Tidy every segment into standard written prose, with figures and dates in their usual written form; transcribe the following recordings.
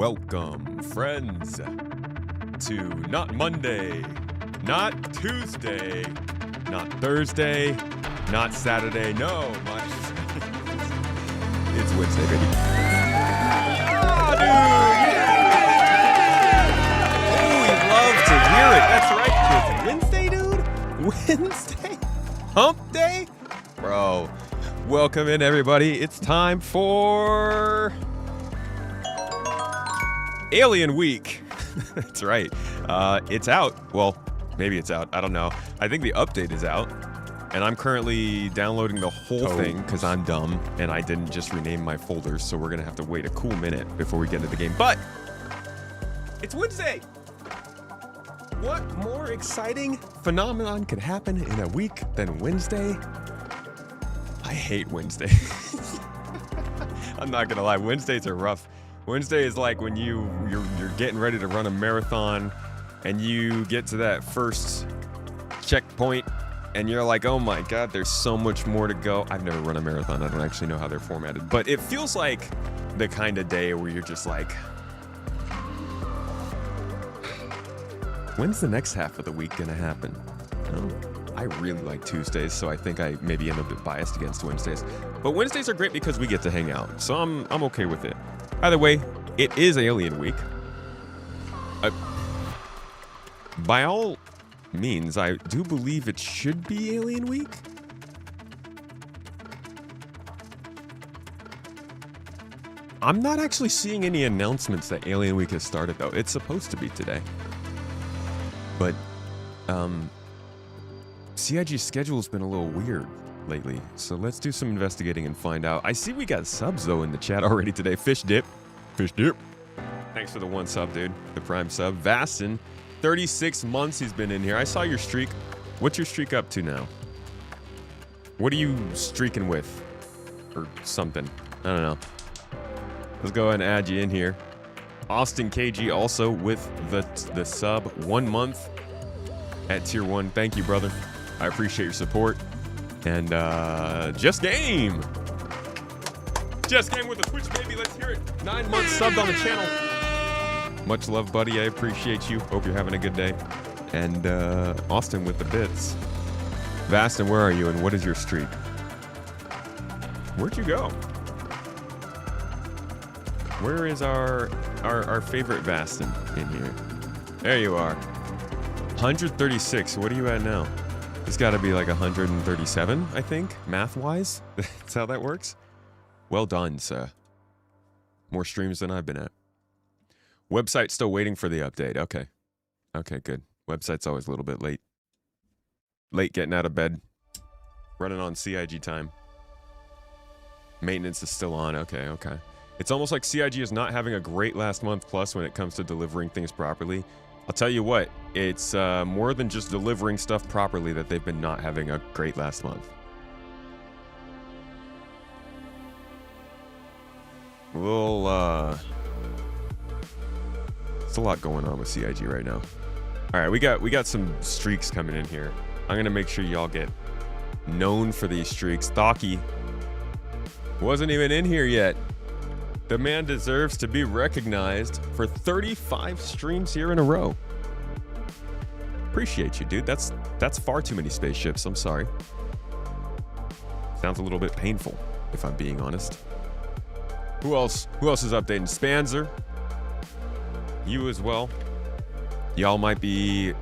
Welcome, friends, to not Monday, not Tuesday, not Thursday, not Saturday. No, it's Wednesday, baby. Oh, dude! Oh, we love to hear it. That's right. It's Wednesday, dude. Wednesday, Hump Day, bro. Welcome in, everybody. It's time for Alien Week. That's right. It's out. Well, maybe it's out. I don't know. I think the update is out. And I'm currently downloading the whole thing because I'm dumb and I didn't just rename my folders. So we're going to have to wait a cool minute before we get into the game. But it's Wednesday. What more exciting phenomenon could happen in a week than Wednesday? I hate Wednesday. I'm not going to lie. Wednesdays are rough. Wednesday is like when you're getting ready to run a marathon and you get to that first checkpoint and you're like, oh my God, there's so much more to go. I've never run a marathon. I don't actually know how they're formatted, but it feels like the kind of day where you're just like, when's the next half of the week gonna happen? I really like Tuesdays, so I think I maybe am a bit biased against Wednesdays. But Wednesdays are great because we get to hang out, so I'm okay with it. Either way, it is Alien Week. By all means, I do believe it should be Alien Week. I'm not actually seeing any announcements that Alien Week has started, though. It's supposed to be today. But, CIG's schedule's been a little weird lately, so let's do some investigating and find out. I see we got subs, though, in the chat already today. Fish Dip. Fish Dip. Thanks for the one sub, dude. The prime sub. Vastin, 36 months he's been in here. I saw your streak. What's your streak up to now? What are you streaking with? Or something. I don't know. Let's go ahead and add you in here. Austin KG also with the sub. 1 month at tier 1. Thank you, brother. I appreciate your support. And Just Game. Just Game with a Twitch, baby. Let's hear it. 9 months subbed on the channel. Much love, buddy. I appreciate you. Hope you're having a good day. And Austin with the bits. Vastin, where are you and what is your streak? Where'd you go? Where is our favorite Vastin in here? There you are. 136. What are you at now? It's got to be like 137, I think, math-wise. That's how that works. Well done, sir. More streams than I've been at. Website still waiting for the update. Okay. Okay, good. Website's always a little bit late. Late getting out of bed. Running on CIG time. Maintenance is still on. Okay, okay. It's almost like CIG is not having a great last month plus when it comes to delivering things properly. I'll tell you what, it's more than just delivering stuff properly that they've been not having a great last month. Well, it's a lot going on with CIG right now. All right, we got some streaks coming in here. I'm gonna make sure y'all get known for these streaks. Thaki wasn't even in here yet. The man deserves to be recognized for 35 streams here in a row. Appreciate you, dude. That's far too many spaceships. I'm sorry. Sounds a little bit painful, if I'm being honest. Who else is updating? Spanzer. You as well. Y'all might be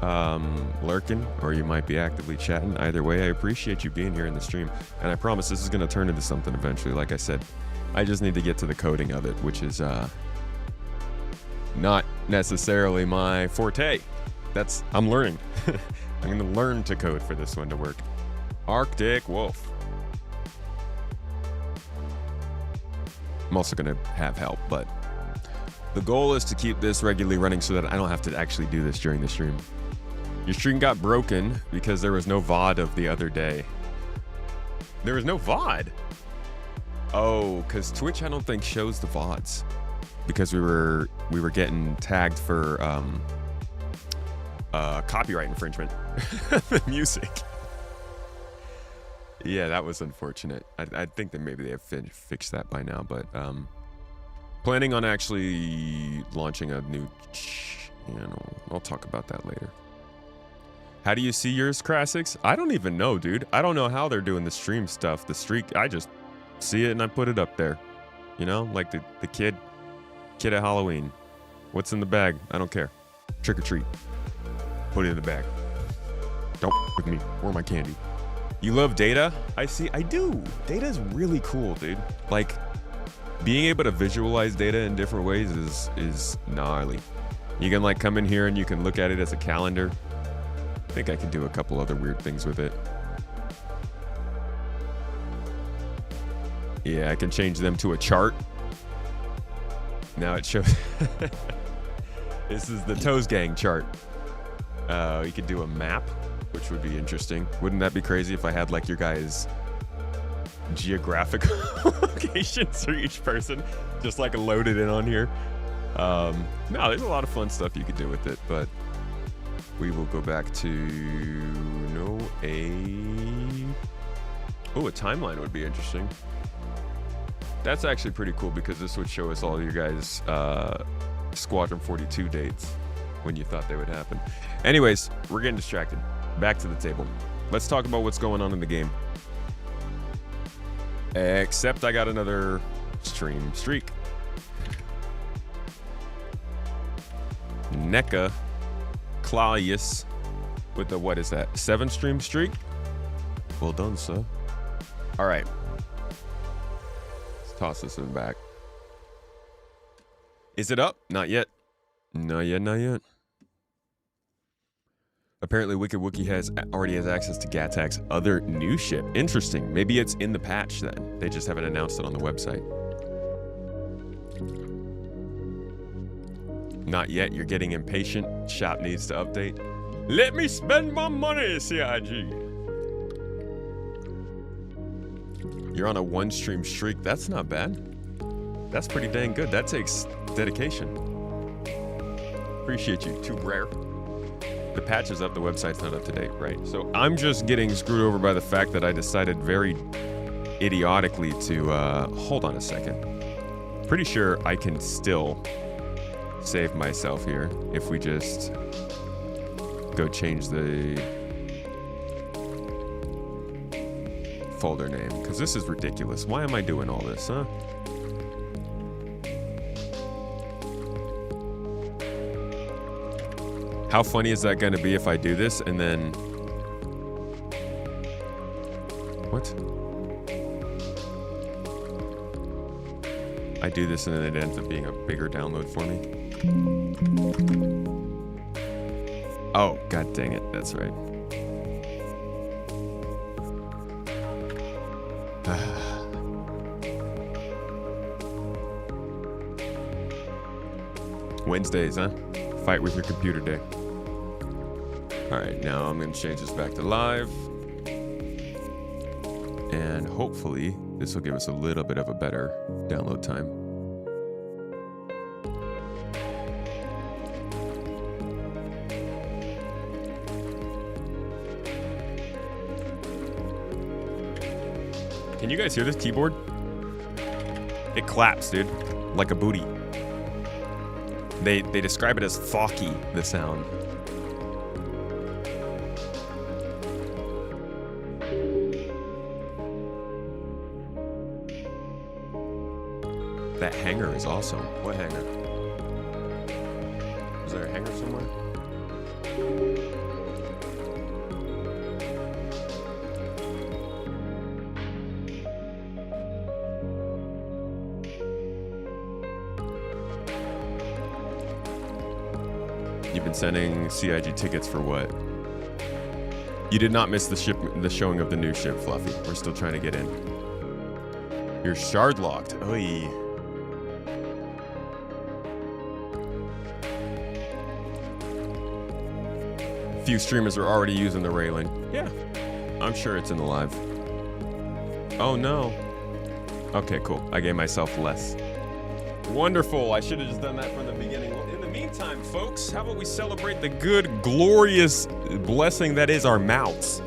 lurking, or you might be actively chatting. Either way, I appreciate you being here in the stream. And I promise this is going to turn into something eventually, like I said. I just need to get to the coding of it, which is not necessarily my forte. I'm learning. I'm going to learn to code for this one to work. Arctic Wolf. I'm also going to have help, but the goal is to keep this regularly running so that I don't have to actually do this during the stream. Your stream got broken because there was no VOD of the other day. There was no VOD? Oh, because Twitch I don't think shows the VODs because we were getting tagged for copyright infringement. The music. Yeah, that was unfortunate. I think that maybe they have fixed that by now, but Planning on actually launching a new channel. I'll talk about that later. How do you see yours, Crasix? I don't even know, dude. I don't know how they're doing the stream stuff. The streak, I just see it and I put it up there. You know, like the kid at Halloween. What's in the bag? I don't care. Trick or treat. Put it in the bag. Don't with me or my candy. You love data? I see. I do. Data is really cool, dude. Like, being able to visualize data in different ways is gnarly. You can like come in here and you can look at it as a calendar. I think I can do a couple other weird things with it. Yeah, I can change them to a chart. Now it shows. This is the Toes Gang chart. You could do a map, which would be interesting. Wouldn't that be crazy if I had like your guys' geographic locations for each person, just like loaded in on here? No, there's a lot of fun stuff you could do with it, but we will go back to a timeline would be interesting. That's actually pretty cool because this would show us all your guys' Squadron 42 dates when you thought they would happen. Anyways, we're getting distracted. Back to the table. Let's talk about what's going on in the game. Except I got another stream streak. NECA Claudius with the, what is that, 7 stream streak? Well done, sir. All right. Let's toss this in the back. Is it up? Not yet. Not yet, not yet. Apparently, Wicked Wookie already has access to Gatac's other new ship. Interesting. Maybe it's in the patch then. They just haven't announced it on the website. Not yet. You're getting impatient. Shop needs to update. Let me spend my money, CIG. You're on a 1-stream streak. That's not bad. That's pretty dang good. That takes dedication. Appreciate you. Too rare. The patch is up. The website's not up to date, right? So I'm just getting screwed over by the fact that I decided very idiotically to hold on a second. Pretty sure I can still save myself here if we just go change the folder name, because this is ridiculous. Why am I doing all this, huh? How funny is that going to be if I do this and then... What? I do this and then it ends up being a bigger download for me. Oh, god dang it. That's right. Wednesdays, huh? Fight with your computer day. Alright, now I'm going to change this back to live. And hopefully, this will give us a little bit of a better download time. Can you guys hear this keyboard? It claps, dude. Like a booty. They describe it as thawky, the sound. That hanger is awesome. What hanger? Is there a hanger somewhere? You've been sending CIG tickets for what? You did not miss the showing of the new ship, Fluffy. We're still trying to get in. You're shard locked. Oy. Few streamers are already using the Railen. Yeah, I'm sure it's in the live. Oh no. Okay, cool. I gave myself less. Wonderful. I should have just done that from the beginning. Well, in the meantime, folks, how about we celebrate the good, glorious blessing that is our mouths?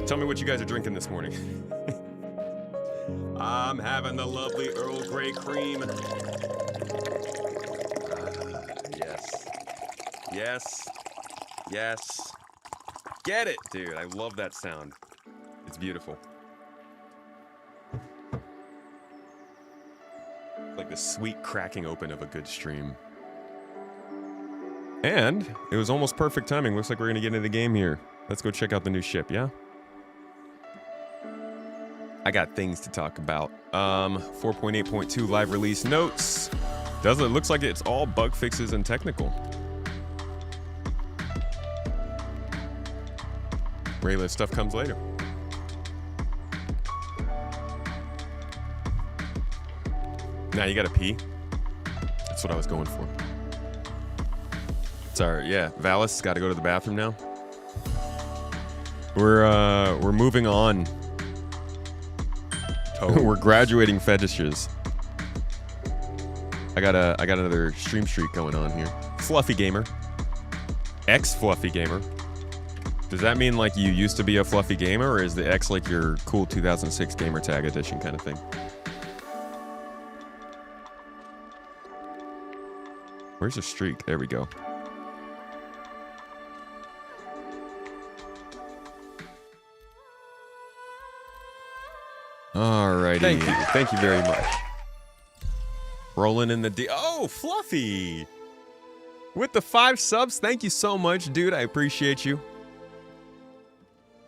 Tell me what you guys are drinking this morning. I'm having the lovely Earl Grey cream. Yes. Yes. Yes. Get it, dude. I love that sound. It's beautiful. Like the sweet cracking open of a good stream. And it was almost perfect timing. Looks like we're going to get into the game here. Let's go check out the new ship, yeah? I got things to talk about. 4.8.2 live release notes. Does it looks like it's all bug fixes and technical. Railen stuff comes later. Now you gotta pee. That's what I was going for. Sorry, yeah. Valis got to go to the bathroom now. We're moving on. Oh. We're graduating fetishes. I got another stream streak going on here. Fluffy gamer. Ex-fluffy gamer. Does that mean like you used to be a fluffy gamer, or is the X like your cool 2006 gamer tag edition kind of thing? Where's the streak? There we go. Alrighty. Thank you very much. Rolling in the D. Oh, Fluffy! With the 5 subs, thank you so much, dude. I appreciate you.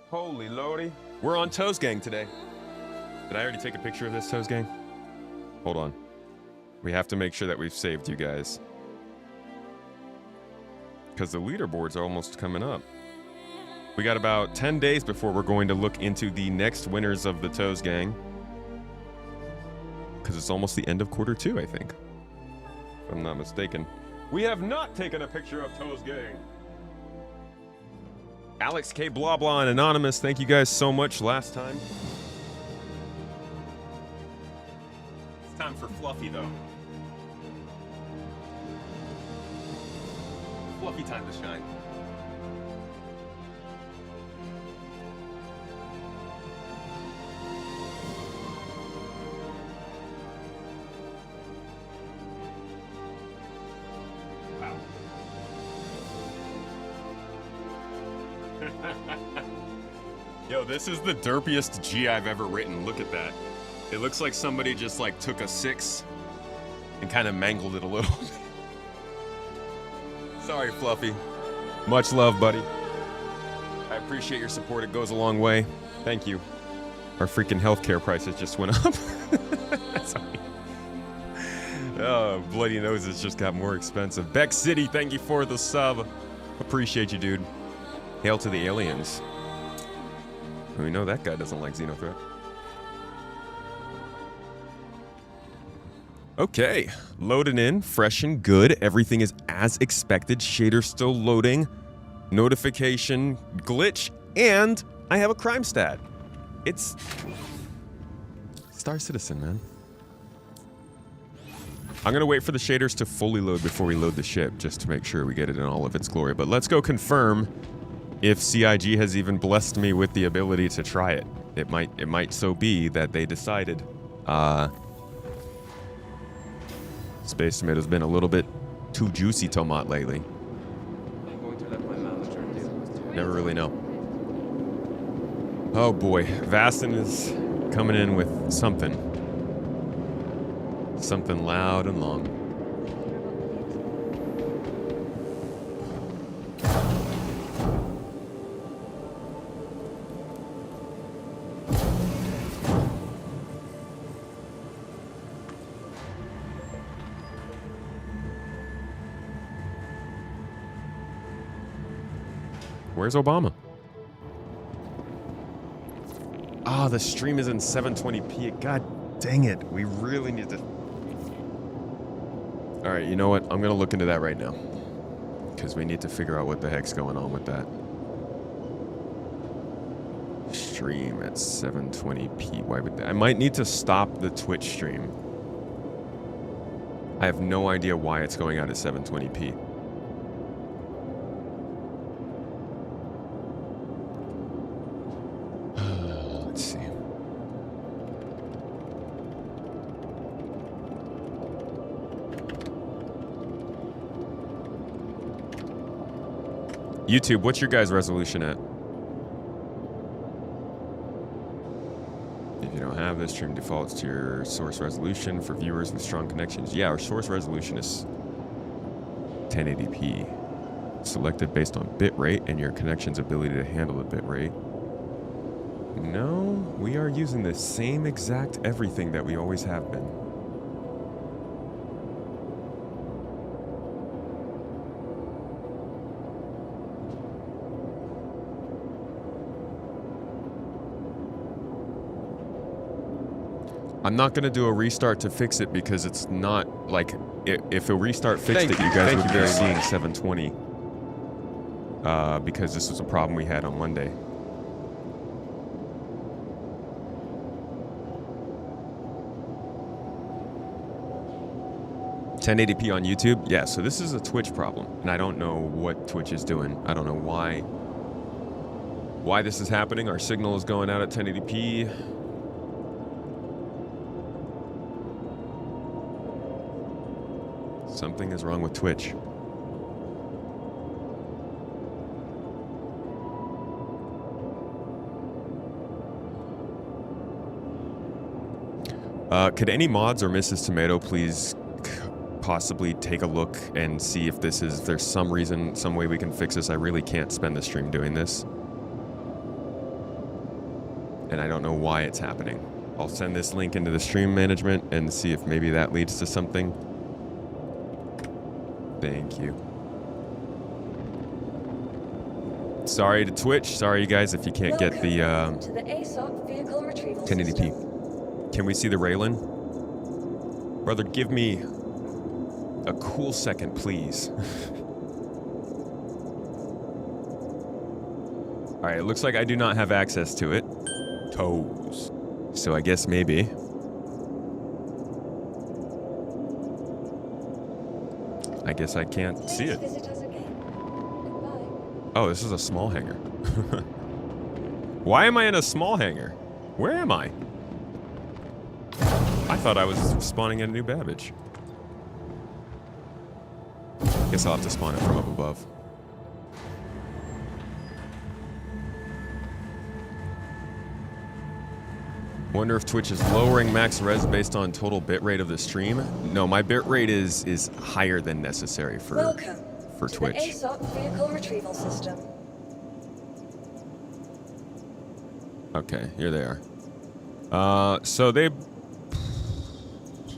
Holy lordy. We're on Toes Gang today. Did I already take a picture of this, Toes Gang? Hold on. We have to make sure that we've saved you guys. Because the leaderboards are almost coming up. We got about 10 days before we're going to look into the next winners of the Toes Gang. Because it's almost the end of Q2, I think. If I'm not mistaken. We have not taken a picture of Toes Gang. Alex K. Blah Blah and Anonymous, thank you guys so much last time. It's time for Fluffy, though. Fluffy time to shine. Wow. Yo, this is the derpiest G I've ever written. Look at that. It looks like somebody just like took a 6 and kind of mangled it a little. Sorry, Fluffy. Much love, buddy. I appreciate your support. It goes a long way. Thank you. Our freaking healthcare prices just went up. Sorry. Oh, bloody noses just got more expensive. Beck City, thank you for the sub. Appreciate you, dude. Hail to the aliens. We know that guy doesn't like Xenothreat. Okay, loading in, fresh and good. Everything is as expected. Shader still loading. Notification glitch, and I have a crime stat. It's Star Citizen, man. I'm gonna wait for the shaders to fully load before we load the ship, just to make sure we get it in all of its glory. But let's go confirm if CIG has even blessed me with the ability to try it. It might so be that they decided, Space Tomato's been a little bit too juicy tomat lately. Never really know. Oh boy, Vastin is coming in with something. Something loud and long. Where's Obama? Ah, the stream is in 720p. God dang it. We really need to... Alright, you know what? I'm going to look into that right now. Because we need to figure out what the heck's going on with that. Stream at 720p. Why would that... I might need to stop the Twitch stream. I have no idea why it's going out at 720p. YouTube, what's your guys' resolution at? If you don't have this, stream defaults to your source resolution for viewers with strong connections. Yeah, our source resolution is 1080p. Selected based on bit rate and your connection's ability to handle the bit rate. No, we are using the same exact everything that we always have been. I'm not going to do a restart to fix it because it's not like if a restart fixed it, you guys would be seeing 720 because this was a problem we had on Monday. $1080p on YouTube? Yeah, so this is a Twitch problem, and I don't know what Twitch is doing. I don't know why this is happening. Our signal is going out at 1080p. Something is wrong with Twitch. Could any mods or Mrs. Tomato please possibly take a look and see if there's some reason, some way we can fix this? I really can't spend the stream doing this. And I don't know why it's happening. I'll send this link into the stream management and see if maybe that leads to something. Thank you. Sorry to Twitch. Sorry, you guys, if you can't get the 1080p. Can we see the Railen? Brother, give me a cool second, please. All right, it looks like I do not have access to it. Toes. So I guess maybe. I guess I can't see it. Oh, this is a small hangar. Why am I in a small hangar? Where am I? I thought I was spawning in New Babbage. Guess I'll have to spawn it from up above. Wonder if Twitch is lowering max res based on total bitrate of the stream. No, my bitrate is higher than necessary for Twitch. The ASOP vehicle retrieval system. Okay, here they are. So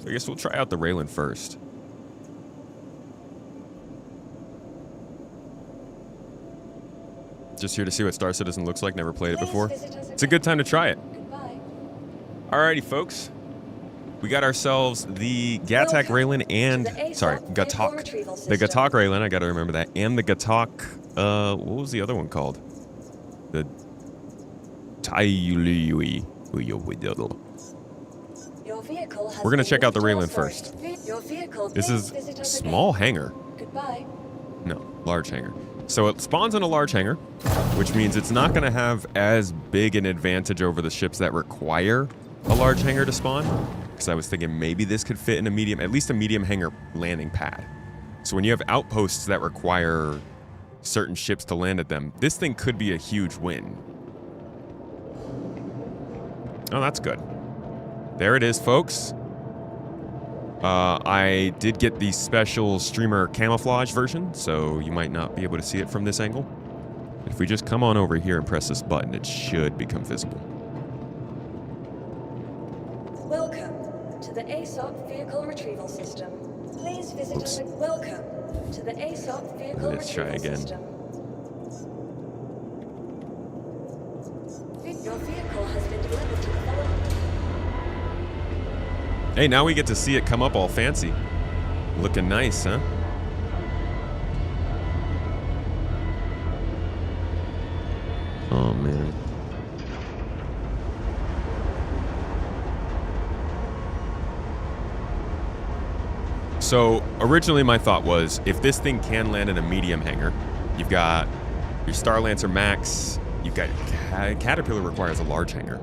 I guess we'll try out the Railen first. Just here to see what Star Citizen looks like. Never played it before. It's a good time to try it. Alrighty, folks. We got ourselves the Gatac Railen and, sorry, Gatac. The Gatac Railen, I gotta remember that. And the Gatac, what was the other one called? The Taiyuli. We're gonna check out the Railen first. This is small hangar. No, large hangar. So it spawns in a large hangar, which means it's not gonna have as big an advantage over the ships that require a large hangar to spawn, because I was thinking maybe this could fit in a medium, at least a medium hangar landing pad. So when you have outposts that require certain ships to land at them, this thing could be a huge win. Oh, that's good. There it is, folks. I did get the special streamer camouflage version, so you might not be able to see it from this angle. If we just come on over here and press this button, it should become visible. Welcome to the ASOP vehicle retrieval system. Please visit us. Welcome to the ASOP vehicle retrieval system. Your vehicle has been delivered to development. Hey, now we get to see it come up all fancy. Looking nice, huh? Oh, man. So originally my thought was, if this thing can land in a medium hangar, you've got your Star Lancer Max, you've got Caterpillar requires a large hangar.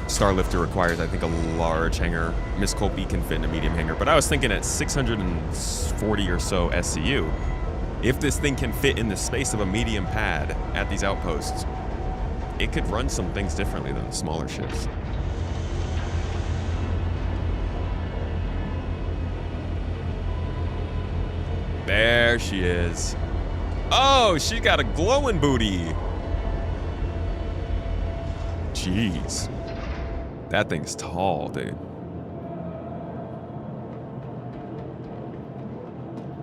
Starlifter requires, I think, a large hangar. Miss Colby can fit in a medium hangar. But I was thinking at 640 or so SCU, If this thing can fit in the space of a medium pad at these outposts, it could run some things differently than the smaller ships. There she is. Oh, she got a glowing booty. Jeez. That thing's tall, dude.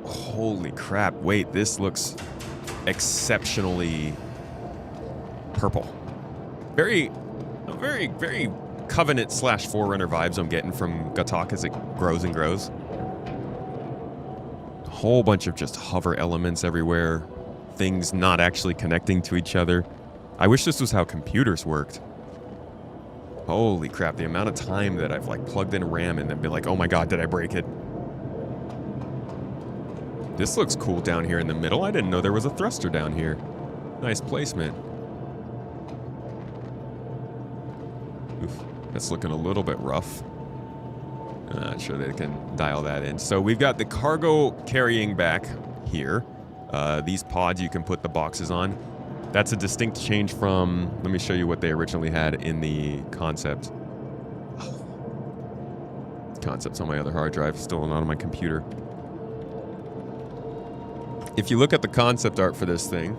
Holy crap. Wait, this looks exceptionally purple. Very Covenant / Forerunner vibes I'm getting from Gatac as it grows and grows. A whole bunch of just hover elements everywhere. Things not actually connecting to each other. I wish this was how computers worked. Holy crap, the amount of time that I've like plugged in RAM and then been like, oh my god, did I break it? This looks cool down here in the middle. I didn't know there was a thruster down here. Nice placement. Oof, that's looking a little bit rough. Not sure they can dial that in. So we've got the cargo carrying back here. These pods you can put the boxes on. That's a distinct change from, let me show you what they originally had in the concept. Concept's on my other hard drive, still not on my computer. If you look at the concept art for this thing,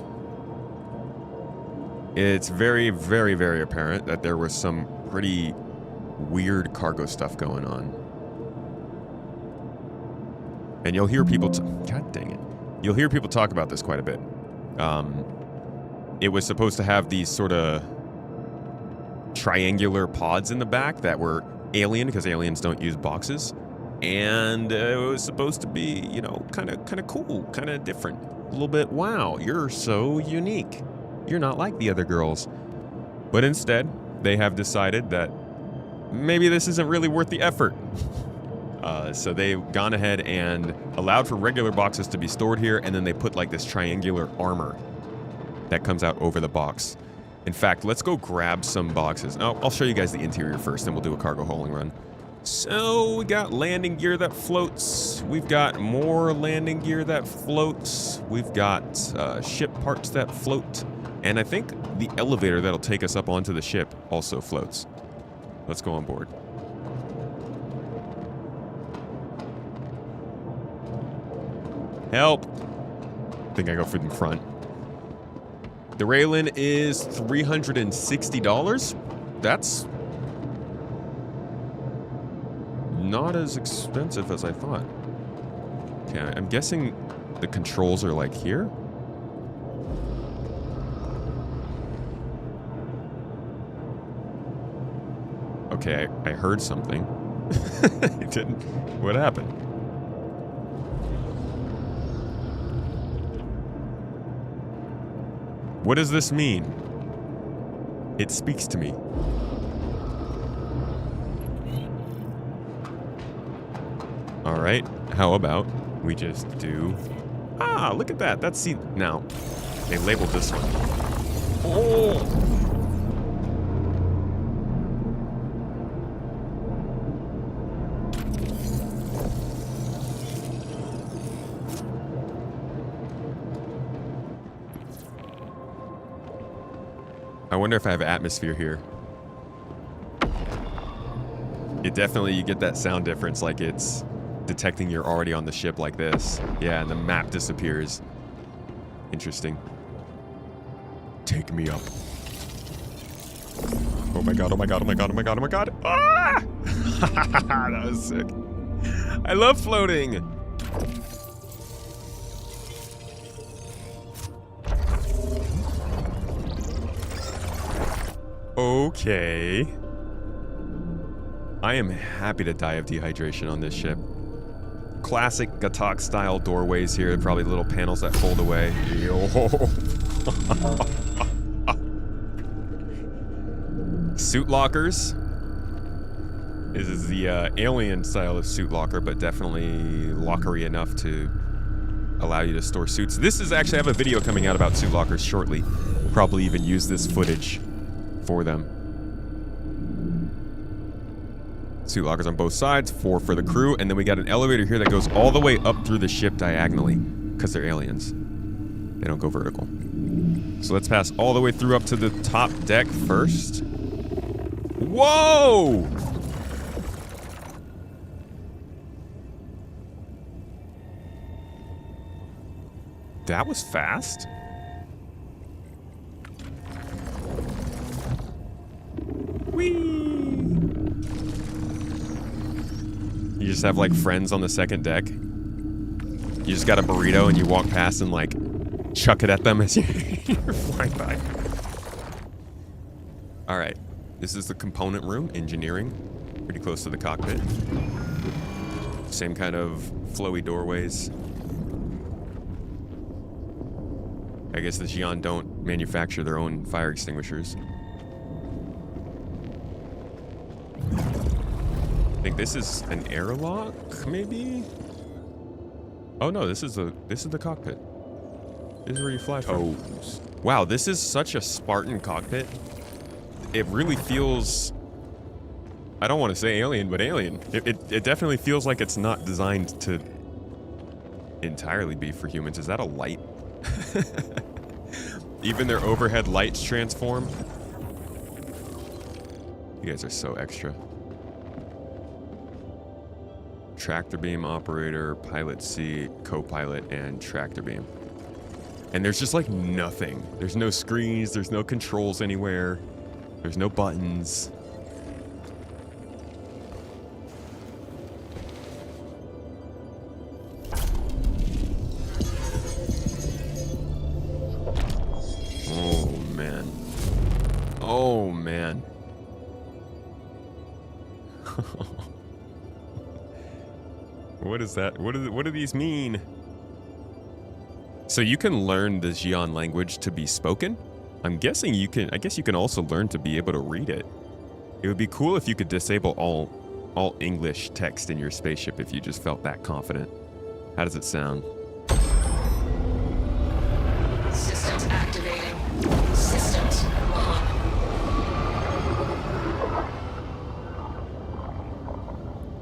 it's very apparent that there was some pretty weird cargo stuff going on. And you'll hear people, god dang it. You'll hear people talk about this quite a bit. It was supposed to have these sort of triangular pods in the back that were alien, because aliens don't use boxes. And it was supposed to be, you know, kind of cool, kind of different. A little bit, wow, you're so unique. You're not like the other girls. But instead, they have decided that maybe this isn't really worth the effort. So they've gone ahead and allowed for regular boxes to be stored here, and then they put like this triangular armor that comes out over the box. In fact, let's go grab some boxes. Oh, I'll show you guys the interior first, then we'll do a cargo hauling run. So we got landing gear that floats. We've got more landing gear that floats. We've got ship parts that float. And I think the elevator that'll take us up onto the ship also floats. Let's go on board. Help! I think I go for the front. The Railen is $360. That's not as expensive as I thought. Okay, I'm guessing the controls are like here. Okay, I heard something. It didn't. What happened? What does this mean? It speaks to me. All right, how about we just do... Ah, look at that. That's... Now, they labeled this one. Oh! I wonder if I have atmosphere here. It definitely, you get that sound difference, like it's detecting you're already on the ship like this. Yeah, and the map disappears. Interesting. Take me up. Oh my god, oh my god, oh my god, oh my god, oh my god. Ah! That was sick. I love floating. Okay. I am happy to die of dehydration on this ship. Classic Gatac style doorways here, probably little panels that fold away. Yo. Suit lockers. This is the alien style of suit locker, but definitely lockery enough to allow you to store suits. This is actually, I have a video coming out about suit lockers shortly. We'll probably even use this footage for them. Suit lockers on both sides, 4 for the crew, and then we got an elevator here that goes all the way up through the ship diagonally. because they're aliens. They don't go vertical. So let's pass all the way through up to the top deck first. Whoa! That was fast. Whee! You just have like friends on the second deck. You just got a burrito and you walk past and like chuck it at them as you're flying by. All right, this is the component room, engineering, pretty close to the cockpit. Same kind of flowy doorways. I guess the Xi'an don't manufacture their own fire extinguishers. I think this is an airlock, maybe? Oh no, this is the cockpit. This is where you fly from. Wow, this is such a Spartan cockpit. It really feels, I don't want to say alien, but alien. It definitely feels like it's not designed to entirely be for humans. Is that a light? Even their overhead lights transform. You guys are so extra. Tractor beam operator, pilot seat, co-pilot, and tractor beam. And there's just like nothing. There's no screens, there's no controls anywhere. There's no buttons. Oh man. Oh man. What is that? What do these mean? So you can learn the Xi'an language to be spoken? I'm guessing you can, I guess you can also learn to be able to read it. It would be cool if you could disable all English text in your spaceship if you just felt that confident. How does it sound? Systems activating. Systems on.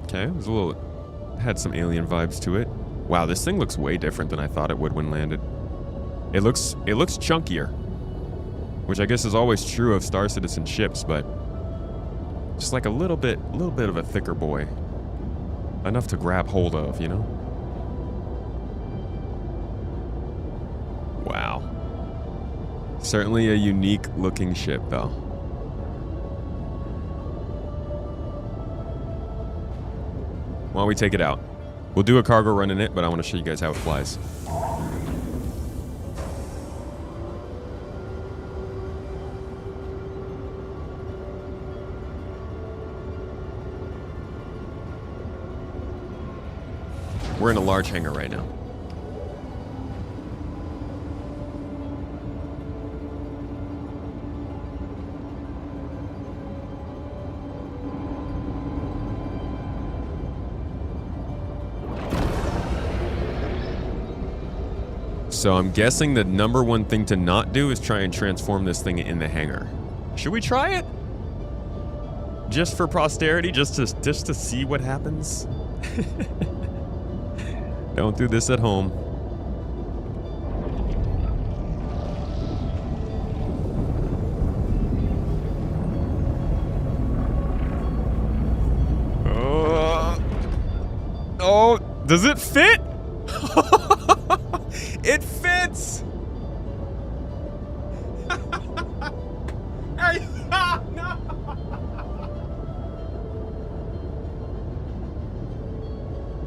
Okay, it was a little, had some alien vibes to it. Wow, this thing looks way different than I thought it would when landed. It looks chunkier, which I guess is always true of Star Citizen ships, but just like a little bit of a thicker boy. Enough to grab hold of, you know? Wow. Certainly a unique looking ship, though. Why don't we take it out? We'll do a cargo run in it, but I want to show you guys how it flies. We're in a large hangar right now. So I'm guessing the number one thing to not do is try and transform this thing in the hangar. Should we try it? Just for posterity, just to see what happens? Don't do this at home. Oh, does it fit? It fits! No!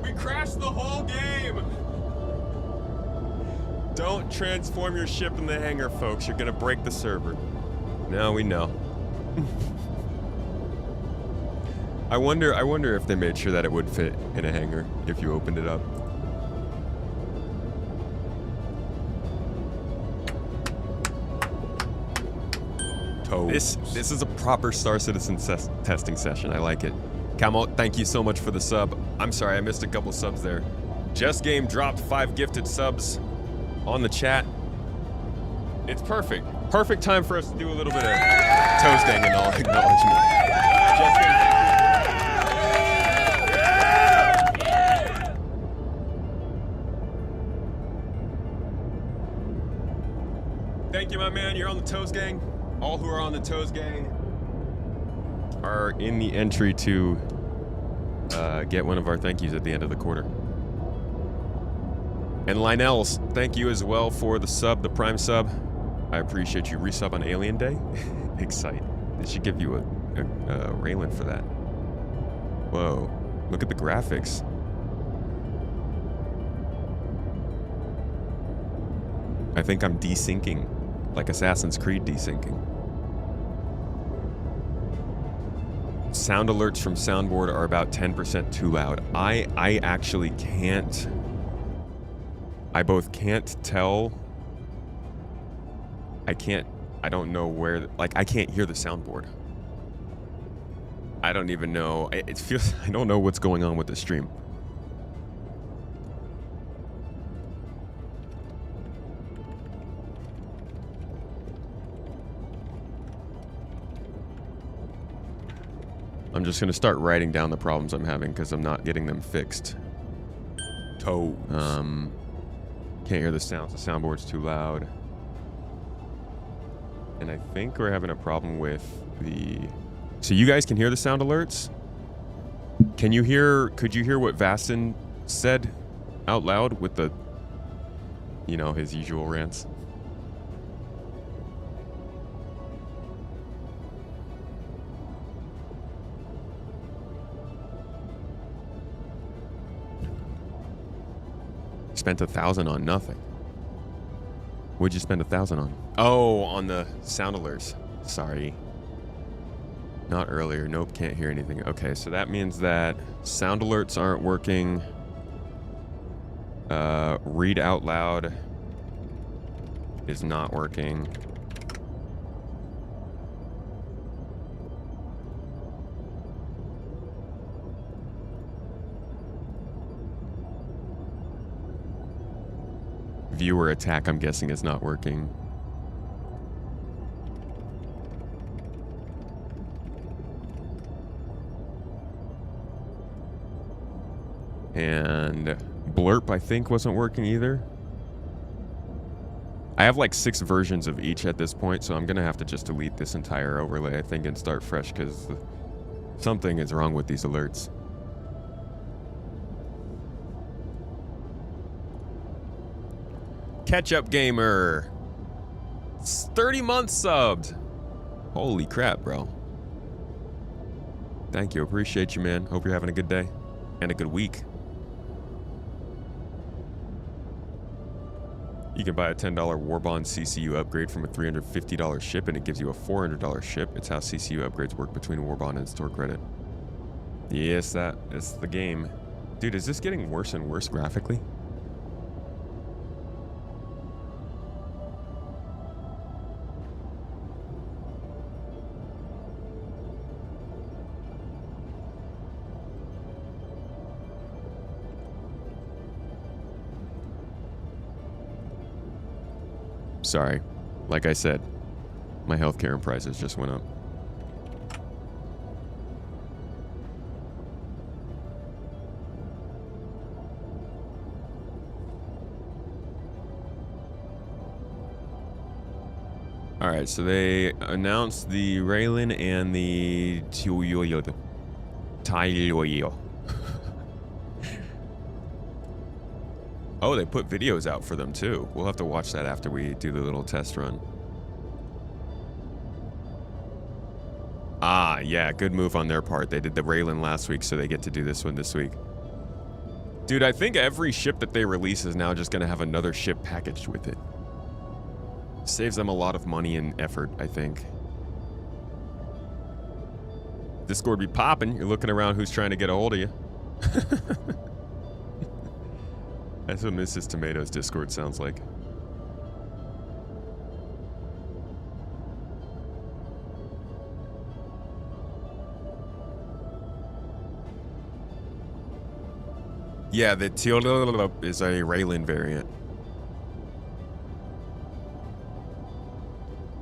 We crashed the whole game! Don't transform your ship in the hangar, folks. You're gonna break the server. Now we know. I wonder if they made sure that it would fit in a hangar if you opened it up. This is a proper Star Citizen testing session. I like it. Camo, thank you so much for the sub. I'm sorry, I missed a couple subs there. Just Game dropped 5 gifted subs on the chat. It's perfect. Perfect time for us to do a little bit of toasting and all acknowledgement. Just Game. Thank you, my man. You're on the Toes Gang. All who are on the Toes Gang are in the entry to get one of our thank yous at the end of the quarter. And Lionel's, thank you as well for the sub, the Prime sub. I appreciate you. Resub on Alien Day. Excite. They should give you a Railen for that. Whoa. Look at the graphics. I think I'm desyncing, like Assassin's Creed desyncing. Sound alerts from soundboard are about 10% too loud. I actually can't. I both can't tell. I don't know where, like, I can't hear the soundboard. I don't even know. It feels, I don't know what's going on with the stream. I'm just gonna start writing down the problems I'm having because I'm not getting them fixed. Toes. Can't hear the sounds. The soundboard's too loud. And I think we're having a problem with the... So you guys can hear the sound alerts? Can you hear... Could you hear what Vastin said out loud with the... You know, his usual rants? Spent 1,000 on nothing. What'd you spend 1,000 on? Oh, on the sound alerts. Sorry. Not earlier. Nope, can't hear anything. Okay, so that means that sound alerts aren't working. Read out loud is not working. Viewer attack, I'm guessing, is not working. And blurp, I think, wasn't working either. I have like 6 versions of each at this point, so I'm gonna have to just delete this entire overlay, I think, and start fresh, because something is wrong with these alerts. Catch-up gamer. It's 30 months subbed. Holy crap, bro. Thank you. Appreciate you, man. Hope you're having a good day and a good week. You can buy a $10 Warbond CCU upgrade from a $350 ship, and it gives you a $400 ship. It's how CCU upgrades work between Warbond and store credit. Yes, that's the game. Dude, is this getting worse and worse graphically? Sorry. Like I said, my healthcare prices just went up. All right, so they announced the Railen and the Taiyo. Oh, they put videos out for them too. We'll have to watch that after we do the little test run. Ah, yeah, good move on their part. They did the Railen last week, so they get to do this one this week. Dude, I think every ship that they release is now just going to have another ship packaged with it. Saves them a lot of money and effort, I think. Discord be popping. You're looking around who's trying to get a hold of you. That's what Mrs. Tomato's Discord sounds like. Yeah, the Taiyo is a Railen variant.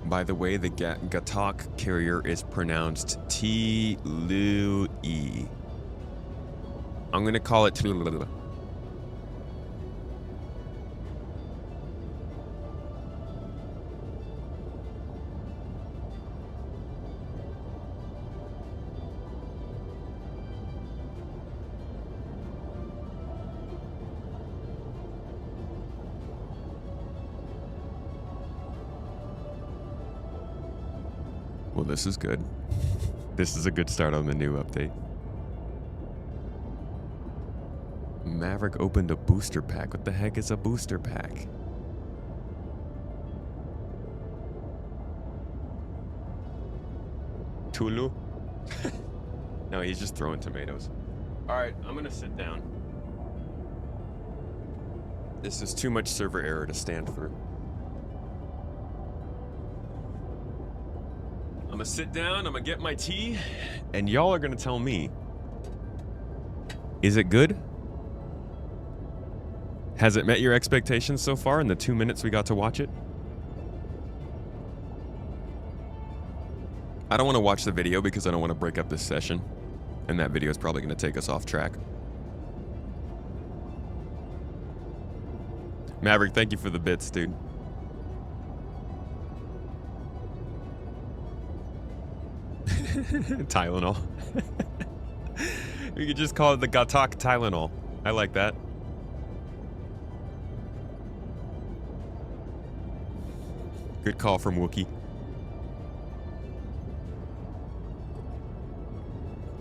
By the way, the Gatac carrier is pronounced T-Lu-E. I'm gonna call it T-Lu-E. this is good. This is a good start on the new update. Maverick opened a booster pack. What the heck is a booster pack? Tulu? No, he's just throwing tomatoes. Alright, I'm gonna sit down. This is too much server error to stand for. I'm gonna sit down, I'm gonna get my tea, and y'all are gonna tell me, is it good? Has it met your expectations so far in the 2 minutes we got to watch it? I don't want to watch the video because I don't want to break up this session, and that video is probably going to take us off track. Maverick, thank you for the bits, dude. Tylenol. We could just call it the Gatac Tylenol. I like that. Good call from Wookie.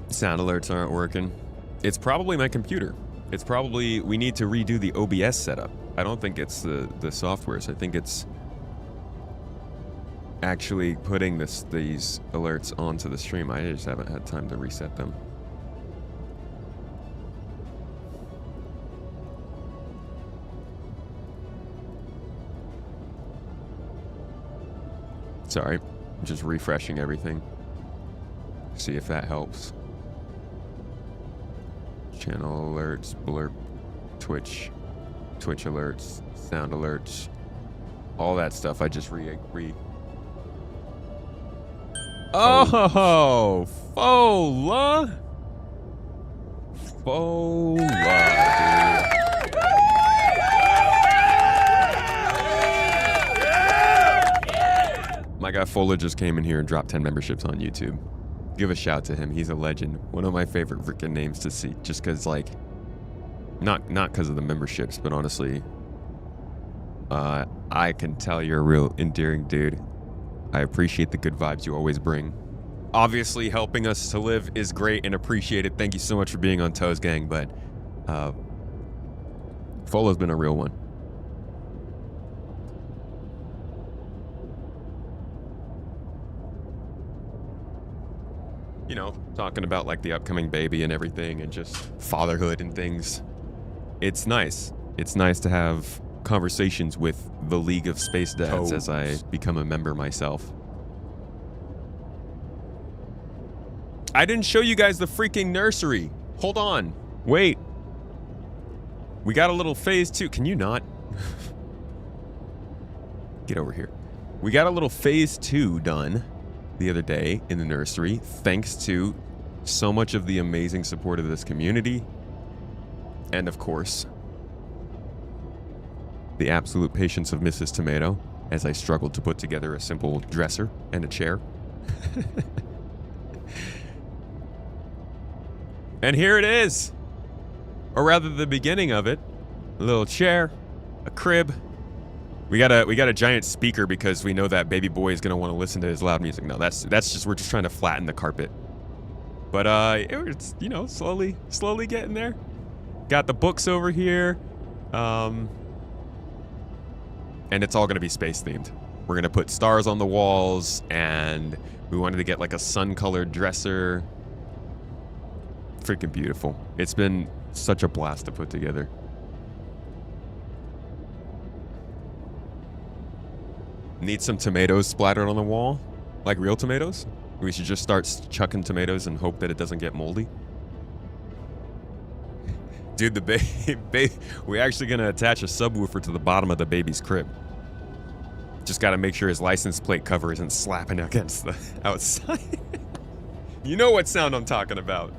Sound alerts aren't working. It's probably my computer. It's probably, we need to redo the OBS setup. I don't think it's the softwares. I think it's actually putting these alerts onto the stream. I just haven't had time to reset them. Sorry, I'm just refreshing everything. See if that helps. Channel alerts, blurb, Twitch alerts, sound alerts, all that stuff. I just Oh, Fola, dude. My guy Fola just came in here and dropped 10 memberships on YouTube. Give a shout to him. He's a legend. One of my favorite freaking names to see. Just because, like, not because of the memberships, but honestly, I can tell you're a real endearing dude. I appreciate the good vibes you always bring. Obviously, helping us to live is great and appreciated. Thank you so much for being on Toes Gang, but Fola's been a real one. You know, talking about like the upcoming baby and everything and just fatherhood and things. It's nice. It's nice to have conversations with the League of Space Dads as I become a member myself. I didn't show you guys the freaking nursery. Hold on. Wait. We got a little phase 2. Can you not? Get over here. We got a little phase 2 done the other day in the nursery, thanks to so much of the amazing support of this community. And of course, the absolute patience of Mrs. Tomato as I struggled to put together a simple dresser and a chair. And here it is. Or rather, the beginning of it. A little chair, a crib. We got a giant speaker because we know that baby boy is gonna want to listen to his loud music. No, that's just, we're just trying to flatten the carpet. But it's, you know, slowly getting there. Got the books over here. And it's all gonna be space themed. We're gonna put stars on the walls, and we wanted to get like a sun-colored dresser. Freaking beautiful. It's been such a blast to put together. Need some tomatoes splattered on the wall? Like real tomatoes? We should just start chucking tomatoes and hope that it doesn't get moldy. Dude, the we're actually gonna attach a subwoofer to the bottom of the baby's crib. Just gotta make sure his license plate cover isn't slapping against the outside. You know what sound I'm talking about.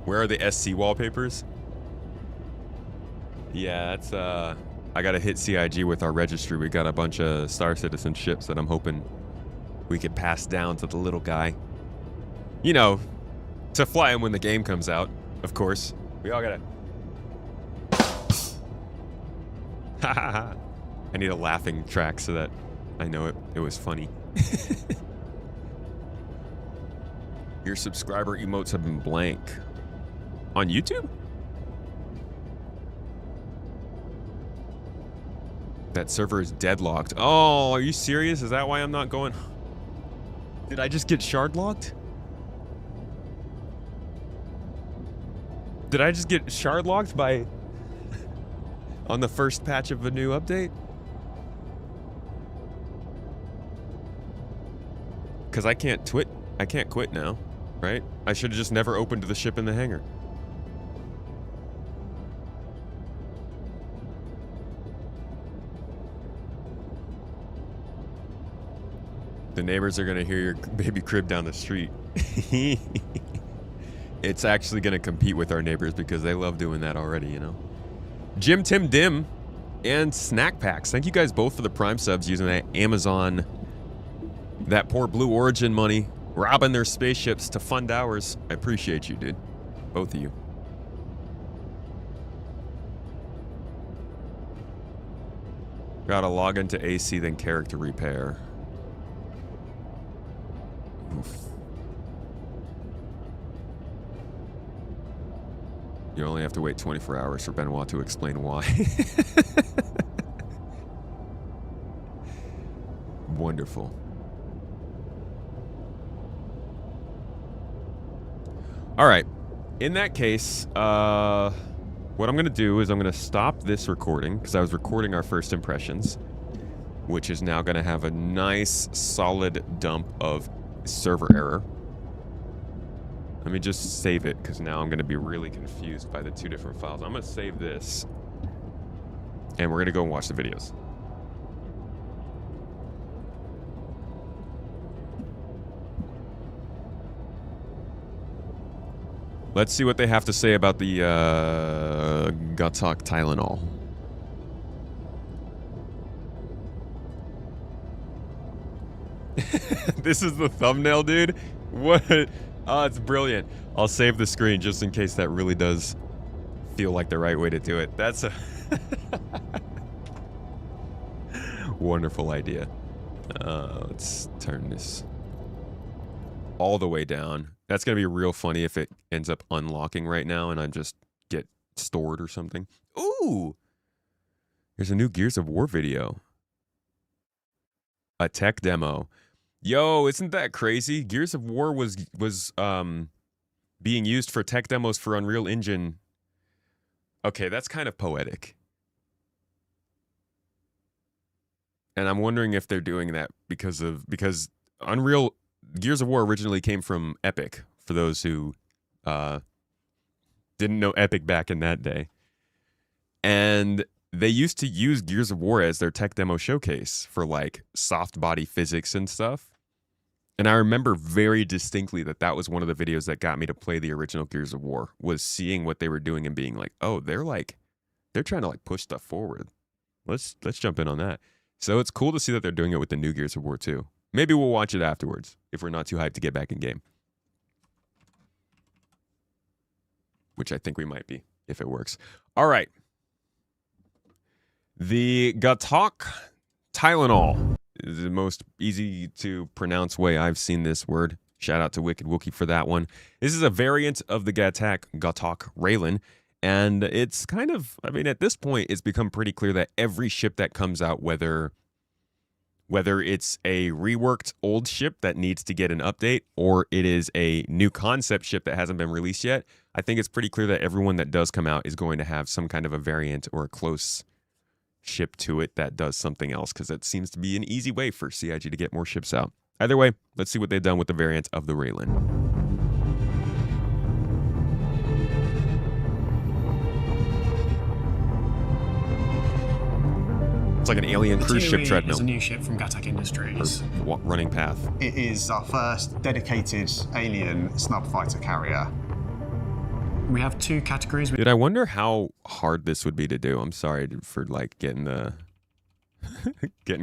Where are the SC wallpapers? Yeah, that's I gotta hit CIG with our registry. We got a bunch of Star Citizen ships that I'm hoping we could pass down to the little guy. You know, to fly him when the game comes out, of course. We all gotta... I need a laughing track so that I know it was funny. Your subscriber emotes have been blank. On YouTube? That server is deadlocked. Oh, are you serious? Is that why I'm not going? Did I just get shard locked? Did I just get shard locked by on the first patch of a new update? Because I can't quit now, right? I should have just never opened the ship in the hangar. The neighbors are gonna hear your baby crib down the street. It's actually gonna compete with our neighbors because they love doing that already, you know? Jim Tim Dim and Snack Packs. Thank you guys both for the Prime subs using that Amazon, that poor Blue Origin money, robbing their spaceships to fund ours. I appreciate you, dude. Both of you. Gotta log into AC, then character repair. Oof. You only have to wait 24 hours for Benoit to explain why. Wonderful. All right. In that case, what I'm going to do is I'm going to stop this recording because I was recording our first impressions, which is now going to have a nice solid dump of server error. Let me just save it because now I'm going to be really confused by the two different files. I'm going to save this and we're going to go and watch the videos. Let's see what they have to say about the Gatac Tylenol. This is the thumbnail, dude? What? Oh, it's brilliant. I'll save the screen just in case that really does feel like the right way to do it. That's a wonderful idea. Let's turn this all the way down. That's going to be real funny if it ends up unlocking right now and I just get stored or something. Ooh! There's a new Gears of War video. A tech demo. Yo, isn't that crazy? Gears of War was being used for tech demos for Unreal Engine. Okay, that's kind of poetic. And I'm wondering if they're doing that because Unreal Gears of War originally came from Epic, for those who didn't know Epic back in that day. And they used to use Gears of War as their tech demo showcase for like soft body physics and stuff. And I remember very distinctly that was one of the videos that got me to play the original Gears of War, was seeing what they were doing and being like, oh, they're trying to like push stuff forward. Let's jump in on that. So it's cool to see that they're doing it with the new Gears of War too. Maybe we'll watch it afterwards if we're not too hyped to get back in game. Which I think we might be if it works. All right. The Gatac Tylenol is the most easy to pronounce way I've seen this word. Shout out to Wicked Wookie for that one. This is a variant of the Gatac Railen. And it's kind of, I mean, at this point, it's become pretty clear that every ship that comes out, whether it's a reworked old ship that needs to get an update or it is a new concept ship that hasn't been released yet, I think it's pretty clear that everyone that does come out is going to have some kind of a variant or a close ship to it that does something else, because it seems to be an easy way for CIG to get more ships out. Either way, let's see what they've done with the variant of the Railen. It's like an alien cruise ship treadmill. It's a new ship from Gatac Industries. Running path. It is our first dedicated alien snub fighter carrier. We have two categories. Dude, I wonder how hard this would be to do. I'm sorry for like getting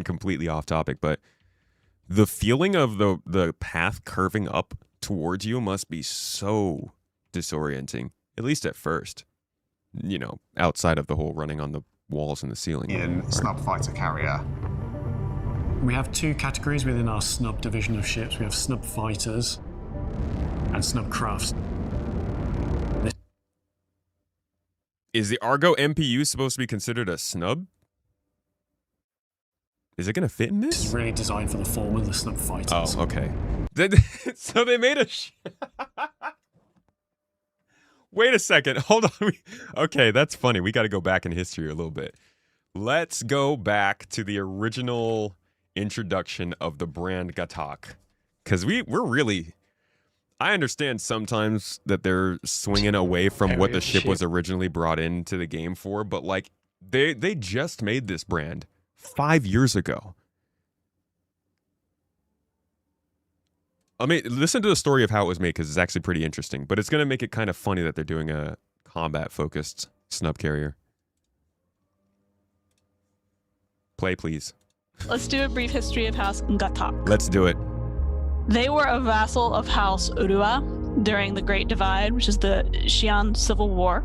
completely off topic, but the feeling of the path curving up towards you must be so disorienting, at least at first. You know, outside of the whole running on the walls and the ceiling. Snub fighter carrier. We have two categories within our snub division of ships. We have snub fighters and snub crafts. Is the Argo MPU supposed to be considered a snub? Is it going to fit in This this? is really designed for the former, the snub fighters. Oh, okay. So they made a... Wait a second. Hold on. Okay, that's funny. We got to go back in history a little bit. Let's go back to the original introduction of the brand Gatac. Because we're really... I understand sometimes that they're swinging away from what the ship was originally brought into the game for, but like they just made this brand 5 years ago. I mean, listen to the story of how it was made because it's actually pretty interesting, but it's going to make it kind of funny that they're doing a combat-focused snub carrier. Play, please. Let's do a brief history of House Gatac. Let's do it. They were a vassal of House Urua during the Great Divide, which is the Xi'an Civil War.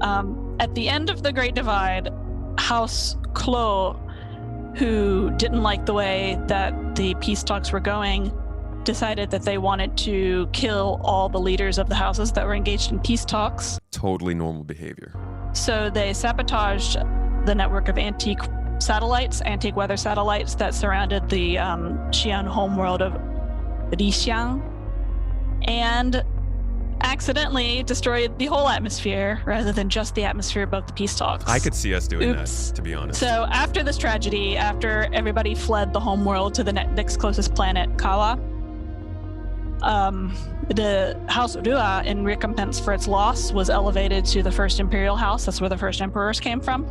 At the end of the Great Divide, House Klo, who didn't like the way that the peace talks were going, decided that they wanted to kill all the leaders of the houses that were engaged in peace talks. Totally normal behavior. So they sabotaged the network of antique weather satellites that surrounded the Xi'an homeworld of Rixiang, and accidentally destroyed the whole atmosphere rather than just the atmosphere above the peace talks. I could see us doing Oops. that, to be honest. So after this tragedy, after everybody fled the homeworld to the next closest planet, Kawa, the House Rua, in recompense for its loss, was elevated to the first imperial house. That's where the first emperors came from.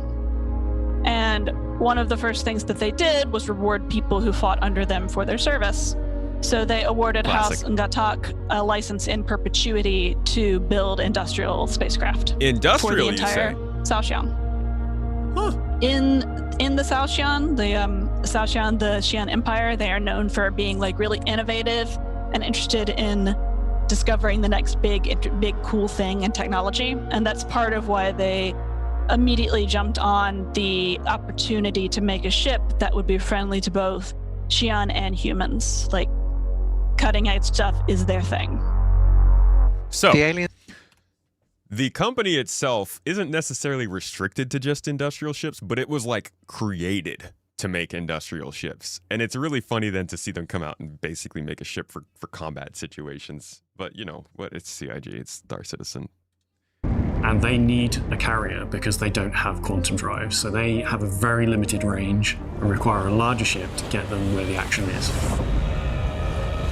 And one of the first things that they did was reward people who fought under them for their service. So they awarded Classic. House Gatac a license in perpetuity to build industrial spacecraft for the Industrial, you entire say? Saoxian. Huh. In the Saoxian, the Xi'an Empire, they are known for being like really innovative and interested in discovering the next big cool thing in technology, and that's part of why they immediately jumped on the opportunity to make a ship that would be friendly to both Xi'an and humans. Like, cutting edge stuff is their thing. So, The alien. the company itself isn't necessarily restricted to just industrial ships, but it was like created to make industrial ships. And it's really funny then to see them come out and basically make a ship for combat situations. But you know what? It's CIG, it's Star Citizen. And they need a carrier because they don't have quantum drive. So they have a very limited range and require a larger ship to get them where the action is.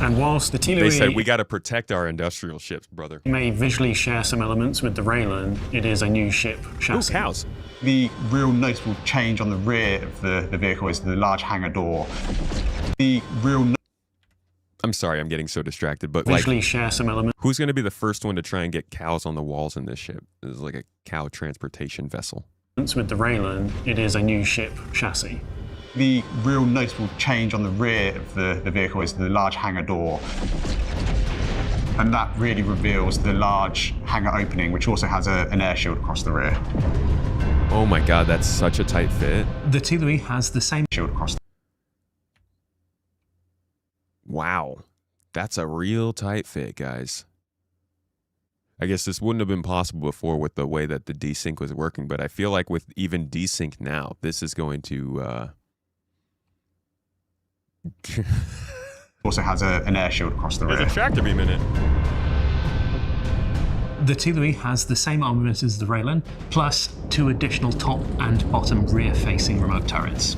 And whilst the They said, Tilui we got to protect our industrial ships, brother. may visually share some elements with the Railen, it is a new ship Ooh, chassis. cows. The real noticeable change on the rear of the vehicle is the large hangar door. The real I'm sorry, I'm getting so distracted, but like, Visually share some elements who's going to be the first one to try and get cows on the walls in this ship? This is like a cow transportation vessel. with the Railen, it is a new ship chassis. The real noticeable change on the rear of the vehicle is the large hangar door. And that really reveals the large hangar opening, which also has an air shield across the rear. Oh my god, that's such a tight fit. The Tilui has the same Shield across the Wow. That's a real tight fit, guys. I guess this wouldn't have been possible before with the way that the desync was working, but I feel like with even desync now, this is going to... also has an air shield across the There's rear. a tractor beam in it. The Tilui has the same armament as the Railen, plus 2 additional top and bottom rear-facing remote turrets.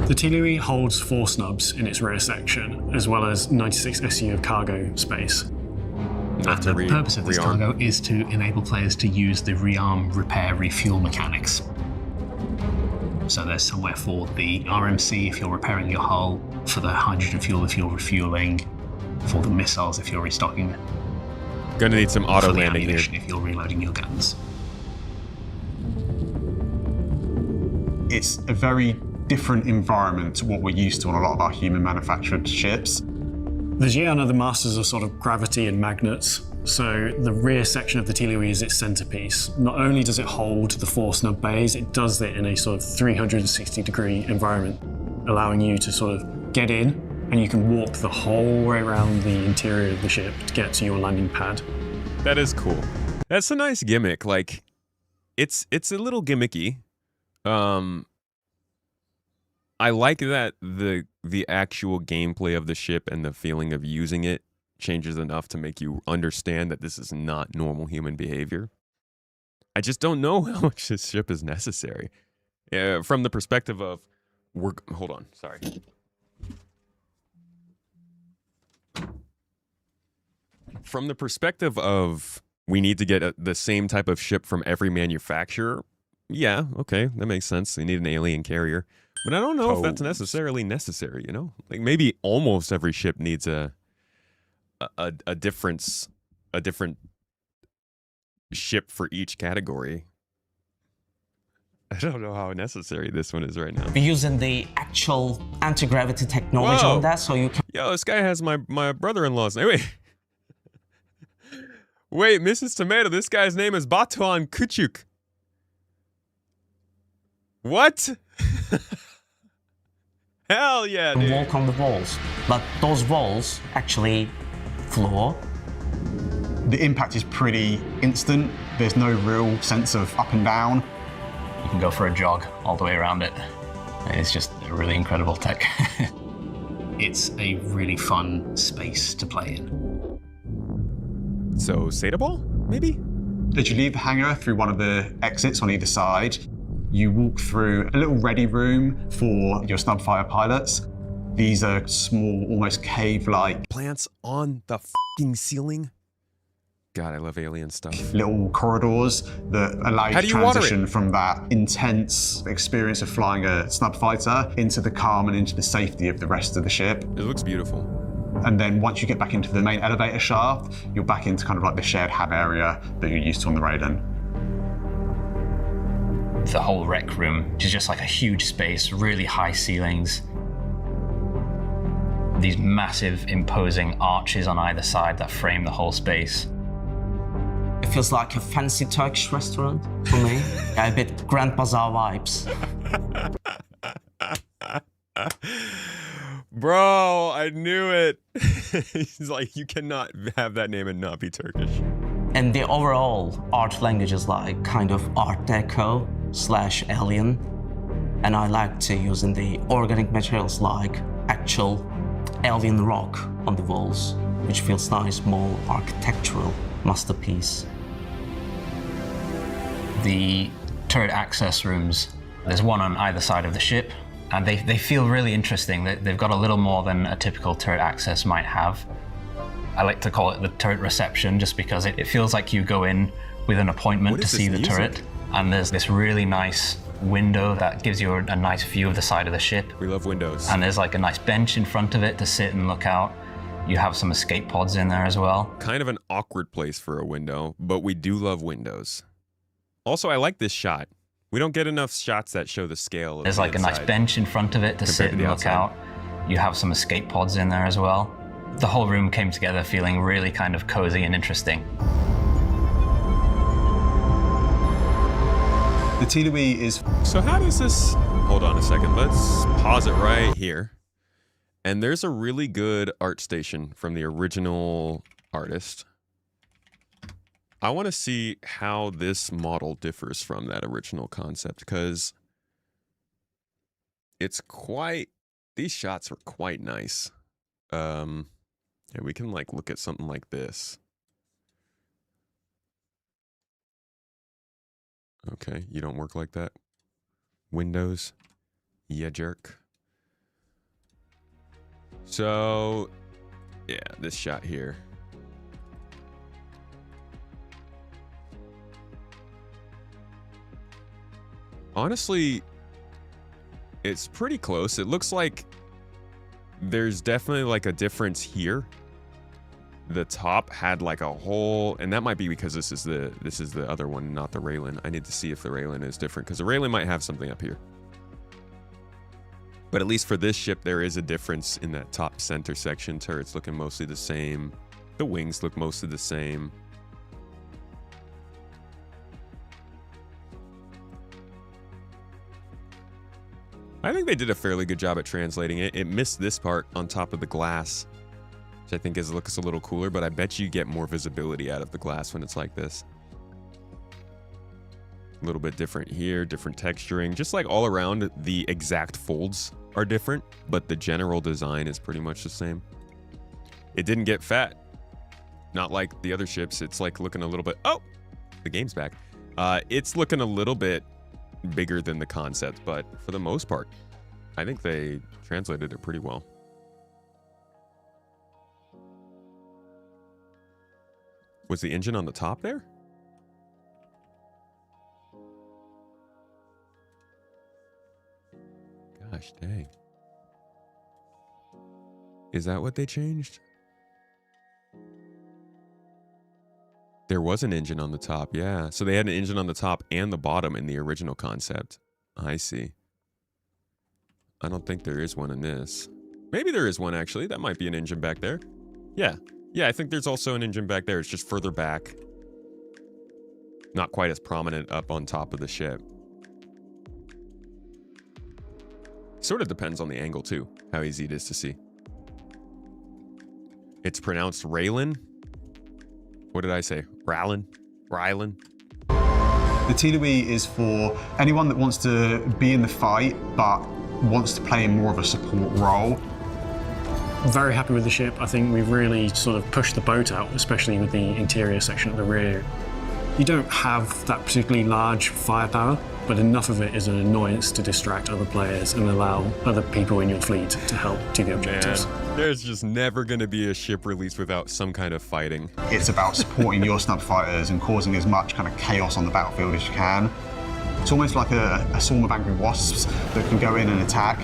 The Tilui holds 4 snubs in its rear section, as well as 96 SU of cargo space. Enough to The purpose of this rearm. cargo is to enable players to use the rearm, repair, refuel mechanics. So there's somewhere for the RMC if you're repairing your hull, for the hydrogen fuel if you're refueling, for the missiles if you're restocking, Gonna need some auto for the landing here. ammunition if you're reloading your guns. It's a very different environment to what we're used to on a lot of our human manufactured ships. The Xi'an are the masters of sort of gravity and magnets. So the rear section of the Tobii is its centerpiece. Not only does it hold the 4 snub bays, it does it in a sort of 360-degree environment, allowing you to sort of get in, and you can walk the whole way around the interior of the ship to get to your landing pad. That is cool. That's a nice gimmick. Like, it's a little gimmicky. I like that the actual gameplay of the ship and the feeling of using it changes enough to make you understand that this is not normal human behavior. I just don't know how much this ship is necessary. From the perspective of, hold on, sorry. From the perspective of, we need to get the same type of ship from every manufacturer, yeah, okay, that makes sense. They need an alien carrier. But I don't know if that's necessarily necessary, you know? Like, maybe almost every ship needs a different ship for each category. I don't know how necessary this one is right now. We're using the actual anti-gravity technology on that, so you can... Yo, this guy has my brother-in-law's name. Wait, Mrs. Tomato, this guy's name is Batuan Kuchuk. What? Hell yeah, dude. Walk on the walls, but those walls actually floor. The impact is pretty instant. There's no real sense of up and down. You can go for a jog all the way around it. It's just a really incredible tech. It's a really fun space to play in. So, Sata Ball, maybe? As you leave the hangar through one of the exits on either side, you walk through a little ready room for your snub fighter pilots. These are small, almost cave-like Plants on the f***ing ceiling? God, I love alien stuff. little corridors that allow you to transition from that intense experience of flying a snub fighter into the calm and into the safety of the rest of the ship. It looks beautiful. And then once you get back into the main elevator shaft, you're back into kind of like the shared hab area that you're used to on the Railen. The whole rec room, which is just like a huge space, really high ceilings. These massive, imposing arches on either side that frame the whole space. It feels like a fancy Turkish restaurant for me. A bit Grand Bazaar vibes. Bro, I knew it. He's like, you cannot have that name and not be Turkish. And the overall art language is like kind of Art Deco / alien. And I like to use in the organic materials like actual alien rock on the walls, which feels nice, more architectural masterpiece. The turret access rooms, there's one on either side of the ship, and they feel really interesting. They've got a little more than a typical turret access might have. I like to call it the turret reception, just because it feels like you go in with an appointment to see the turret, and there's this really nice window that gives you a nice view of the side of the ship. We love windows. And there's like a nice bench in front of it to sit and look out. You have some escape pods in there as well. Kind of an awkward place for a window, but we do love windows. Also, I like this shot. We don't get enough shots that show the scale of There's like a nice bench in front of it to sit and look out. You have some escape pods in there as well. The whole room came together feeling really kind of cozy and interesting. The Tobii is... So how does this... Hold on a second. Let's pause it right here. And there's a really good art station from the original artist. I want to see how this model differs from that original concept, because it's quite... These shots are quite nice. Yeah, we can like look at something like this. Okay, you don't work like that. Windows, yeah, jerk. So, yeah, this shot here. Honestly, it's pretty close. It looks like there's definitely like a difference here. The top had like a hole, and that might be because this is the other one, not the Railen. I need to see if the Railen is different, because the Railen might have something up here. But at least for this ship, there is a difference in that top center section. Turrets looking mostly the same. The wings look mostly the same. I think they did a fairly good job at translating it. It missed this part on top of the glass, which I think looks a little cooler, but I bet you get more visibility out of the glass when it's like this. A little bit different here, different texturing. Just like all around, the exact folds are different, but the general design is pretty much the same. It didn't get fat. Not like the other ships. It's like looking a little bit... Oh! The game's back. It's looking a little bit bigger than the concept, but for the most part, I think they translated it pretty well. Was the engine on the top there? Gosh dang. Is that what they changed? There was an engine on the top, yeah. So they had an engine on the top and the bottom in the original concept. I see. I don't think there is one in this. Maybe there is one, actually. That might be an engine back there. Yeah. Yeah, I think there's also an engine back there. It's just further back. Not quite as prominent up on top of the ship. Sort of depends on the angle, too. How easy it is to see. It's pronounced Railen. What did I say? Railen? Railen? The Tobii is for anyone that wants to be in the fight, but wants to play more of a support role. I'm very happy with the ship. I think we've really sort of pushed the boat out, especially with the interior section at the rear. You don't have that particularly large firepower, but enough of it is an annoyance to distract other players and allow other people in your fleet to help do the objectives. Man, there's just never going to be a ship released without some kind of fighting. It's about supporting your snub fighters and causing as much kind of chaos on the battlefield as you can. It's almost like a swarm of angry wasps that can go in and attack.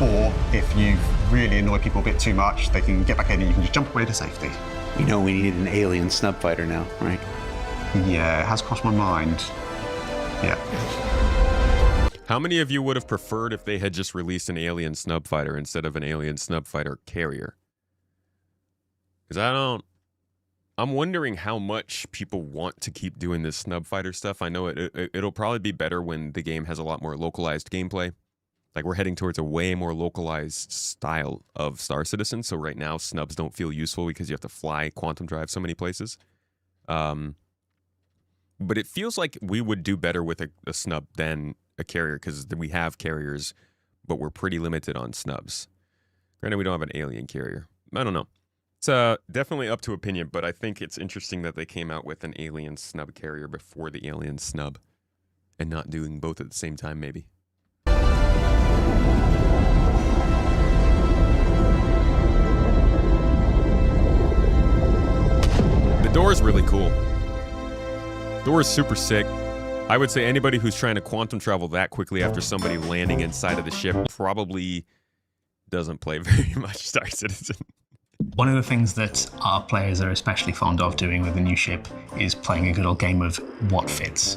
Or if you really annoy people a bit too much, they can get back in and you can just jump away to safety. You know we need an alien snub fighter now, right? Yeah, it has crossed my mind. Yeah. How many of you would have preferred if they had just released an alien snub fighter instead of an alien snub fighter carrier? Because I'm wondering how much people want to keep doing this snub fighter stuff. I know it'll probably be better when the game has a lot more localized gameplay. Like, we're heading towards a way more localized style of Star Citizen. So right now, snubs don't feel useful because you have to fly quantum drive so many places. But it feels like we would do better with a snub than a carrier, because we have carriers, but we're pretty limited on snubs. Granted, we don't have an alien carrier. I don't know. It's definitely up to opinion, but I think it's interesting that they came out with an alien snub carrier before the alien snub, and not doing both at the same time, maybe. The door's really cool. Door is super sick. I would say anybody who's trying to quantum travel that quickly after somebody landing inside of the ship probably doesn't play very much Star Citizen. One of the things that our players are especially fond of doing with a new ship is playing a good old game of what fits.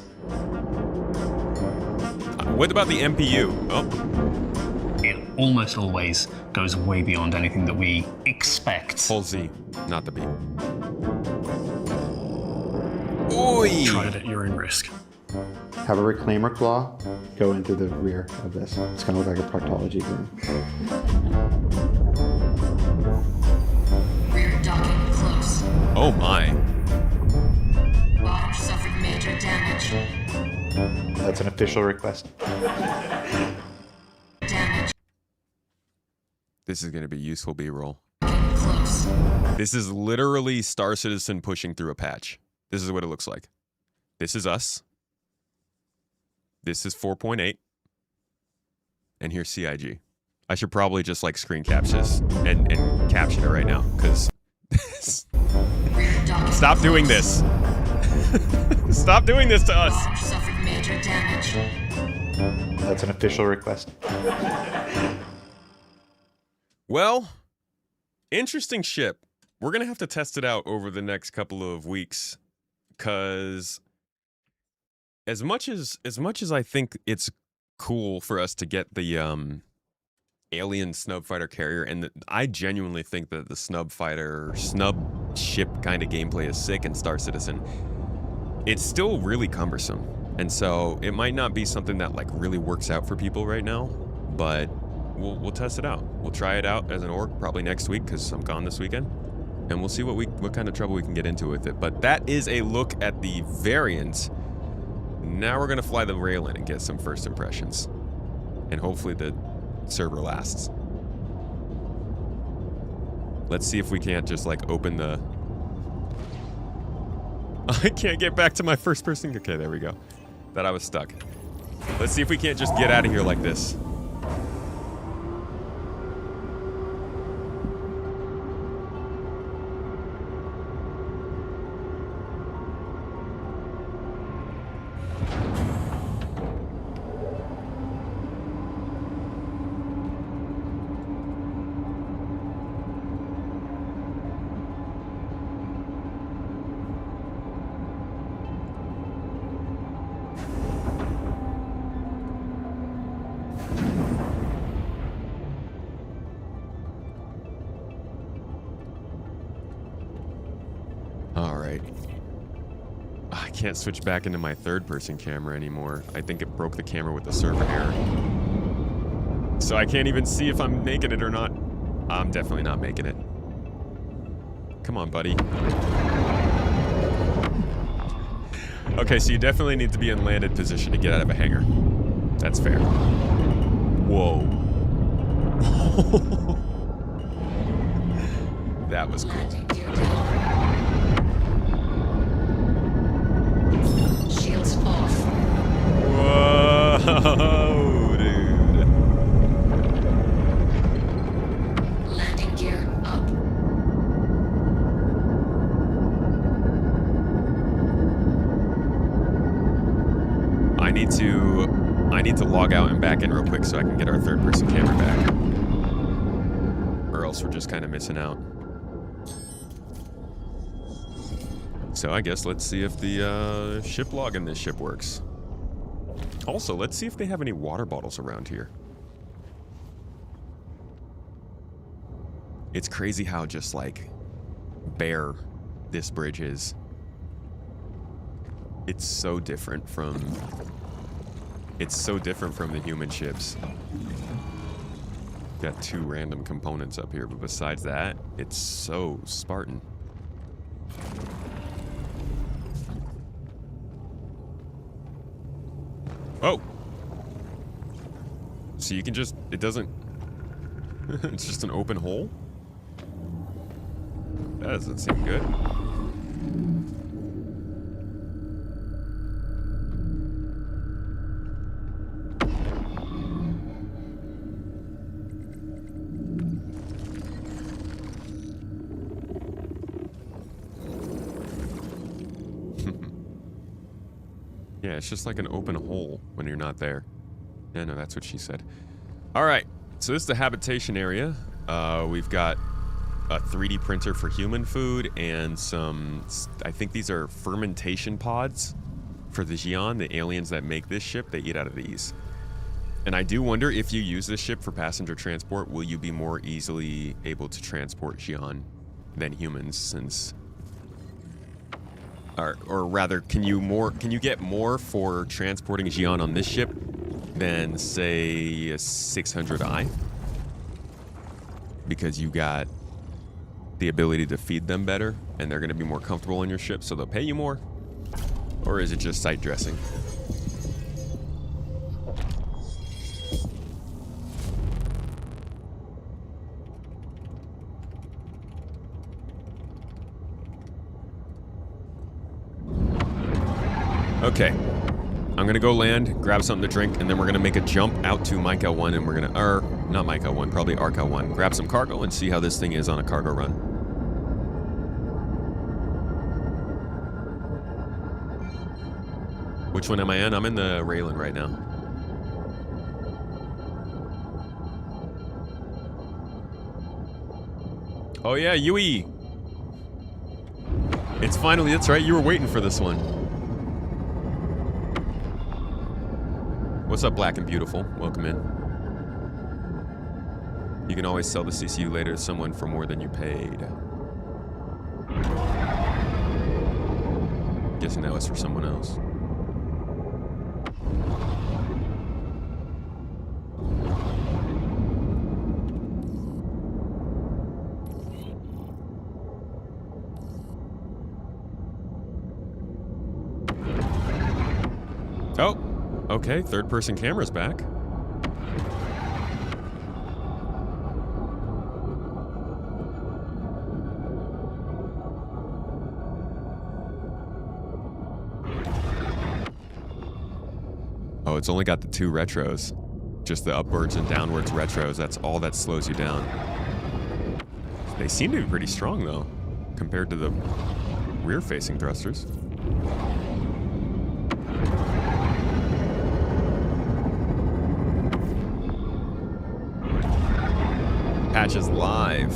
What about the MPU? Oh. It almost always goes way beyond anything that we expect. Hold Z, not the B. Oi! Try it at your own risk. Have a reclaimer claw go into the rear of this. It's going to look like a proctology thing. Rear docking close. Oh my. Bottom suffered major damage. That's an official request. Damage. This is going to be useful B-roll. Close. This is literally Star Citizen pushing through a patch. This is what it looks like. This is us. This is 4.8. And here's CIG. I should probably just like screen capture this and caption it right now, because stop doing this. Stop doing this to us. Bottom suffered major damage. That's an official request. Well, interesting ship. We're going to have to test it out over the next couple of weeks, because as much as I think it's cool for us to get the alien snub fighter carrier, and I genuinely think that the snub ship kind of gameplay is sick in Star Citizen. It's still really cumbersome, and so it might not be something that like really works out for people right now, but we'll test it out. We'll try it out as an org probably next week because I'm gone this weekend, and we'll see what kind of trouble we can get into with it. But that is a look at the variant. Now we're gonna fly the Railen and get some first impressions, and hopefully the server lasts. Let's see if we can't just like open the... I can't get back to my first person. Okay, there we go. Thought I was stuck. Let's see if we can't just get out of here like this. I can't switch back into my third-person camera anymore. I think it broke the camera with the server error. So I can't even see if I'm making it or not. I'm definitely not making it. Come on, buddy. Okay, so you definitely need to be in landed position to get out of a hangar. That's fair. Whoa. That was cool. Shields off. Whoa, dude. Landing gear up. I need to log out and back in real quick so I can get our third-person camera back. Or else we're just kind of missing out. So I guess let's see if the ship log in this ship works. Also, let's see if they have any water bottles around here. It's crazy how just like bare this bridge is. It's so different from the human ships. Got two random components up here, but besides that, it's so Spartan. Oh! So you can just, it doesn't, it's just an open hole? That doesn't seem good. Yeah, it's just like an open hole when you're not there. Yeah, no, that's what she said. All right, so this is the habitation area. We've got a 3D printer for human food and some, I think these are fermentation pods for the Xi'an, the aliens that make this ship. They eat out of these. And I do wonder if you use this ship for passenger transport, will you be more easily able to transport Xi'an than humans, since... Or rather, can you get more for transporting Xi'an on this ship than, say, a 600i? Because you got the ability to feed them better, and they're going to be more comfortable on your ship, so they'll pay you more? Or is it just site dressing? Okay, I'm gonna go land, grab something to drink, and then we're gonna make a jump out to Mike L1, and we're gonna, not Mike L1, probably Arc L1, grab some cargo and see how this thing is on a cargo run. Which one am I in? I'm in the Railen right now. Oh yeah, Yui! It's finally, that's right, you were waiting for this one. What's up, Black and Beautiful? Welcome in. You can always sell the CCU later to someone for more than you paid. Guessing that was for someone else. Oh, okay, third-person camera's back. Oh, it's only got the 2 retros. Just the upwards and downwards retros, that's all that slows you down. They seem to be pretty strong, though, compared to the rear-facing thrusters. Patch is live.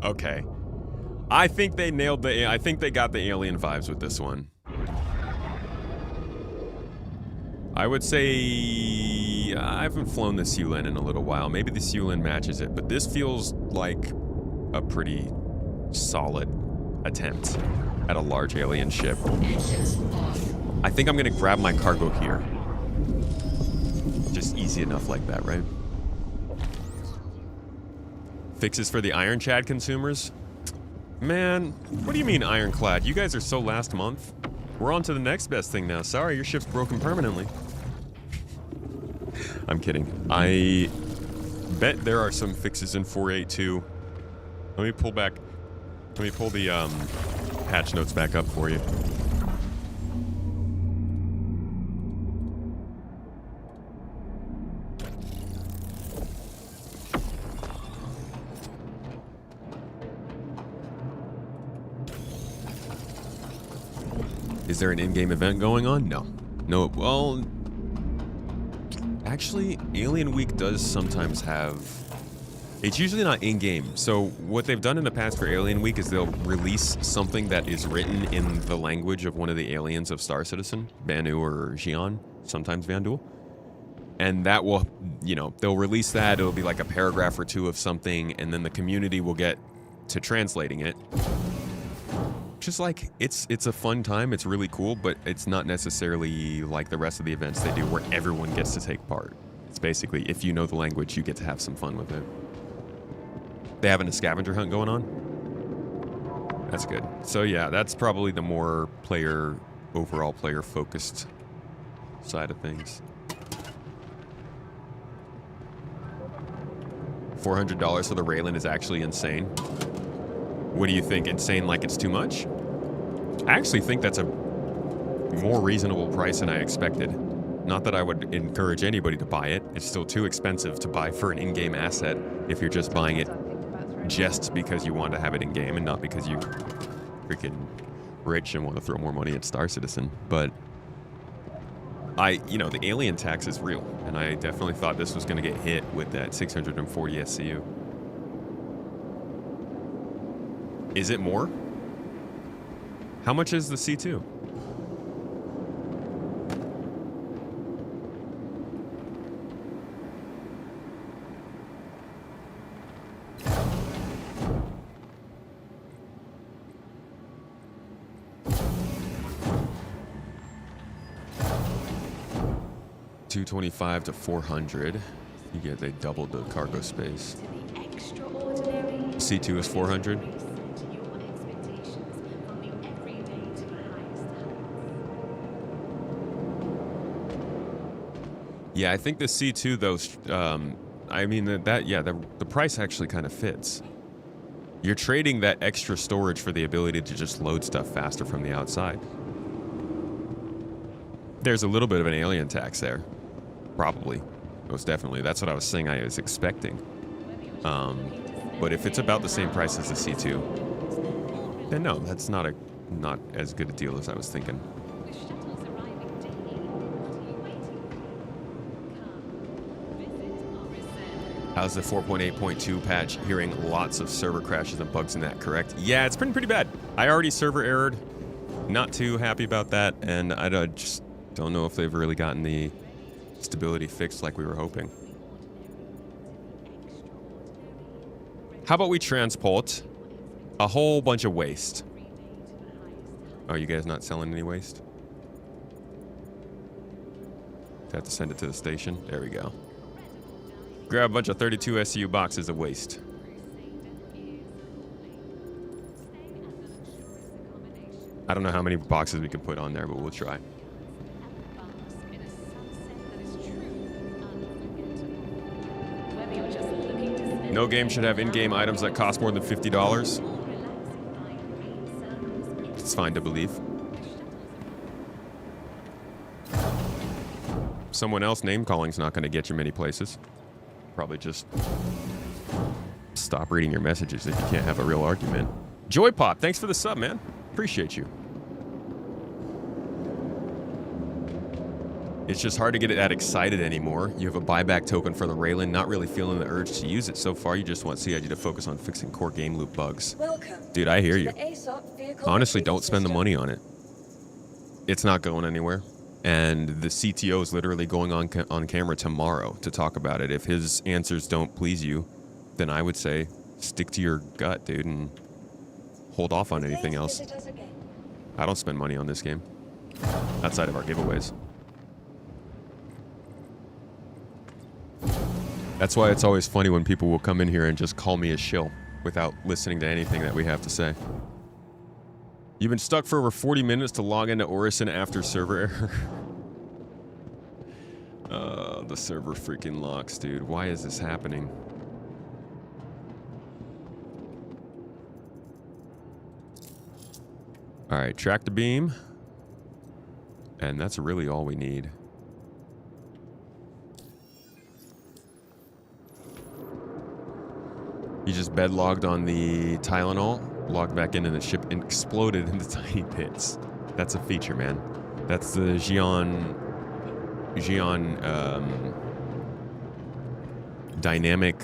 Okay. I think they nailed I think they got the alien vibes with this one. I would say I haven't flown the Seulin in a little while. Maybe the Seulin matches it, but this feels like a pretty solid attempt at a large alien ship. I think I'm gonna grab my cargo here. Just easy enough like that, right? Fixes for the Iron Chad consumers? Man, what do you mean ironclad? You guys are so last month. We're on to the next best thing now. Sorry, your ship's broken permanently. I'm kidding. I bet there are some fixes in 4.8.2. Let me pull the patch notes back up for you. Is there an in-game event going on? No. No, well... Actually, Alien Week does sometimes have... It's usually not in-game. So what they've done in the past for Alien Week is they'll release something that is written in the language of one of the aliens of Star Citizen, Banu or Xi'an, sometimes Vandul. And that will, you know, they'll release that. It'll be like a paragraph or 2 of something, and then the community will get to translating it. Just like, it's a fun time, it's really cool, but it's not necessarily like the rest of the events they do where everyone gets to take part. It's basically, if you know the language, you get to have some fun with it. They having a scavenger hunt going on? That's good. So yeah, that's probably the more overall player-focused side of things. $400 for the Railen is actually insane. What do you think? Insane like it's too much? I actually think that's a more reasonable price than I expected. Not that I would encourage anybody to buy it. It's still too expensive to buy for an in-game asset if you're just buying it just because you want to have it in-game and not because you freaking rich and want to throw more money at Star Citizen. But you know, the alien tax is real, and I definitely thought this was going to get hit with that 640 SCU. Is it more? How much is the C2? $225 to $400. They doubled the cargo space. C2 is $400. Yeah, I think the C2 though, I mean the price actually kind of fits. You're trading that extra storage for the ability to just load stuff faster from the outside. There's a little bit of an alien tax there, probably, most definitely. That's what I was saying I was expecting. But if it's about the same price as the C2, then no, that's not as good a deal as I was thinking. How's the 4.8.2 patch? Hearing lots of server crashes and bugs in that, correct? Yeah, it's been pretty bad. I already server errored. Not too happy about that, and I just don't know if they've really gotten the stability fixed like we were hoping. How about we transport a whole bunch of waste? Oh, you guys not selling any waste? Have to send it to the station. There we go. Grab a bunch of 32 SU boxes of waste. I don't know how many boxes we can put on there, but we'll try. No game should have in-game items that cost more than $50. It's fine to believe. Someone else name-calling's not going to get you many places. Probably just stop reading your messages if you can't have a real argument. Joy Pop, thanks for the sub, man. Appreciate you. It's just hard to get it that excited anymore. You have a buyback token for the Railen, not really feeling the urge to use it so far. You just want CIG to focus on fixing core game loop bugs. Dude, I hear you. Honestly, don't spend the money on it. It's not going anywhere. And the CTO is literally going on camera tomorrow to talk about it. If his answers don't please you, then I would say stick to your gut, dude, and hold off on anything else. I don't spend money on this game outside of our giveaways. That's why it's always funny when people will come in here and just call me a shill without listening to anything that we have to say. You've been stuck for over 40 minutes to log into Orison after server error. The server freaking locks, dude. Why is this happening? All right, tractor beam. And that's really all we need. He just bed logged on the Tylenol, logged back in, and the ship exploded into tiny bits. That's a feature, man. That's the Xi'an dynamic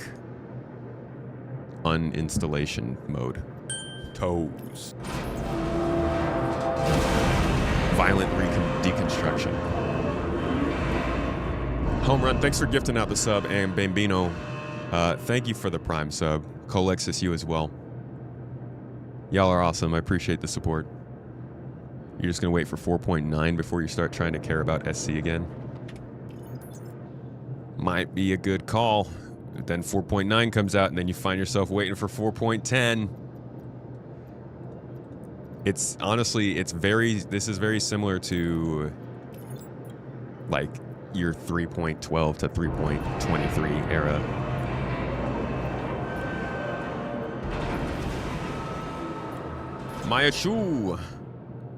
uninstallation mode. Toes. Violent deconstruction. Home Run, thanks for gifting out the sub, and Bambino, thank you for the Prime sub. Colexis, you as well. Y'all are awesome. I appreciate the support. You're just going to wait for 4.9 before you start trying to care about SC again? Might be a good call. But then 4.9 comes out, and then you find yourself waiting for 4.10. It's honestly, this is very similar to like your 3.12 to 3.23 era. Maya Chu,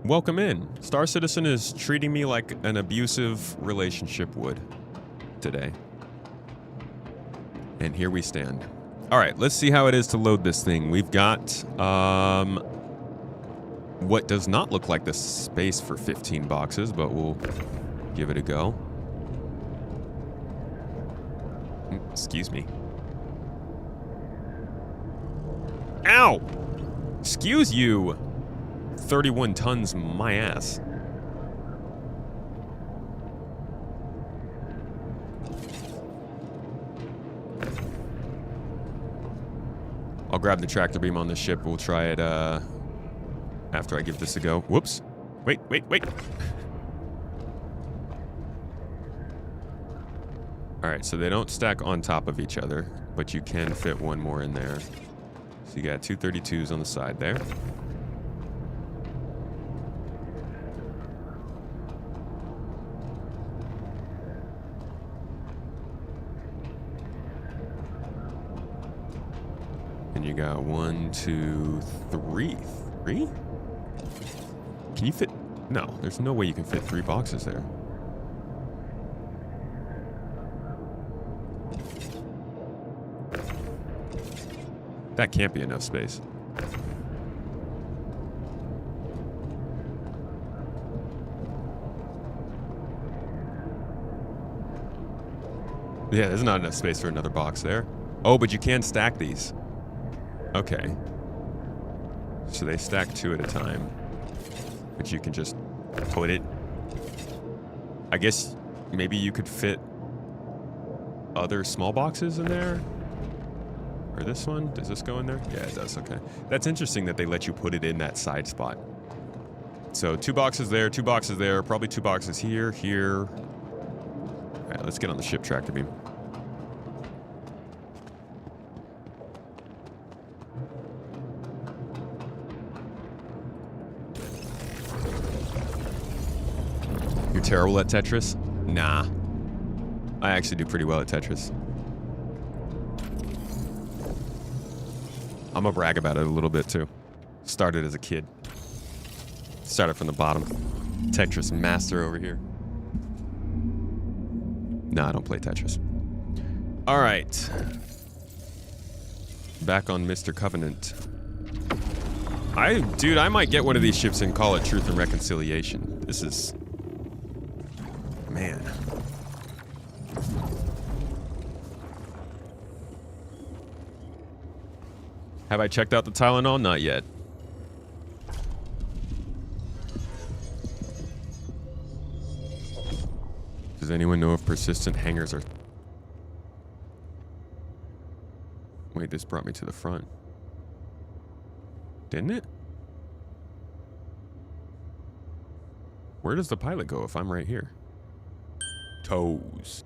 welcome in. Star Citizen is treating me like an abusive relationship would today. And here we stand. All right, let's see how it is to load this thing. We've got what does not look like the space for 15 boxes, but we'll give it a go. Excuse me. Ow! Excuse you! 31 tons, my ass. I'll grab the tractor beam on the ship. We'll try it after I give this a go. Whoops. Wait. Alright, so they don't stack on top of each other, but you can fit one more in there. So you got two 32s on the side there. And you got 1, 2, 3. 3? Can you fit? No, there's no way you can fit 3 boxes there. That can't be enough space. Yeah, there's not enough space for another box there. Oh, but you can stack these. Okay. So they stack 2 at a time. But you can just put it. I guess maybe you could fit other small boxes in there? Or this one? Does this go in there? Yeah, it does. Okay. That's interesting that they let you put it in that side spot. So 2 boxes there, 2 boxes there, probably 2 boxes here, here. All right, let's get on the ship tractor beam. You're terrible at Tetris? Nah. I actually do pretty well at Tetris. I'm gonna brag about it a little bit too. Started as a kid. Started from the bottom. Tetris master over here. Nah, I don't play Tetris. All right. Back on Mr. Covenant. Dude, I might get one of these ships and call it Truth and Reconciliation. This is... Man. Have I checked out the Tylenol? Not yet. Does anyone know if persistent hangers are... Wait, this brought me to the front. Didn't it? Where does the pilot go if I'm right here? Toes.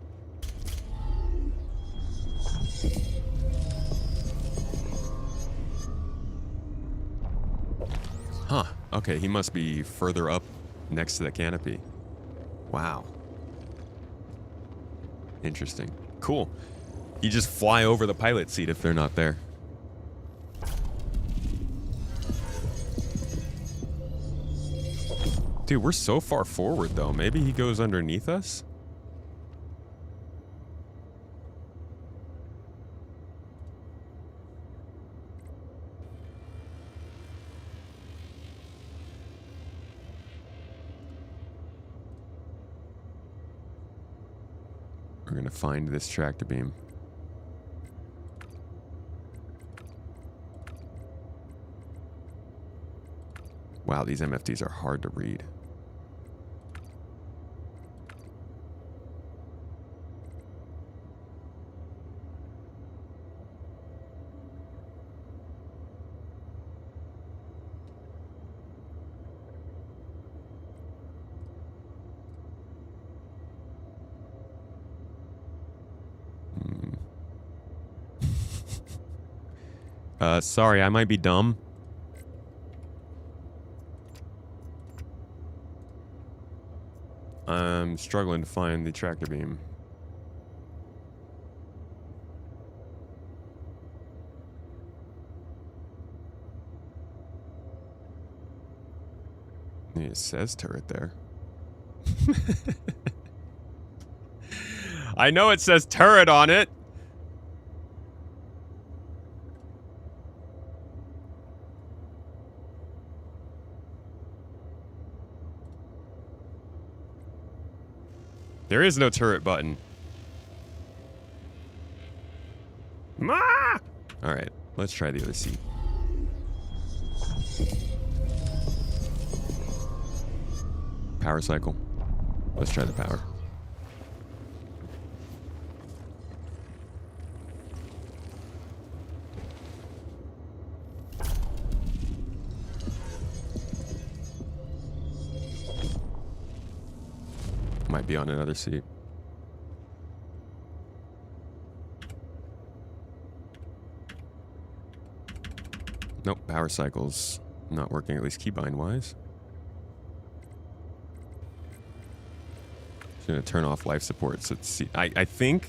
Huh. Okay, he must be further up next to the canopy. Wow. Interesting. Cool. You just fly over the pilot seat if they're not there. Dude, we're so far forward, though. Maybe he goes underneath us? We're gonna find this tractor beam. Wow, these MFDs are hard to read. Sorry, I might be dumb. I'm struggling to find the tractor beam. It says turret there. I know it says turret on it. There is no turret button. Ma! All right, let's try the other seat. Power cycle. Let's try the power. Might be on another seat. Nope, power cycle's not working, at least keybind wise. Just gonna turn off life support. So let's see. I think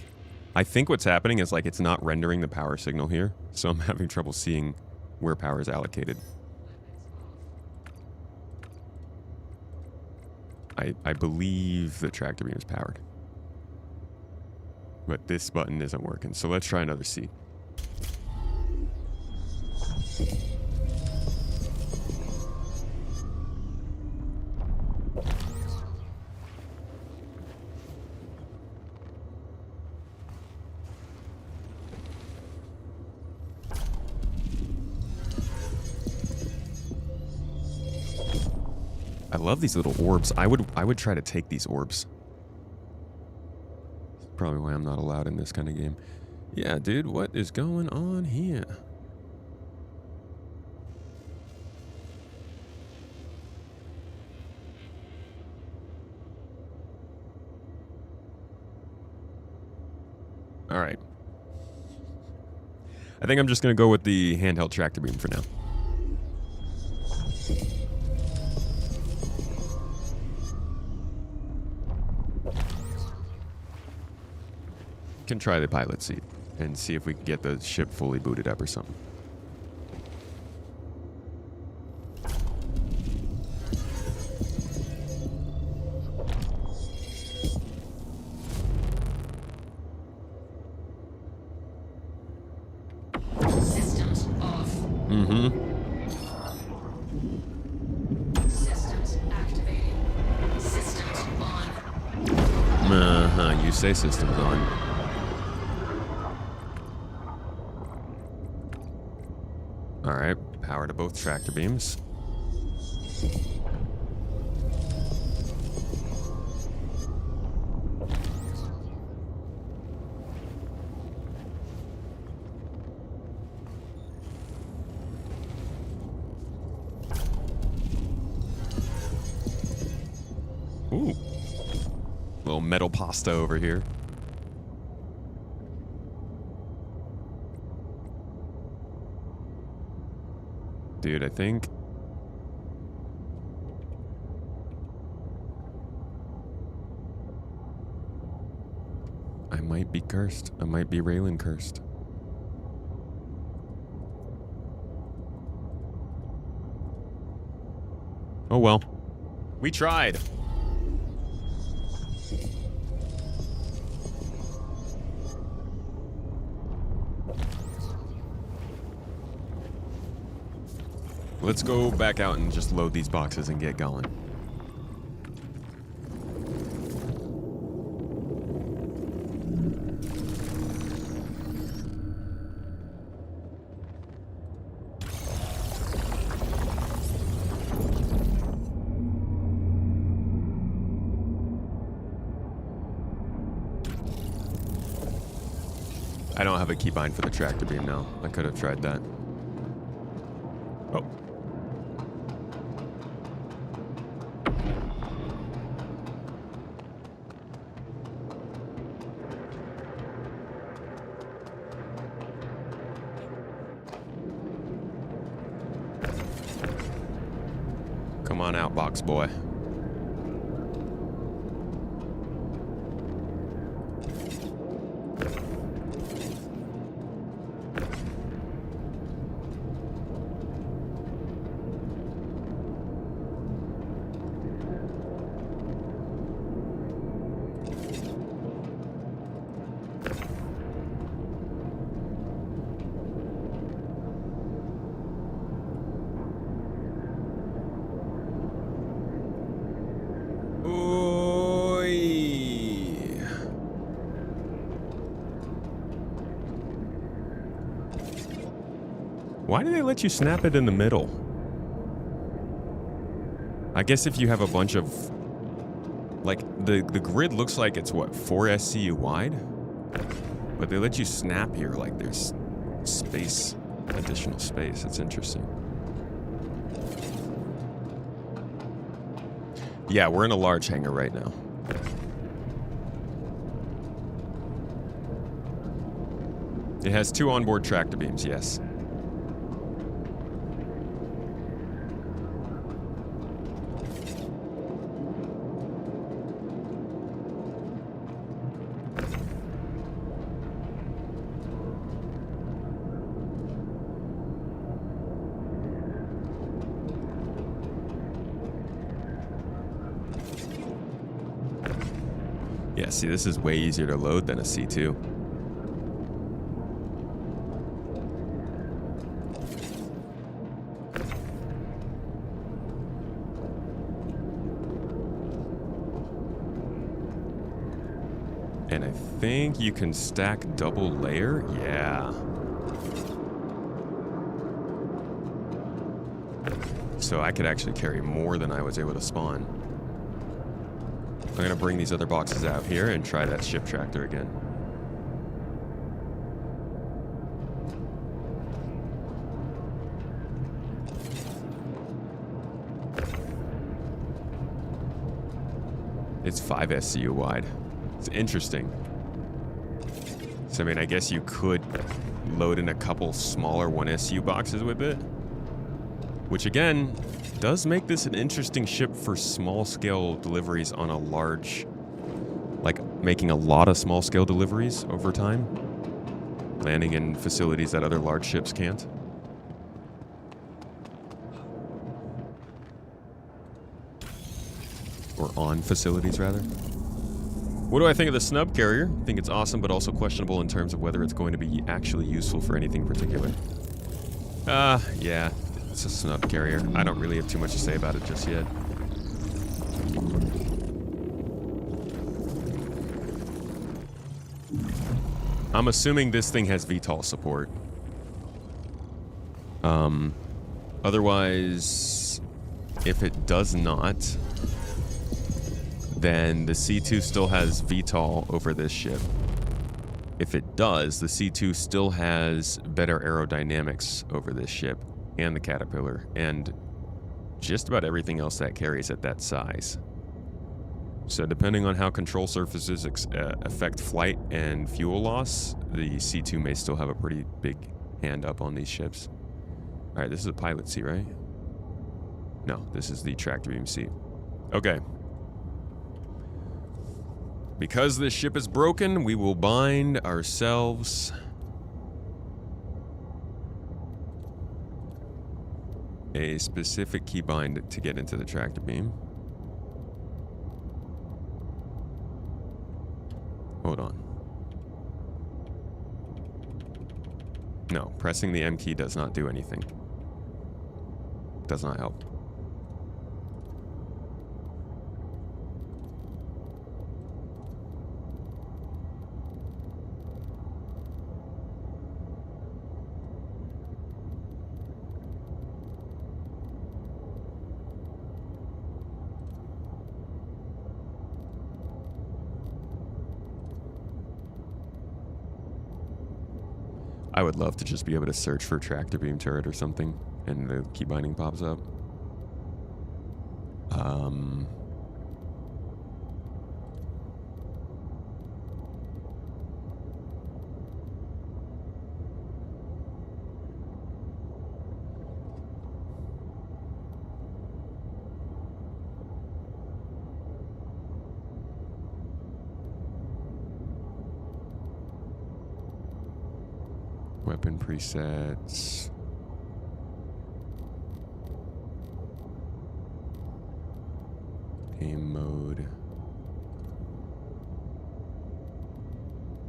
what's happening is like it's not rendering the power signal here, so I'm having trouble seeing where power is allocated. I believe the tractor beam is powered. But this button isn't working, so let's try another seat. I love these little orbs. I would try to take these orbs. That's probably why I'm not allowed in this kind of game. Yeah, dude, what is going on here? All right. I think I'm just going to go with the handheld tractor beam for now. Can try the pilot seat and see if we can get the ship fully booted up or something. Systems off. Mm-hmm. Systems activating. Systems on. Uh-huh. You say systems on. All right, power to both tractor beams. Ooh, little metal pasta over here. Dude, I think I might be cursed. I might be Railen cursed. Oh well. We tried. Let's go back out and just load these boxes and get going. I don't have a keybind for the tractor beam now. I could have tried that. Oh. Come on out, box boy. Why do they let you snap it in the middle? I guess if you have a bunch of... Like, the grid looks like it's, what, 4 SCU wide? But they let you snap here like there's space, additional space. It's interesting. Yeah, we're in a large hangar right now. It has 2 onboard tractor beams, yes. Yeah, see, this is way easier to load than a C2. And I think you can stack double layer? Yeah. So I could actually carry more than I was able to spawn. I'm going to bring these other boxes out here and try that ship tractor again. It's 5 SCU wide. It's interesting. So, I mean, I guess you could load in a couple smaller 1 SCU boxes with it. Which, again, does make this an interesting ship for small-scale deliveries on a large... Like, making a lot of small-scale deliveries over time. Landing in facilities that other large ships can't. Or on facilities, rather. What do I think of the snub carrier? I think it's awesome, but also questionable in terms of whether it's going to be actually useful for anything particular. Yeah, it's a snub carrier. I don't really have too much to say about it just yet. I'm assuming this thing has VTOL support. Otherwise, if it does not, then the C2 still has VTOL over this ship. If it does, the C2 still has better aerodynamics over this ship and the Caterpillar and just about everything else that carries at that size. So depending on how control surfaces affect flight and fuel loss, the C2 may still have a pretty big hand up on these ships. All right, this is a pilot seat, right? No, this is the tractor beam seat. Okay. Because this ship is broken, we will bind ourselves a specific keybind to get into the tractor beam. Hold on. No, pressing the M key does not do anything. Does not help. I would love to just be able to search for tractor beam turret or something, and the key binding pops up. Weapon presets. Aim mode.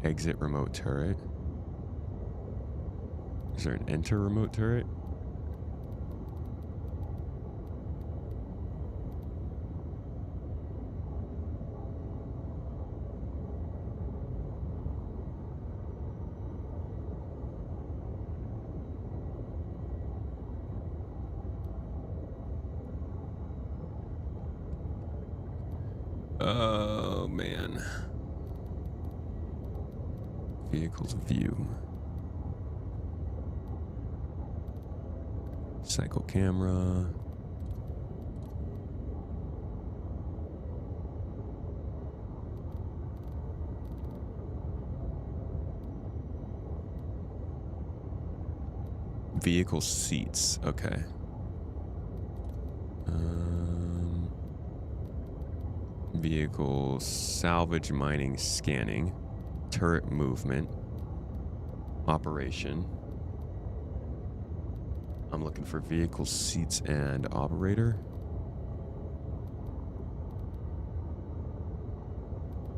Exit remote turret. Is there an enter remote turret? Oh, man. Vehicles view. Cycle camera. Vehicle seats. Okay. Vehicle salvage mining scanning. Turret movement. Operation. I'm looking for vehicle seats and operator.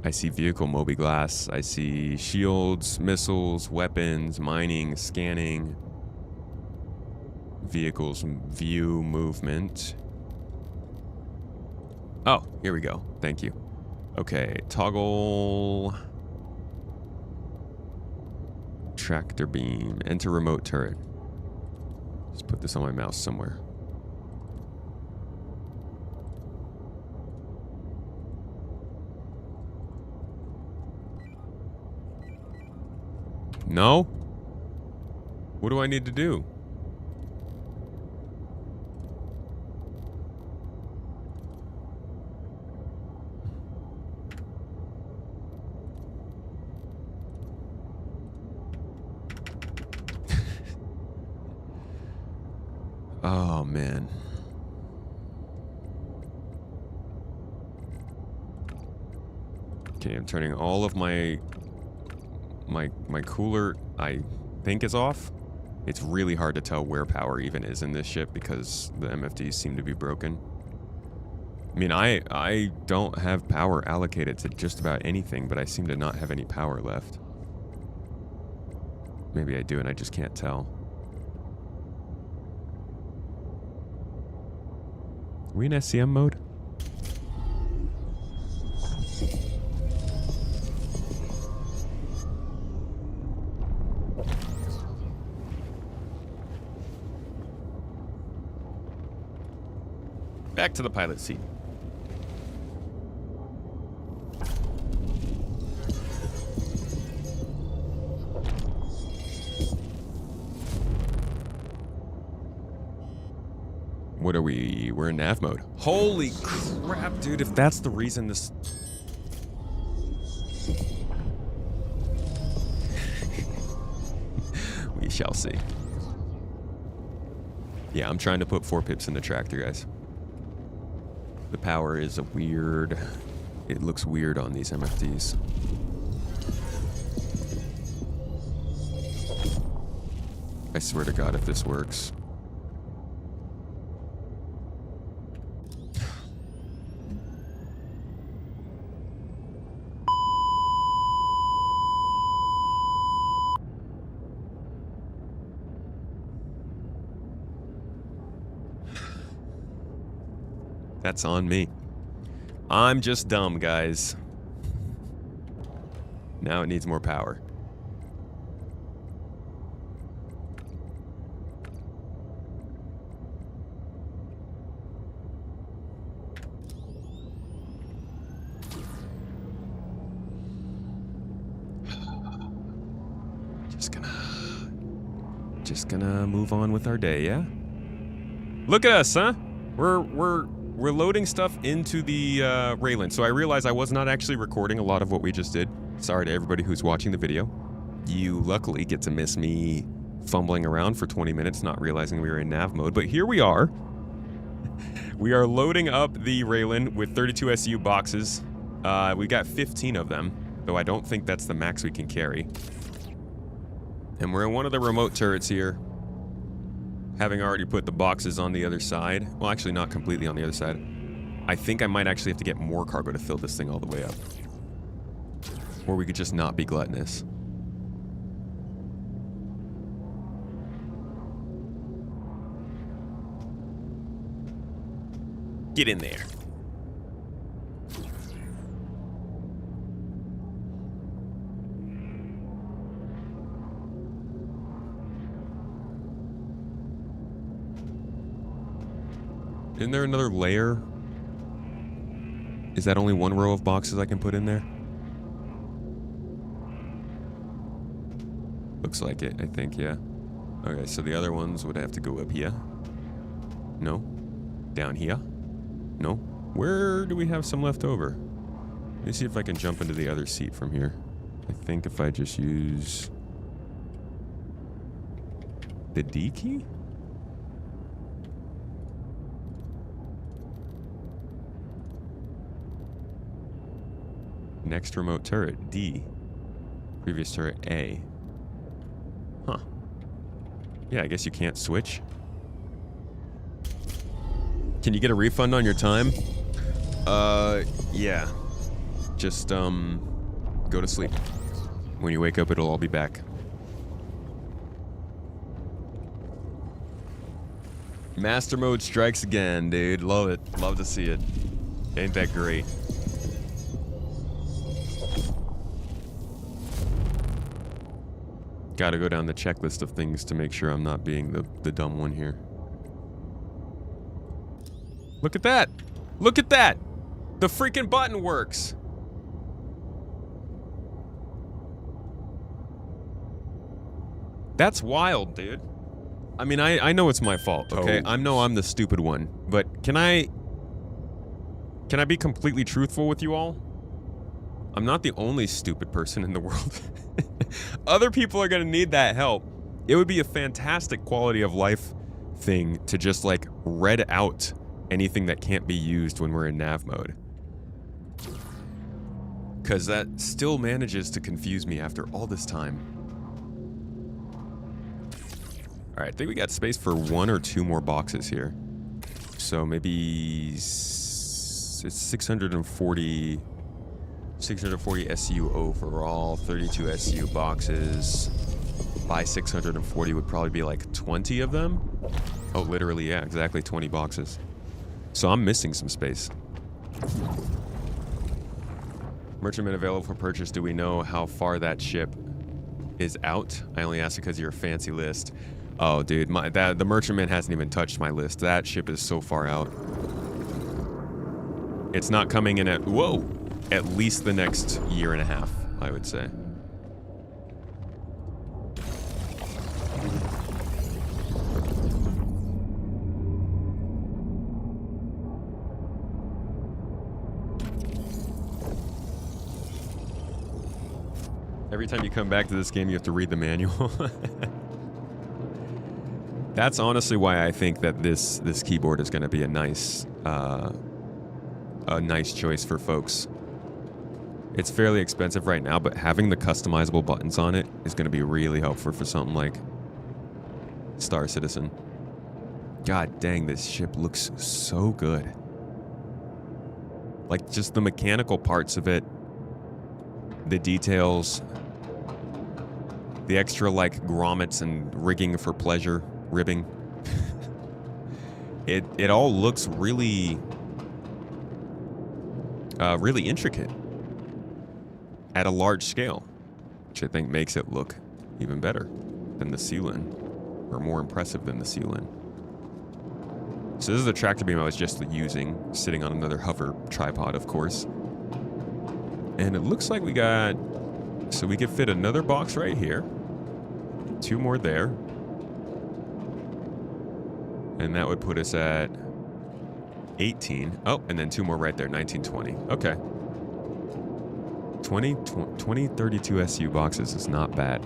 I see vehicle mobi-glass. I see shields, missiles, weapons, mining, scanning. Vehicles view movement. Oh, here we go. Thank you. Okay, toggle tractor beam. Enter remote turret. Just put this on my mouse somewhere. No? What do I need to do? Oh, man. Okay, I'm turning all of my cooler, I think, is off. It's really hard to tell where power even is in this ship because the MFDs seem to be broken. I mean, I don't have power allocated to just about anything, but I seem to not have any power left. Maybe I do and I just can't tell. Are we in SCM mode? Back to the pilot seat. What are we? We're in nav mode. Holy crap, dude. If that's the reason this... We shall see. Yeah, I'm trying to put 4 pips in the tractor, guys. The power is a weird... It looks weird on these MFDs. I swear to God if this works. That's on me. I'm just dumb, guys. Now it needs more power. Just gonna move on with our day, yeah? Look at us, huh? We're loading stuff into the Railen. So I realized I was not actually recording a lot of what we just did. Sorry to everybody who's watching the video. You luckily get to miss me fumbling around for 20 minutes, not realizing we were in nav mode. But here we are. We are loading up the Railen with 32 SU boxes. We got 15 of them, though I don't think that's the max we can carry. And we're in one of the remote turrets here. Having already put the boxes on the other side. Well, actually not completely on the other side. I think I might actually have to get more cargo to fill this thing all the way up. Or we could just not be gluttonous. Get in there. Isn't there another layer? Is that only one row of boxes I can put in there? Looks like it, I think, yeah. Okay, so the other ones would have to go up here. No. Down here. No. Where do we have some left over? Let me see if I can jump into the other seat from here. I think if I just use the D key? Next remote turret, D. Previous turret, A. Huh. Yeah, I guess you can't switch. Can you get a refund on your time? Yeah. Just, go to sleep. When you wake up, it'll all be back. Master mode strikes again, dude. Love it. Love to see it. Ain't that great? Gotta go down the checklist of things to make sure I'm not being the dumb one here. Look at that! Look at that! The freaking button works! That's wild, dude. I mean, I know it's my fault, okay? I know I'm the stupid one, but can I be completely truthful with you all? I'm not the only stupid person in the world. Other people are gonna need that help. It would be a fantastic quality of life thing to just like red out anything that can't be used when we're in nav mode. Cause that still manages to confuse me after all this time. All right, I think we got space for 1 or 2 more boxes here. So maybe it's 640 SU overall, 32 SU boxes. By 640 would probably be like 20 of them. Oh, literally, yeah, exactly 20 boxes. So I'm missing some space. Merchantman available for purchase. Do we know how far that ship is out? I only asked because you're a fancy list. Oh, dude, the merchantman hasn't even touched my list. That ship is so far out. It's not coming in at least the next year and a half, I would say. Every time you come back to this game, you have to read the manual. That's honestly why I think that this keyboard is going to be a nice choice for folks. It's fairly expensive right now, but having the customizable buttons on it is going to be really helpful for something like Star Citizen. God dang, this ship looks so good. Like, just the mechanical parts of it, the details, the extra, like, grommets and rigging for pleasure, ribbing. It all looks really, really intricate at a large scale, which I think makes it look even better than the Sealand, or more impressive than the Sealand. So this is the tractor beam I was just using, sitting on another hover tripod, of course. And it looks like we got, so we could fit another box right here, 2 more there, and that would put us at 18. Oh, and then 2 more right there, 19, 20. Okay. 20, 32 SU boxes is not bad.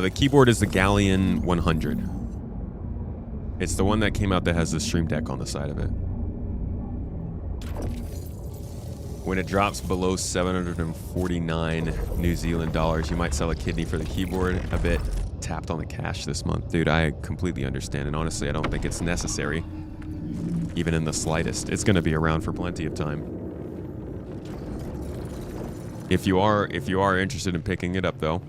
The keyboard is the Galleon 100. It's the one that came out that has the Stream Deck on the side of it. When it drops below 749 New Zealand dollars, you might sell a kidney for the keyboard. A bit tapped on the cash this month. Dude, I completely understand, and honestly, I don't think it's necessary, even in the slightest. It's going to be around for plenty of time. If you are interested in picking it up, though,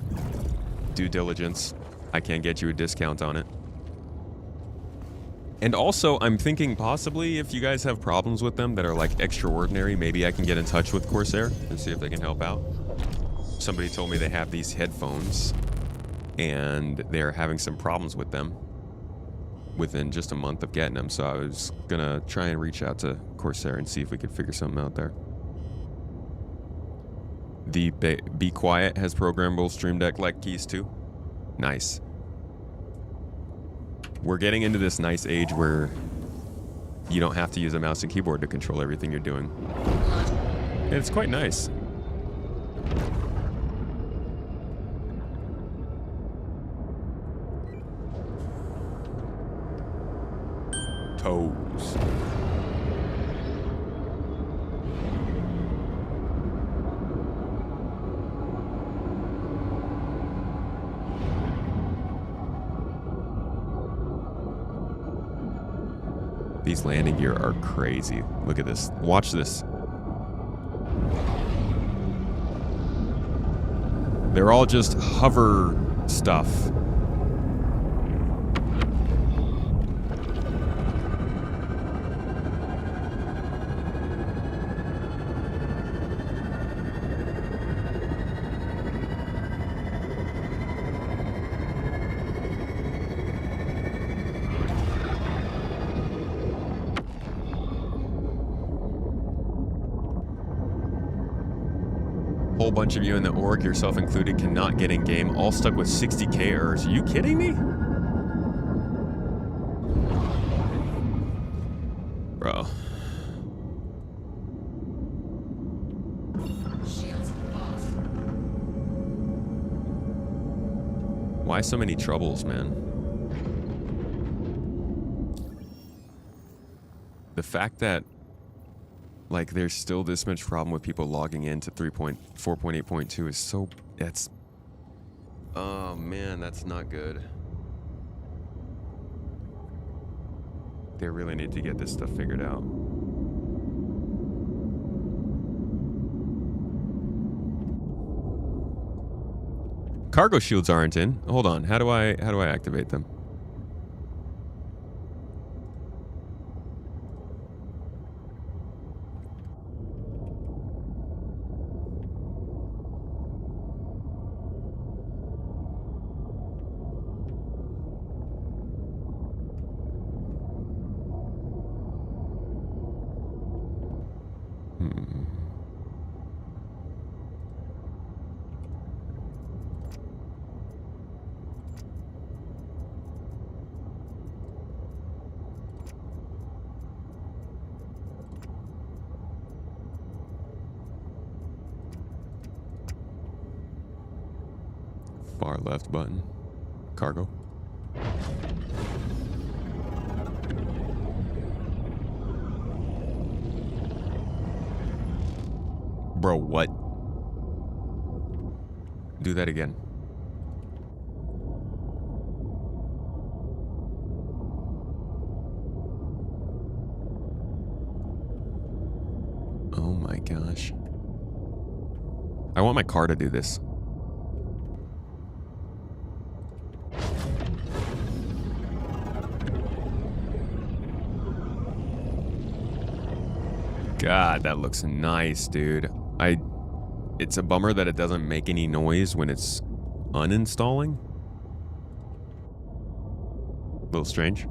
due diligence, I can get you a discount on it. And also, I'm thinking possibly if you guys have problems with them that are like extraordinary, maybe I can get in touch with Corsair and see if they can help out. Somebody told me they have these headphones and they're having some problems with them within just a month of getting them. So I was gonna try and reach out to Corsair and see if we could figure something out there. The Be Quiet has programmable Stream Deck like keys too. Nice. We're getting into this nice age where you don't have to use a mouse and keyboard to control everything you're doing. And it's quite nice. Toes. These landing gear are crazy. Look at this. Watch this. They're all just hover stuff. Whole bunch of you in the org, yourself included, cannot get in game. All stuck with 60K errors. Are you kidding me? Bro. Shields off. Why so many troubles, man? The fact that, like, there's still this much problem with people logging into 4.8.2 is so... That's... Oh, man, that's not good. They really need to get this stuff figured out. Cargo shields aren't in. Hold on. How do I activate them? Far left button. Cargo. Bro, what? Do that again. Oh my gosh. I want my car to do this. God, that looks nice, dude. It's a bummer that it doesn't make any noise when it's uninstalling. A little strange.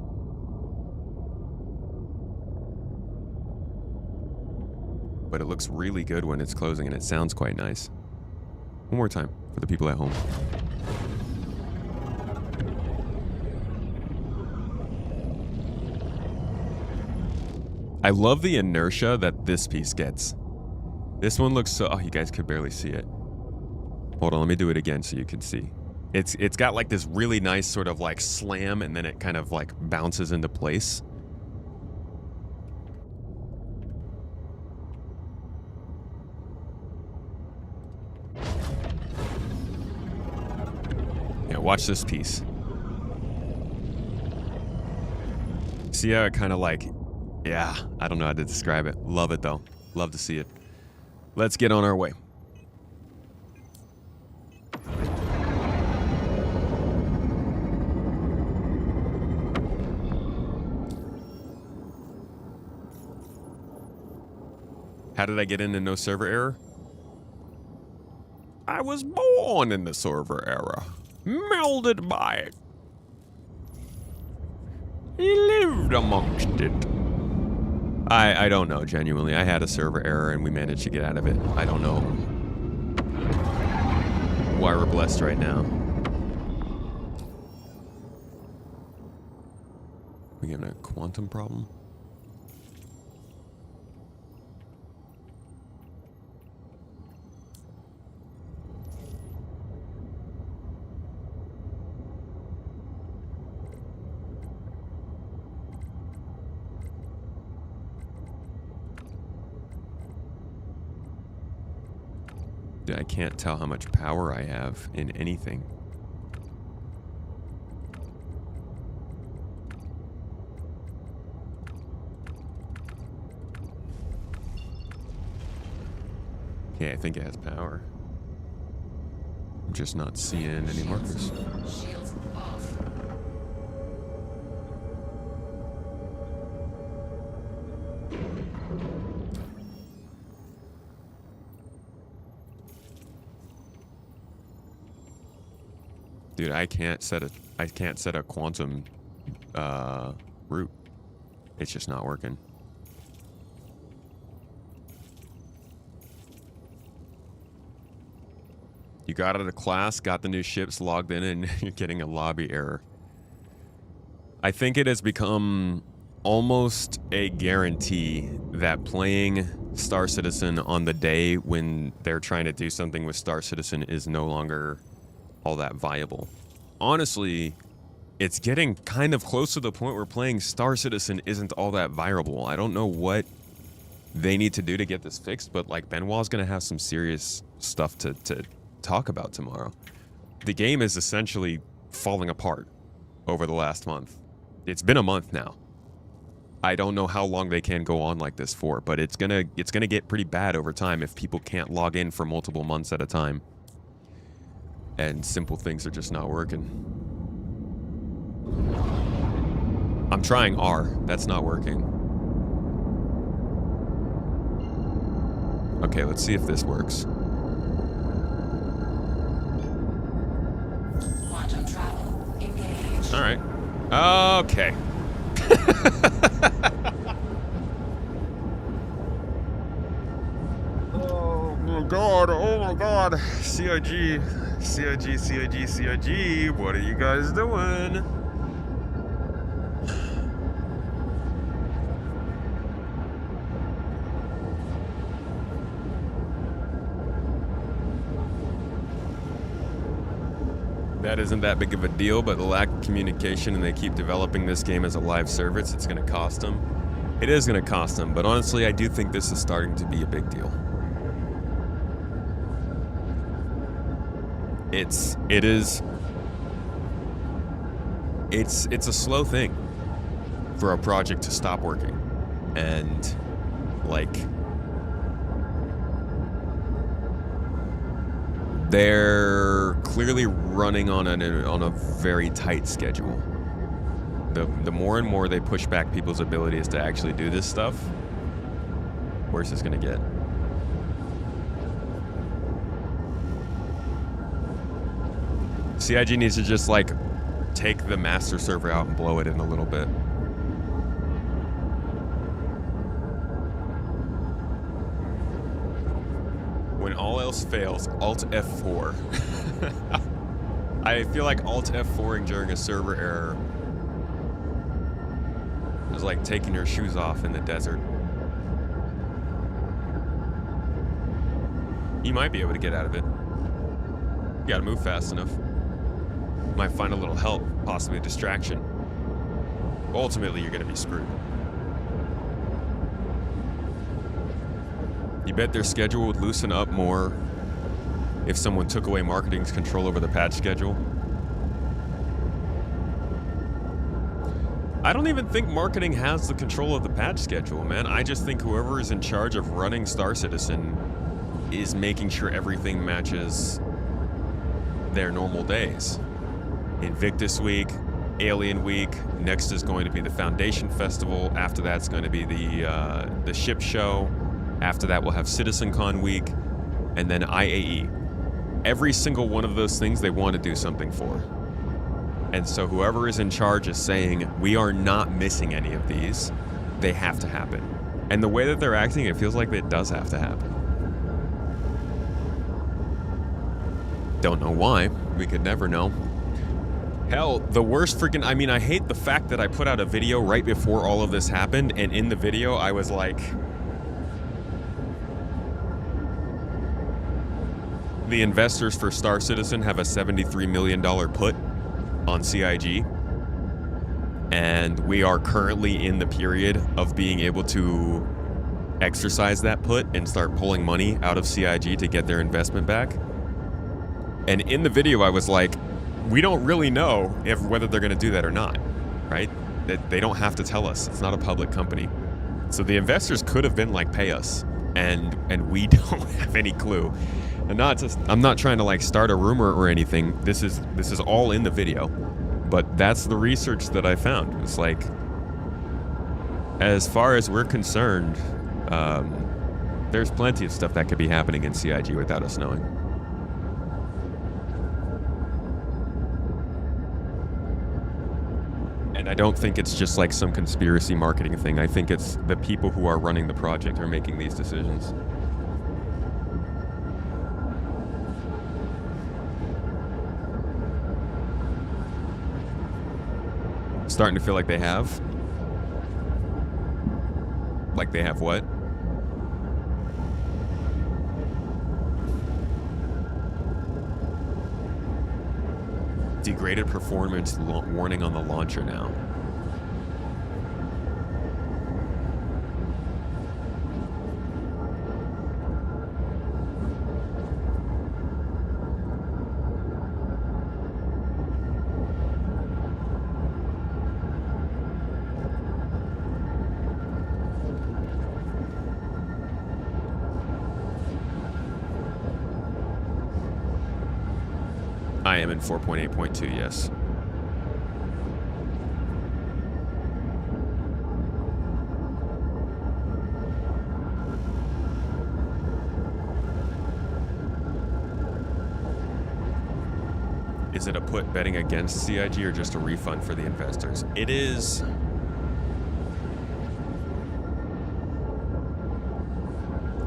But it looks really good when it's closing and it sounds quite nice. One more time for the people at home. I love the inertia that this piece gets. This one looks so... Oh, you guys could barely see it. Hold on, let me do it again so you can see. It's got like this really nice sort of like slam and then it kind of like bounces into place. Yeah, watch this piece. See how it kind of like... Yeah, I don't know how to describe it. Love it, though. Love to see it. Let's get on our way. How did I get into no server error? I was born in the server error. Melded by it. He lived amongst it. I don't know, genuinely. I had a server error and we managed to get out of it. I don't know why we're blessed right now. We having a quantum problem? I can't tell how much power I have in anything. Okay, I think it has power. I'm just not seeing any markers. Shields off. Dude, I can't set a quantum route. It's just not working. You got out of class, got the new ships, logged in, and you're getting a lobby error. I think it has become almost a guarantee that playing Star Citizen on the day when they're trying to do something with Star Citizen is no longer all that viable. Honestly, it's getting kind of close to the point where playing Star Citizen isn't all that viable. I don't know what they need to do to get this fixed, but like Benoit's gonna have some serious stuff to talk about tomorrow. The game is essentially falling apart over the last month. It's been a month now. I don't know how long they can go on like this for, but it's gonna get pretty bad over time if people can't log in for multiple months at a time. And simple things are just not working. I'm trying R. That's not working. Okay, let's see if this works. Quantum travel engaged. All right. Okay. Oh my god, oh my god. CIG, what are you guys doing? That isn't that big of a deal, but the lack of communication and they keep developing this game as a live service, it's going to cost them. It is going to cost them, but honestly, I do think this is starting to be a big deal. It's a slow thing for a project to stop working. And like they're clearly running on a very tight schedule. The more and more they push back people's abilities to actually do this stuff, worse it's gonna get. CIG needs to just like take the master server out and blow it in a little bit. When all else fails, Alt F4. I feel like Alt F4ing during a server error is like taking your shoes off in the desert. You might be able to get out of it. You gotta move fast enough. Might find a little help, possibly a distraction. Ultimately, you're gonna be screwed. You bet their schedule would loosen up more if someone took away marketing's control over the patch schedule. I don't even think marketing has the control of the patch schedule, man. I just think whoever is in charge of running Star Citizen is making sure everything matches their normal days. Invictus Week, Alien Week, next is going to be the Foundation Festival, after that's going to be the ship show, after that we'll have CitizenCon Week, and then IAE. Every single one of those things they want to do something for. And so whoever is in charge is saying, we are not missing any of these. They have to happen. And the way that they're acting, it feels like it does have to happen. Don't know why. We could never know. Hell, the worst freaking... I mean, I hate the fact that I put out a video right before all of this happened, and in the video I was like... The investors for Star Citizen have a $73 million put on CIG. And we are currently in the period of being able to exercise that put and start pulling money out of CIG to get their investment back. And in the video, I was like, we don't really know whether they're going to do that or not, right? They don't have to tell us. It's not a public company. So the investors could have been like, pay us. And we don't have any clue. And I'm not trying to like start a rumor or anything. This is all in the video. But that's the research that I found. It's like, as far as we're concerned, there's plenty of stuff that could be happening in CIG without us knowing. And I don't think it's just like some conspiracy marketing thing. I think it's the people who are running the project are making these decisions. Starting to feel like they have. Like they have what? Degraded performance warning on the launcher now. I am in 4.8.2, yes. Is it a put betting against CIG or just a refund for the investors? It is...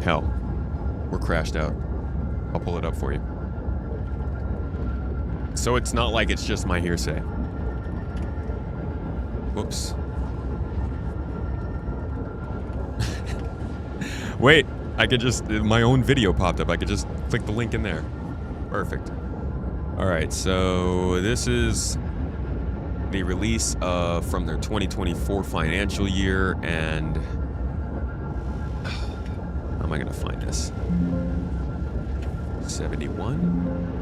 Hell, we're crashed out. I'll pull it up for you. So it's not like it's just my hearsay. Whoops. Wait, I could just... My own video popped up. I could just click the link in there. Perfect. Alright, so this is the release from their 2024 financial year, and... How am I going to find this? 71...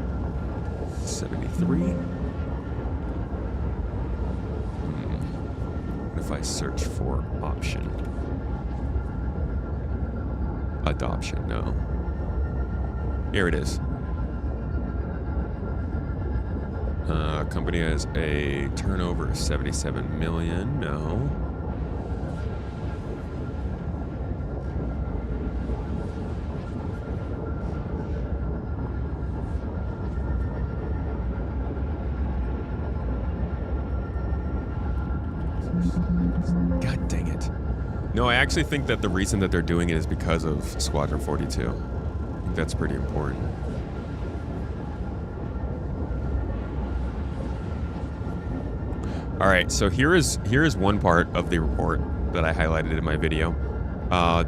73. What if I search for option? Adoption, no. Here it is. Company has a turnover of 77 million, no. God dang it. No, I actually think that the reason that they're doing it is because of Squadron 42. I think that's pretty important. Alright, so here is one part of the report that I highlighted in my video.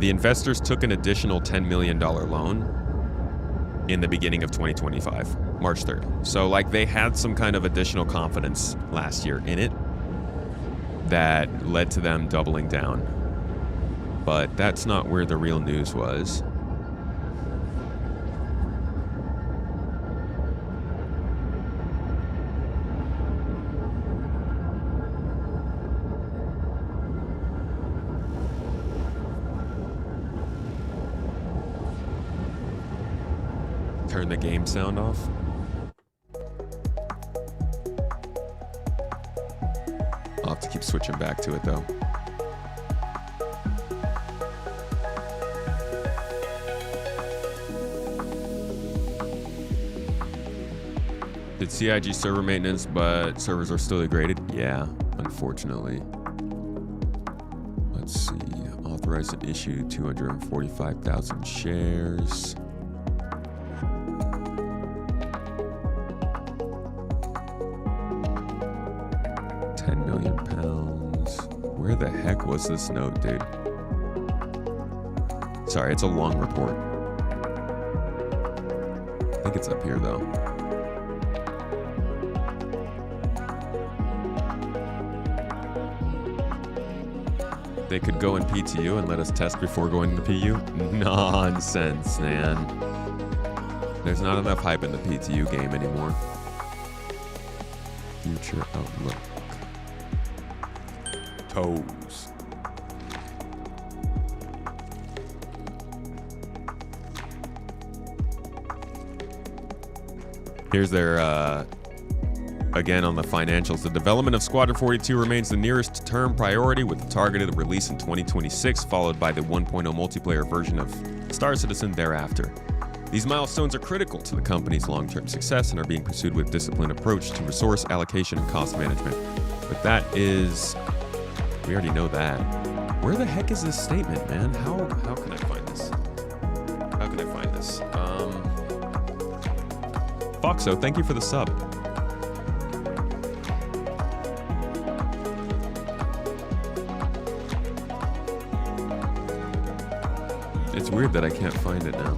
The investors took an additional $10 million loan in the beginning of 2025, March 3rd. So, like, they had some kind of additional confidence last year in it that led to them doubling down. But that's not where the real news was. Turn the game sound off. I'll have to keep switching back to it though. Did CIG server maintenance, but servers are still degraded? Yeah, unfortunately. Let's see. Authorized and issued 245,000 shares. £10 million. Where the heck was this note, dude? Sorry, it's a long report. I think it's up here though. They could go in PTU and let us test before going to PU? Nonsense, man. There's not enough hype in the PTU game anymore. Future outlook. Toes. Here's their, again on the financials. The development of Squadron 42 remains the nearest term priority with a targeted release in 2026, followed by the 1.0 multiplayer version of Star Citizen thereafter. These milestones are critical to the company's long-term success and are being pursued with a disciplined approach to resource allocation and cost management. But that is... we already know that. Where the heck is this statement, man? How can I find this? How can I find this? Foxo, thank you for the sub. It's weird that I can't find it now.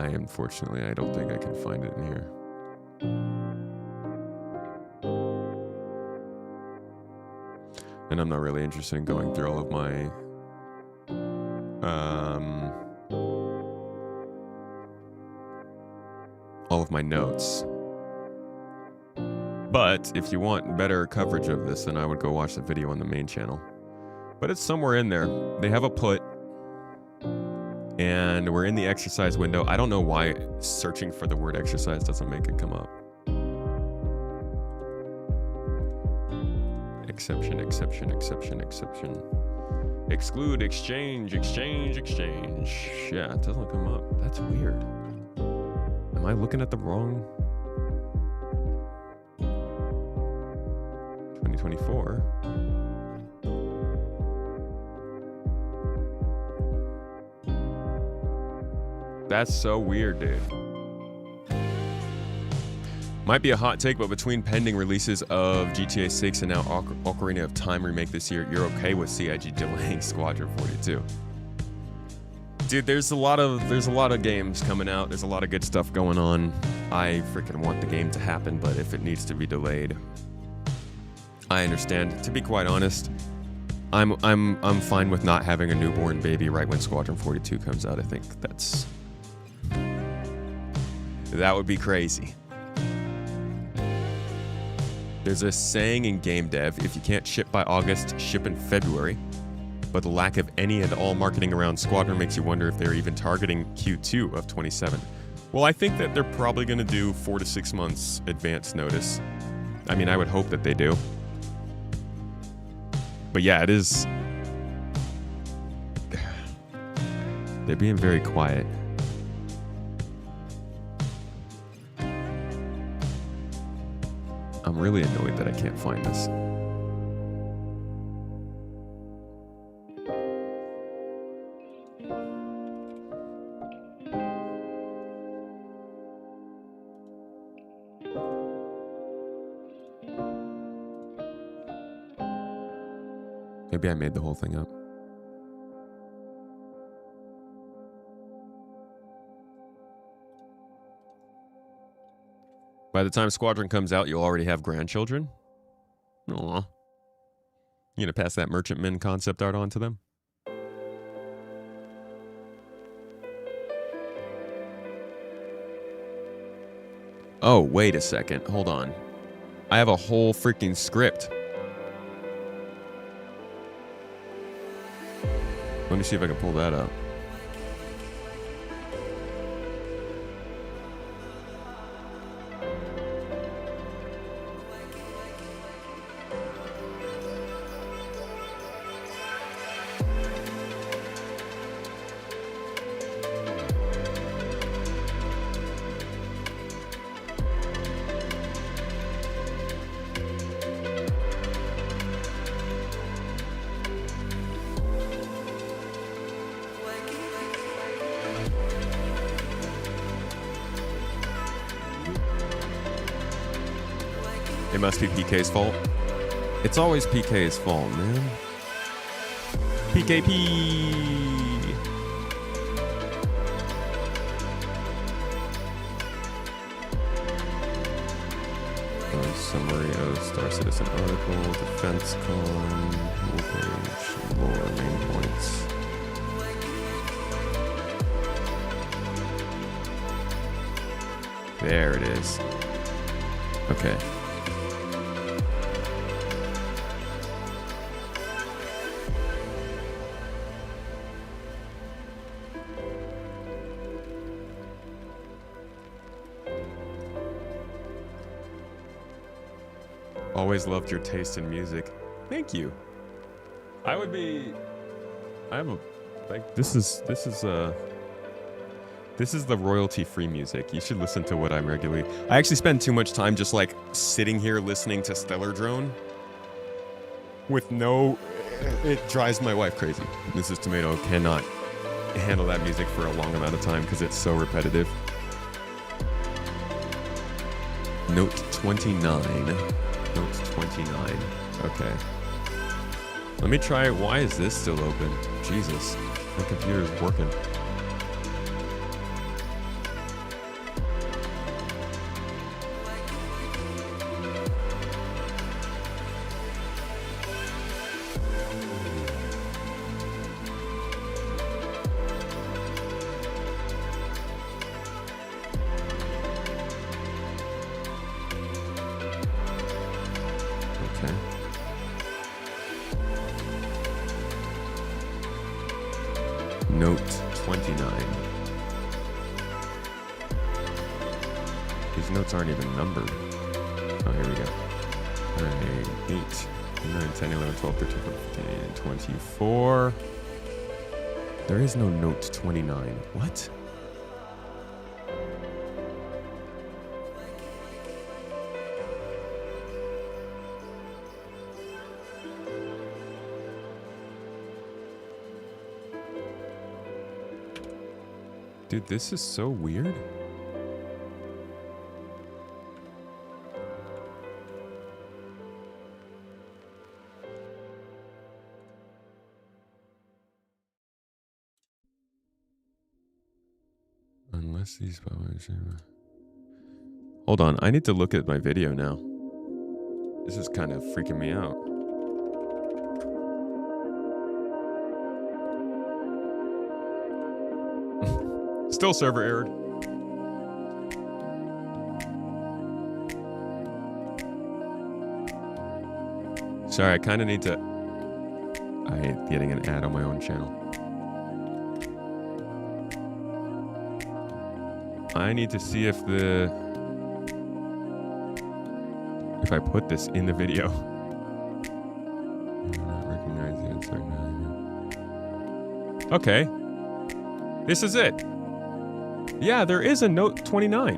Unfortunately, I don't think I can find it in here. And I'm not really interested in going through all of my notes. But if you want better coverage of this, then I would go watch the video on the main channel. But it's somewhere in there. They have a put. And we're in the exercise window. I don't know why searching for the word exercise doesn't make it come up. Exception, exception, exception, exception. Exclude, exchange, exchange, exchange. Yeah, it doesn't come up. That's weird. Am I looking at the wrong? 2024. That's so weird, dude. Might be a hot take, but between pending releases of GTA 6 and now Ocarina of Time remake this year, you're okay with CIG delaying Squadron 42? Dude, there's a lot of games coming out. There's a lot of good stuff going on. I freaking want the game to happen, but if it needs to be delayed, I understand. To be quite honest, I'm fine with not having a newborn baby right when Squadron 42 comes out. I think that would be crazy. There's a saying in game dev, if you can't ship by August, ship in February. But the lack of any and all marketing around Squadron makes you wonder if they're even targeting Q2 of 27. Well, I think that they're probably going to do 4 to 6 months advance notice. I mean, I would hope that they do. But yeah, it is... They're being very quiet. I'm really annoyed that I can't find this. Maybe I made the whole thing up. By the time Squadron comes out, you'll already have grandchildren? Aw. You gonna pass that merchantman concept art on to them? Oh, wait a second. Hold on. I have a whole freaking script. Let me see if I can pull that up. It must be PK's fault. It's always PK's fault, man. PKP! Summary of Star Citizen article, Defense Con, page, lore, main points. There it is. Okay. Always loved your taste in music. Thank you. I'm a, like, this is This is the royalty-free music. You should listen to what I'm regularly... I actually spend too much time just like sitting here listening to Stellar Drone with no... It drives my wife crazy. Mrs. Tomato cannot handle that music for a long amount of time because it's so repetitive. Note 29. Note 29. Okay. Let me try it. Why is this still open? Jesus. My computer's working. Note 29. These notes aren't even numbered. Oh, here we go. 9, 8, 9, 10, 11, 12, 13, 14, 15, 24. There is no note 29. What? Dude, this is so weird. Unless these... Hold on, I need to look at my video now. This is kind of freaking me out. Still server error. Sorry, I kind of need to... I hate getting an ad on my own channel. I need to see if I put this in the video. Not recognize the insert. Okay. This is it. Yeah, there is a note 29.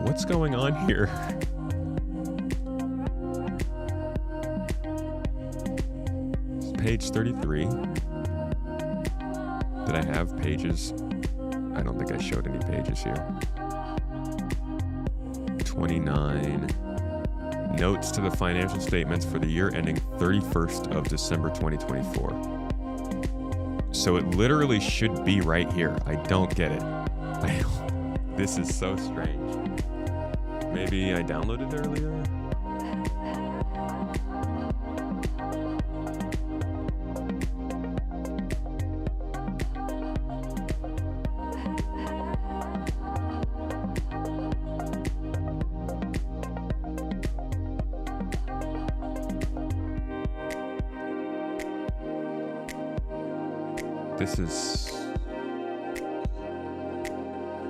What's going on here? It's page 33. Did I have pages? I don't think I showed any pages here. 29. Notes to the financial statements for the year ending 31st of December 2024. So it literally should be right here. I don't get it. This is so strange. Maybe I downloaded it earlier?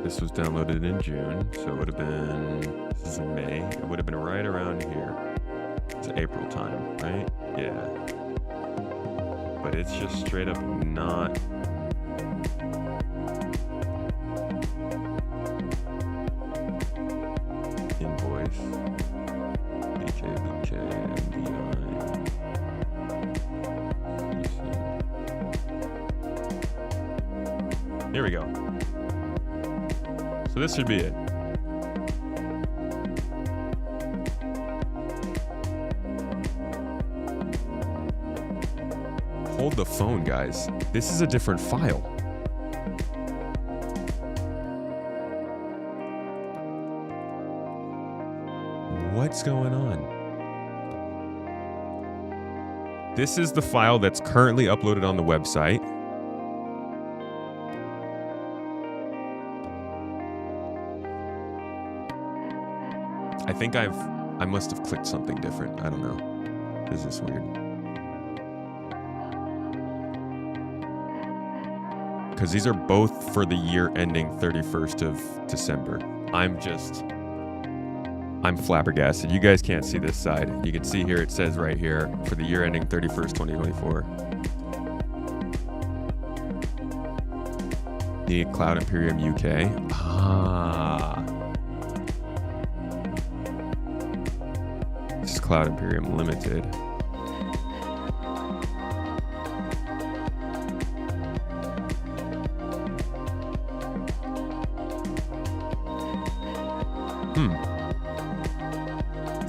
This was downloaded in June, so it would have been, this is in May, it would have been right around here. It's April time, right? Yeah. But it's just straight up not. Invoice. BK, MDI. Here we go. So this should be it. Hold the phone, guys. This is a different file. What's going on? This is the file that's currently uploaded on the website. I think I must have clicked something different. I don't know. This is weird. Because these are both for the year ending 31st of December. I'm flabbergasted. You guys can't see this side. You can see here, it says right here, for the year ending 31st, 2024. The Cloud Imperium UK. Ah. This is Cloud Imperium Limited.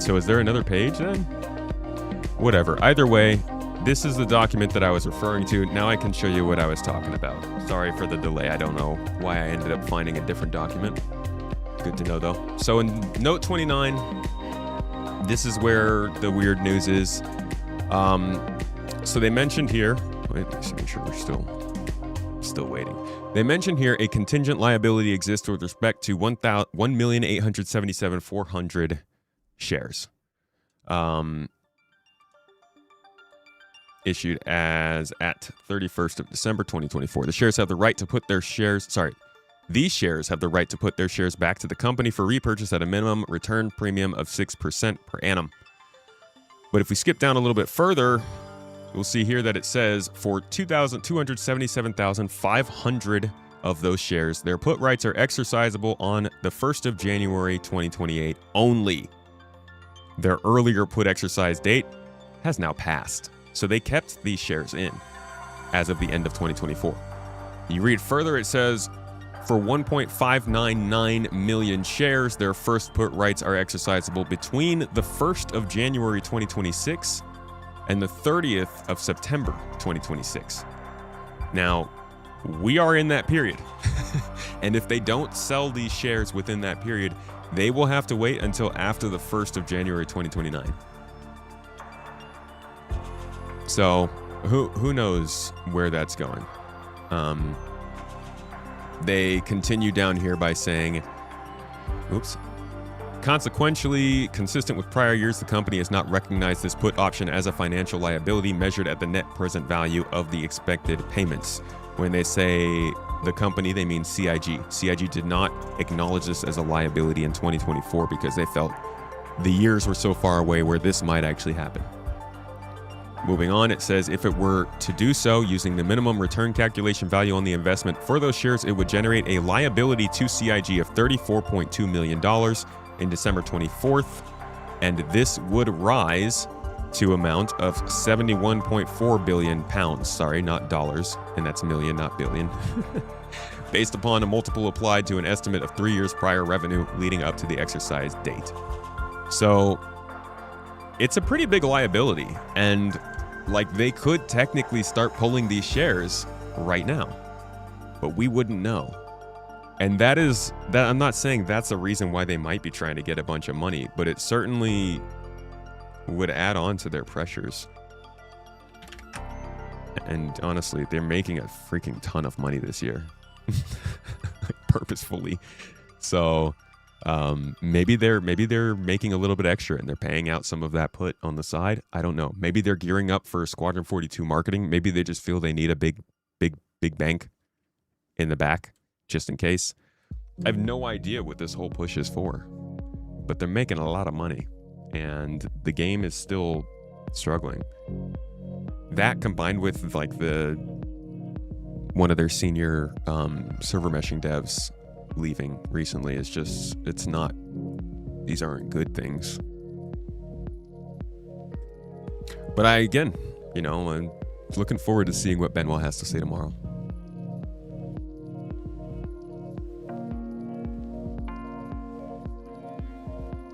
So is there another page then? Whatever. Either way, this is the document that I was referring to. Now I can show you what I was talking about. Sorry for the delay. I don't know why I ended up finding a different document. Good to know though. So in note 29, this is where the weird news is. So they mentioned here, wait, let's make sure we're still waiting. They mentioned here a contingent liability exists with respect to 1,877,400 shares. Issued as at 31st of December 2024. The shares have the right to put their shares, these shares have the right to put their shares back to the company for repurchase at a minimum return premium of 6% per annum. But if we skip down a little bit further, we'll see here that it says for 277,500 of those shares, their put rights are exercisable on the 1st of January 2028 only. Their earlier put exercise date has now passed. So they kept these shares in as of the end of 2024. You read further, it says for 1.599 million shares, their first put rights are exercisable between the 1st of January 2026 and the 30th of September 2026. Now, we are in that period. And if they don't sell these shares within that period, they will have to wait until after the 1st of January 2029. So who knows where that's going? They continue down here by saying, consequentially, consistent with prior years, the company has not recognized this put option as a financial liability measured at the net present value of the expected payments. When they say the company, they mean CIG. CIG did not acknowledge this as a liability in 2024 because they felt the years were so far away where this might actually happen. Moving on, it says if it were to do so using the minimum return calculation value on the investment for those shares, it would generate a liability to CIG of $34.2 million in December 24th, and this would rise to amount of 71.4 billion pounds. Sorry, not dollars, and that's million, not billion. Based upon a multiple applied to an estimate of 3 years prior revenue leading up to the exercise date. So it's a pretty big liability, and like they could technically start pulling these shares right now, but we wouldn't know. And that I'm not saying that's a reason why they might be trying to get a bunch of money, but it certainly would add on to their pressures. And honestly, they're making a freaking ton of money this year. Purposefully. So maybe they're making a little bit extra and they're paying out some of that put on the side. I don't know. Maybe they're gearing up for Squadron 42 marketing. Maybe they just feel they need a big bank in the back just in case. I have no idea what this whole push is for, but they're making a lot of money and the game is still struggling. That combined with like one of their senior server meshing devs leaving recently is just, these aren't good things. But I'm looking forward to seeing what Benoit has to say tomorrow.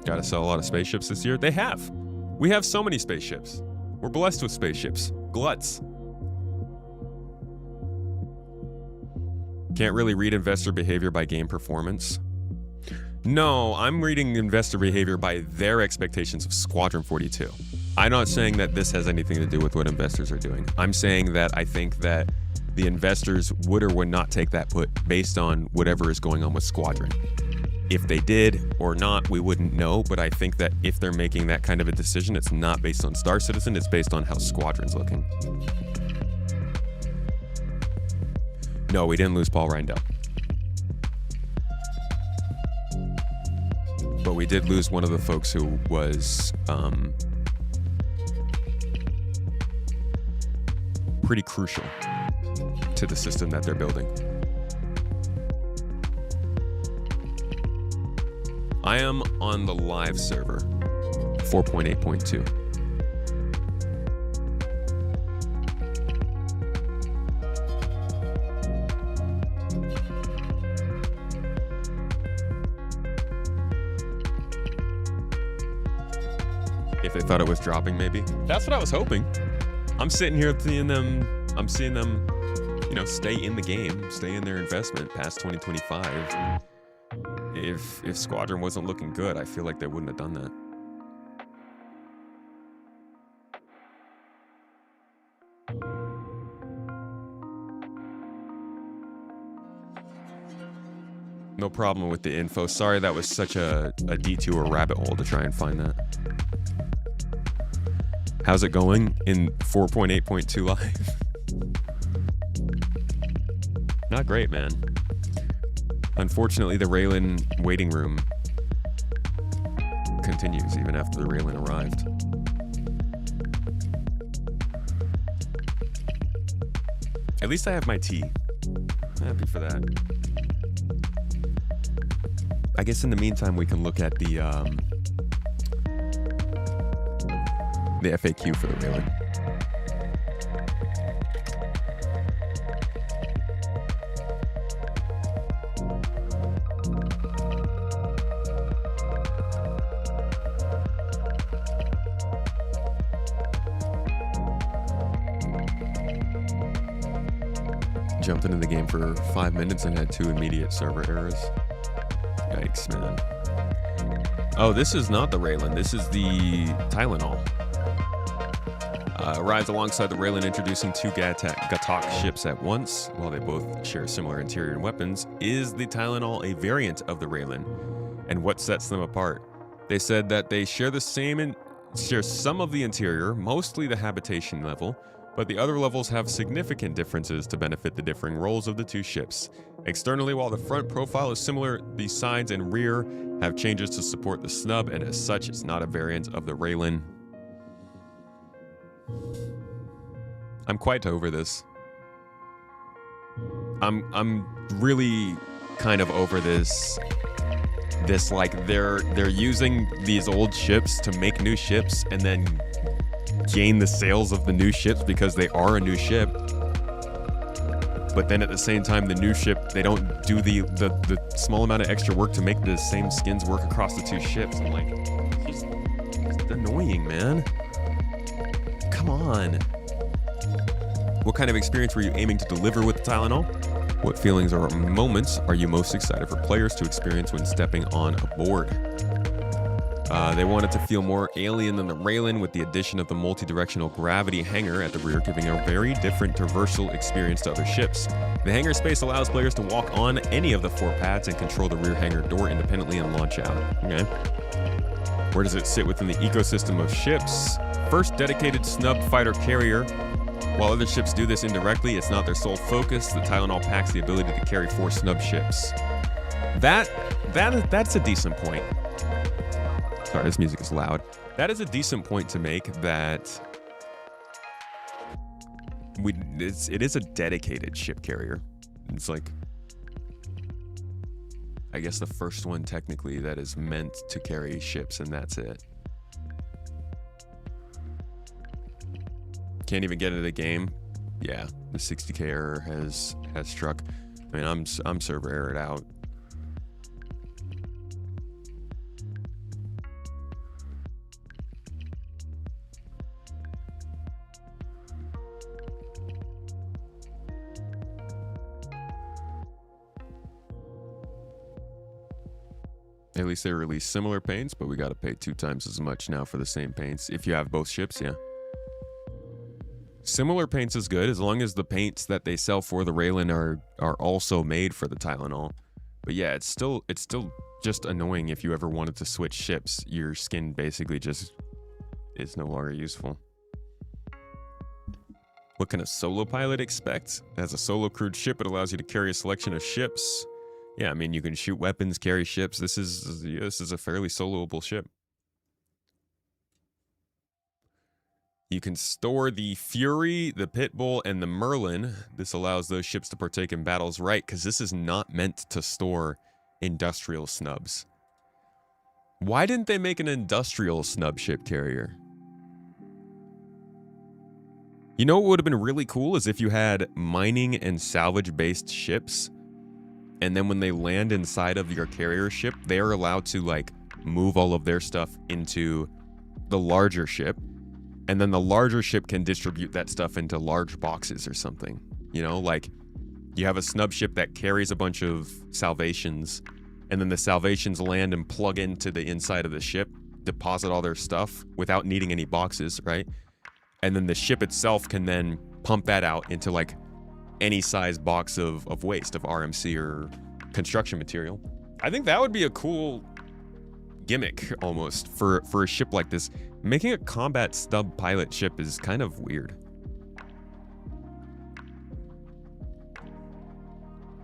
Gotta sell a lot of spaceships this year. They have. We have so many spaceships. We're blessed with spaceships. Gluts. Can't really read investor behavior by game performance. No, I'm reading investor behavior by their expectations of Squadron 42. I'm not saying that this has anything to do with what investors are doing. I'm saying that I think that the investors would or would not take that put based on whatever is going on with Squadron. If they did or not, we wouldn't know, but I think that if they're making that kind of a decision, it's not based on Star Citizen, it's based on how Squadron's looking. No, we didn't lose Paul Reindell. But we did lose one of the folks who was pretty crucial to the system that they're building. I am on the live server, 4.8.2. If they thought it was dropping, maybe. That's what I was hoping. I'm sitting here seeing them, you know, stay in the game, stay in their investment past 2025. If Squadron wasn't looking good, I feel like they wouldn't have done that. No problem with the info. Sorry that was such a detour rabbit hole to try and find that. How's it going in 4.8.2 live? Not great, man. Unfortunately, the Railen waiting room continues even after the Railen arrived. At least I have my tea. I'm happy for that. I guess in the meantime, we can look at the FAQ for the Railen. Jumped into the game for 5 minutes and had 2 immediate server errors. Yikes, man. Oh, this is not the Railen. This is the Tylenol. Rides alongside the Railen, introducing 2 Gatac ships at once, while they both share similar interior and weapons. Is the Tylenol a variant of the Railen? And what sets them apart? They said that they share the same and share some of the interior, mostly the habitation level, but the other levels have significant differences to benefit the differing roles of the 2 ships. Externally, while the front profile is similar, the sides and rear have changes to support the snub, and as such, it's not a variant of the Railen. I'm quite over this. I'm really kind of over this. This, like, they're using these old ships to make new ships and then gain the sales of the new ships because they are a new ship. But then at the same time, the new ship, they don't do the small amount of extra work to make the same skins work across the 2 ships. I'm like, it's annoying, man. Come on. What kind of experience were you aiming to deliver with the Tylenol? What feelings or moments are you most excited for players to experience when stepping on a board? They wanted to feel more alien than the Railen with the addition of the multi-directional gravity hangar at the rear, giving a very different traversal experience to other ships. The hangar space allows players to walk on any of the 4 pads and control the rear hangar door independently and launch out. Okay. Where does it sit within the ecosystem of ships? First dedicated snub fighter carrier. While other ships do this indirectly, it's not their sole focus. The Tylenol packs the ability to carry 4 snub ships. That's a decent point. Sorry, this music is loud. That is a decent point to make, that it is a dedicated ship carrier. It's like, I guess the first one technically that is meant to carry ships, and that's it. Can't even get into the game. Yeah, the 60k error has struck. I mean, I'm server errored out. At least they release similar paints, but we got to pay 2 times as much now for the same paints. If you have both ships, yeah. Similar paints is good as long as the paints that they sell for the Railen are also made for the Tylenol. But yeah, it's still just annoying if you ever wanted to switch ships. Your skin basically just is no longer useful. What can a solo pilot expect? As a solo crewed ship, it allows you to carry a selection of ships. Yeah, I mean, you can shoot weapons, carry ships. This is a fairly soloable ship. You can store the Fury, the Pitbull, and the Merlin. This allows those ships to partake in battles, right? Because this is not meant to store industrial snubs. Why didn't they make an industrial snub ship carrier? You know what would have been really cool is if you had mining and salvage-based ships, and then when they land inside of your carrier ship, they are allowed to like move all of their stuff into the larger ship, and then the larger ship can distribute that stuff into large boxes or something. You know, like you have a snub ship that carries a bunch of salvations, and then the salvations land and plug into the inside of the ship, deposit all their stuff without needing any boxes, right? And then the ship itself can then pump that out into like any size box of waste, of RMC or construction material. I think that would be a cool gimmick almost for a ship like this. Making a combat stub pilot ship is kind of weird.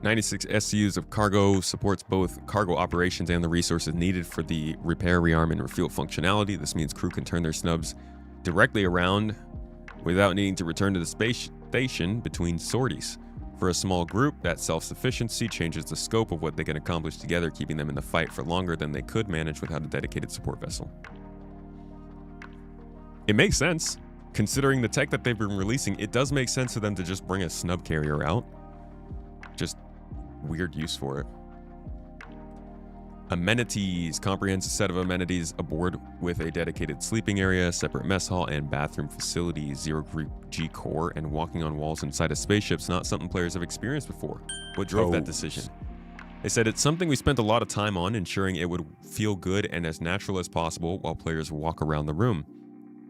96 SCUs of cargo supports both cargo operations and the resources needed for the repair, rearm, and refuel functionality. This means crew can turn their snubs directly around without needing to return to the space station between sorties. For a small group, that self-sufficiency changes the scope of what they can accomplish together, keeping them in the fight for longer than they could manage without a dedicated support vessel. It makes sense. Considering the tech that they've been releasing, it does make sense for them to just bring a snub carrier out. Just weird use for it. Amenities. Comprehensive set of amenities aboard with a dedicated sleeping area, separate mess hall, and bathroom facilities. Zero G core and walking on walls inside a spaceship's not something players have experienced before. What drove that decision? They said it's something we spent a lot of time on, ensuring it would feel good and as natural as possible while players walk around the room.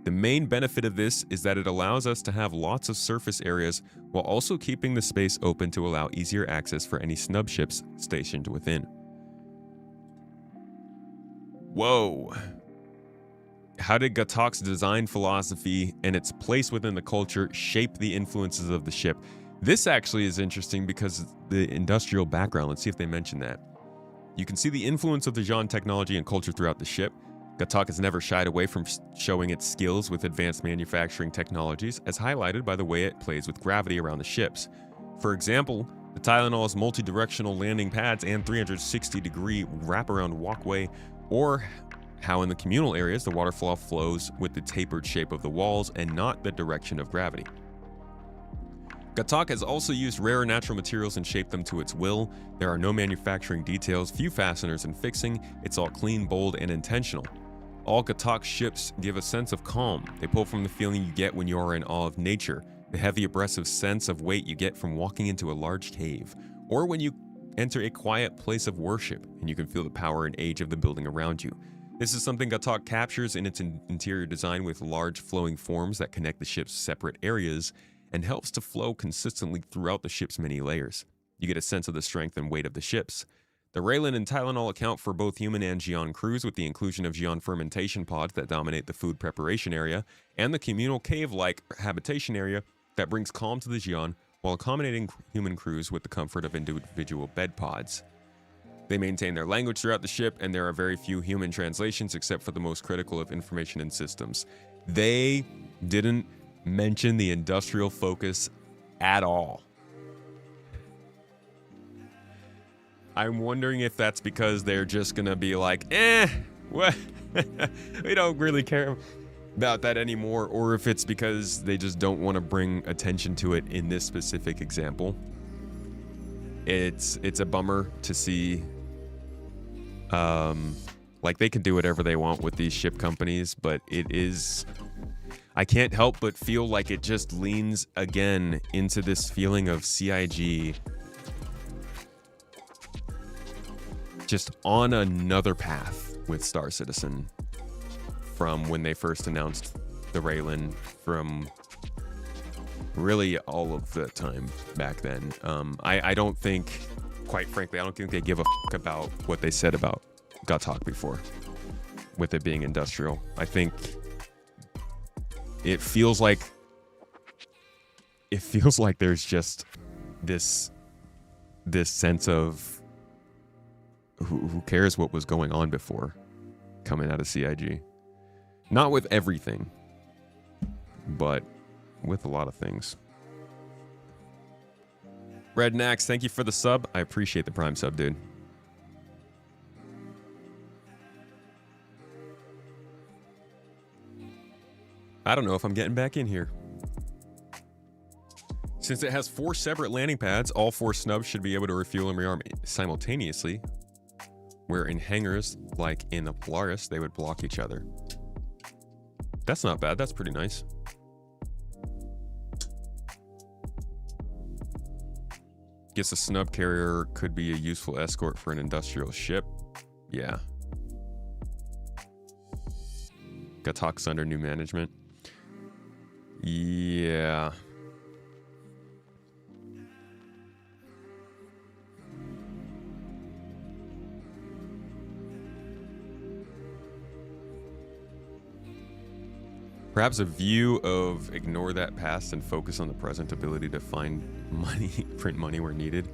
The main benefit of this is that it allows us to have lots of surface areas while also keeping the space open to allow easier access for any snub ships stationed within. Whoa. How did Gatac's design philosophy and its place within the culture shape the influences of the ship? This actually is interesting because the industrial background. Let's see if they mention that. You can see the influence of the Jean technology and culture throughout the ship. Gatac has never shied away from showing its skills with advanced manufacturing technologies, as highlighted by the way it plays with gravity around the ships. For example, the Tylenol's multi-directional landing pads and 360-degree wraparound walkway, or how in the communal areas the waterfall flows with the tapered shape of the walls and not the direction of gravity. Gatac has also used rare natural materials and shaped them to its will. There are no manufacturing details, few fasteners and fixing. It's all clean, bold, and intentional. All Gatac ships give a sense of calm. They pull from the feeling you get when you are in awe of nature, the heavy oppressive sense of weight you get from walking into a large cave, or when you enter a quiet place of worship and you can feel the power and age of the building around you. This is something Gatac captures in its interior design with large flowing forms that connect the ship's separate areas and helps to flow consistently throughout the ship's many layers. You get a sense of the strength and weight of the ships. The Railen and Tylenol account for both human and Xion crews with the inclusion of Xion fermentation pods that dominate the food preparation area and the communal cave-like habitation area that brings calm to the Xion while accommodating human crews with the comfort of individual bed pods. They maintain their language throughout the ship, and there are very few human translations except for the most critical of information and systems. They didn't mention the industrial focus at all. I'm wondering if that's because they're just gonna be like, what? We don't really care about that anymore, or if it's because they just don't want to bring attention to it in this specific example. It's a bummer to see. Like, they can do whatever they want with these ship companies, but it is, I can't help but feel like it just leans again into this feeling of CIG just on another path with Star Citizen from when they first announced the Railen, from really all of the time back then. I don't think, quite frankly, I don't think they give a fuck about what they said about Gatac before, with it being industrial. I think it feels like there's just this sense of who cares what was going on before coming out of CIG. Not with everything, but with a lot of things. Red Nax, thank you for the sub. I appreciate the Prime sub, dude. I don't know if I'm getting back in here. Since it has 4 separate landing pads, all 4 snubs should be able to refuel and rearm simultaneously. Where in hangars, like in the Polaris, they would block each other. That's not bad. That's pretty nice. Guess a snub carrier could be a useful escort for an industrial ship. Yeah. Gatac's under new management. Yeah. Perhaps a view of ignore that past and focus on the present ability to find money, print money where needed.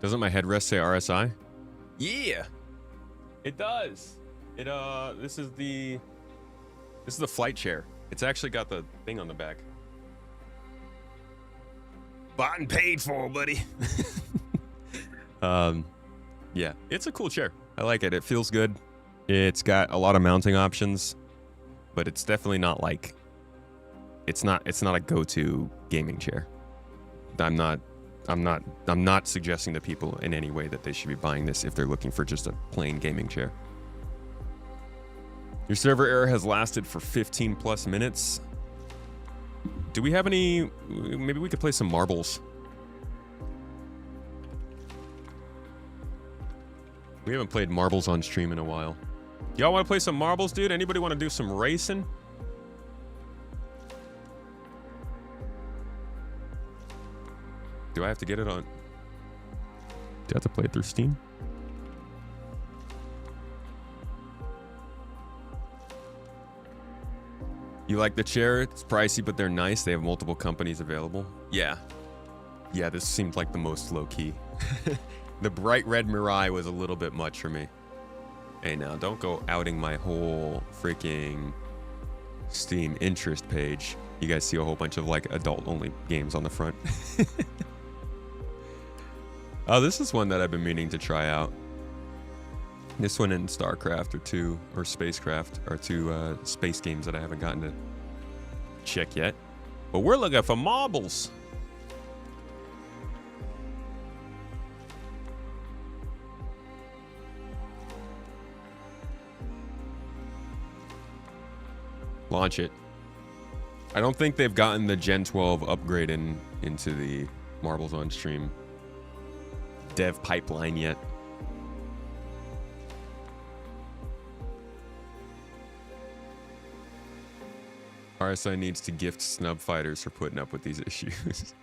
Doesn't my headrest say RSI? Yeah, it does. It this is the flight chair. It's actually got the thing on the back. Bought and paid for, buddy. Yeah, it's a cool chair. I like it. It feels good. It's got a lot of mounting options, but it's definitely not like it's not a go-to gaming chair. I'm not suggesting to people in any way that they should be buying this if they're looking for just a plain gaming chair. Your server error has lasted for 15 plus minutes. Do we have any? Maybe we could play some marbles. We haven't played marbles on stream in a while. Y'all want to play some marbles, dude? Anybody want to do some racing? Do I have to get it on? Do I have to play it through Steam? You like the chair? It's pricey, but they're nice. They have multiple companies available. Yeah. Yeah, this seemed like the most low-key. The bright red Mirai was a little bit much for me. Hey, now, don't go outing my whole freaking Steam interest page. You guys see a whole bunch of, like, adult-only games on the front. Oh, this is one that I've been meaning to try out. This one and StarCraft or Spacecraft are 2 space games that I haven't gotten to check yet. But we're looking for marbles. Launch it. I don't think they've gotten the Gen 12 upgrade into the Marbles on Stream dev pipeline yet. RSI needs to gift snub fighters for putting up with these issues.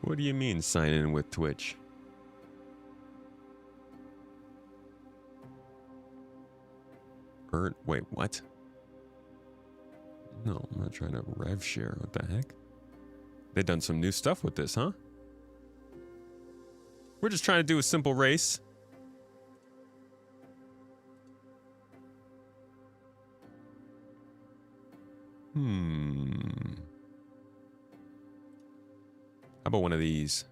What do you mean sign in with Twitch? Wait, what? No, I'm not trying to rev share. What the heck? They've done some new stuff with this, huh? We're just trying to do a simple race. How about one of these?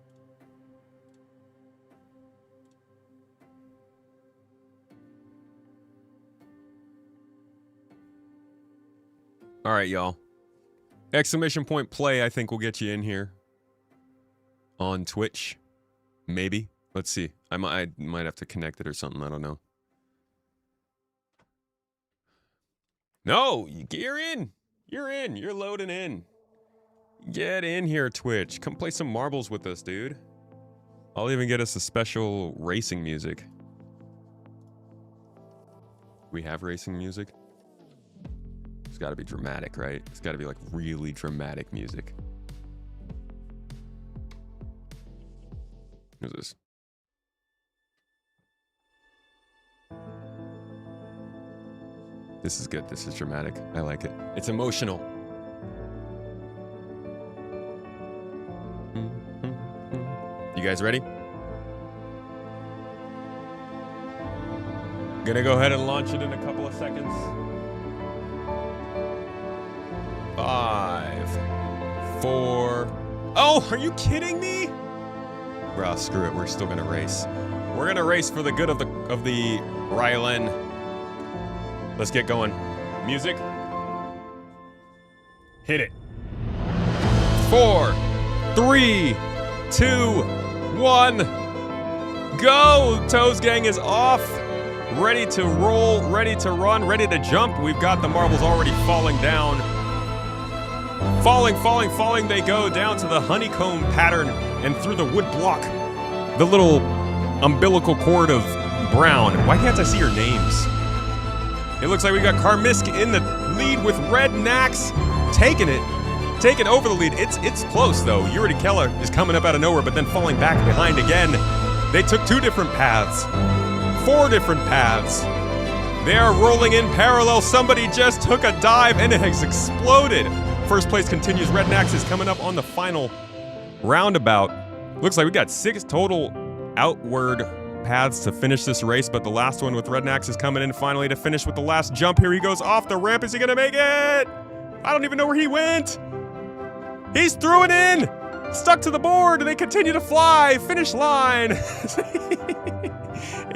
All right, y'all. Exclamation point play, I think will get you in here. On Twitch. Maybe. Let's see. I might have to connect it or something. I don't know. No, you're in. You're in. You're loading in. Get in here, Twitch. Come play some marbles with us, dude. I'll even get us a special racing music. We have racing music? It's got to be dramatic, right? It's got to be like really dramatic music. Who's this? This is good. This is dramatic. I like it. It's emotional. You guys ready? Gonna go ahead and launch it in a couple of seconds. 5, 4. Oh, are you kidding me? Bruh, screw it. We're still gonna race. We're gonna race for the good of the Railen. Let's get going. Music. Hit it. 4, 3, 2, 1. Go! Toes Gang is off. Ready to roll, ready to run, ready to jump. We've got the marbles already falling down. Falling, falling, falling they go down to the honeycomb pattern and through the wood block. The little umbilical cord of brown. Why can't I see your names? It looks like we got Karmisk in the lead with Red Nax taking over the lead. It's close though. Yuri Keller is coming up out of nowhere, but then falling back behind again. They took 2 different paths. 4 different paths. They are rolling in parallel. Somebody just took a dive and it has exploded. First place continues. Red Nax is coming up on the final roundabout. Looks like we got 6 total outward paths to finish this race, but the last one with Red Nax is coming in finally to finish with the last jump. Here he goes off the ramp. Is he gonna make it? I don't even know where he went. He's through it in. Stuck to the board. They continue to fly. Finish line.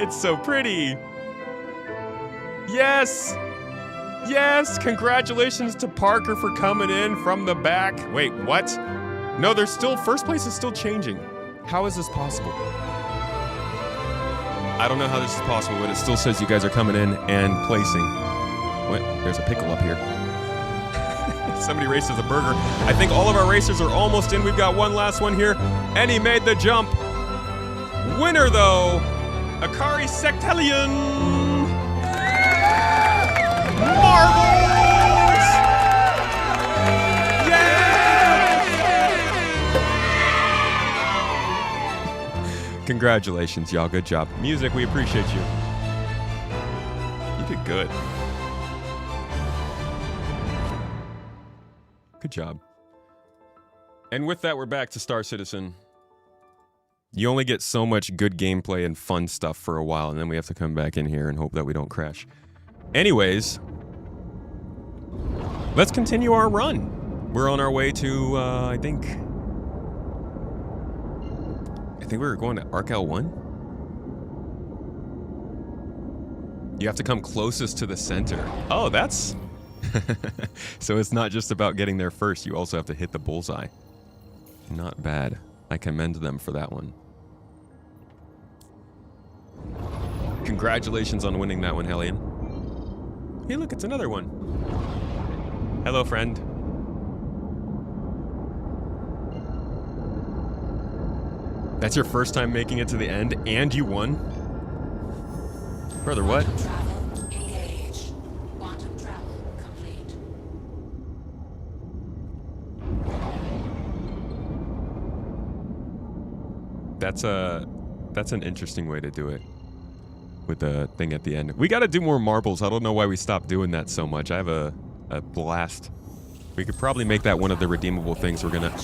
It's so pretty. Yes. Yes. Congratulations to Parker for coming in from the back. Wait, what? No, there's still, first place is still changing. How is this possible? I don't know how this is possible, but it still says you guys are coming in and placing. What? There's a pickle up here. Somebody races a burger. I think all of our racers are almost in. We've got one last one here. And he made the jump. Winner, though, Akari Sectelion. Marbles! Yeah! Congratulations, y'all. Good job. Music, we appreciate you. You did good. Good job. And with that, we're back to Star Citizen. You only get so much good gameplay and fun stuff for a while, and then we have to come back in here and hope that we don't crash. Anyways, let's continue our run. We're on our way to, I think we were going to Arcal 1? You have to come closest to the center. Oh, that's... So it's not just about getting there first, you also have to hit the bullseye. Not bad. I commend them for that one. Congratulations on winning that one, Hellion. Hey, look, it's another one. Hello, friend. That's your first time making it to the end, and you won? Brother, what? That's an interesting way to do it. With the thing at the end. We gotta do more marbles. I don't know why we stopped doing that so much. I have a blast. We could probably make that one of the redeemable things we're gonna...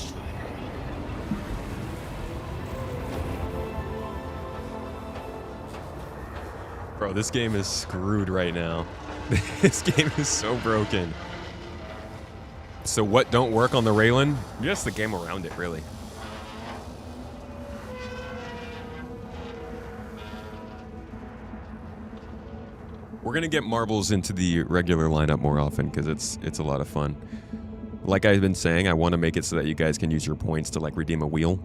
Bro, this game is screwed right now. This game is so broken. So what don't work on the Railen? Just the game around it, really. We're gonna get marbles into the regular lineup more often because it's a lot of fun. Like I've been saying, I want to make it so that you guys can use your points to like redeem a wheel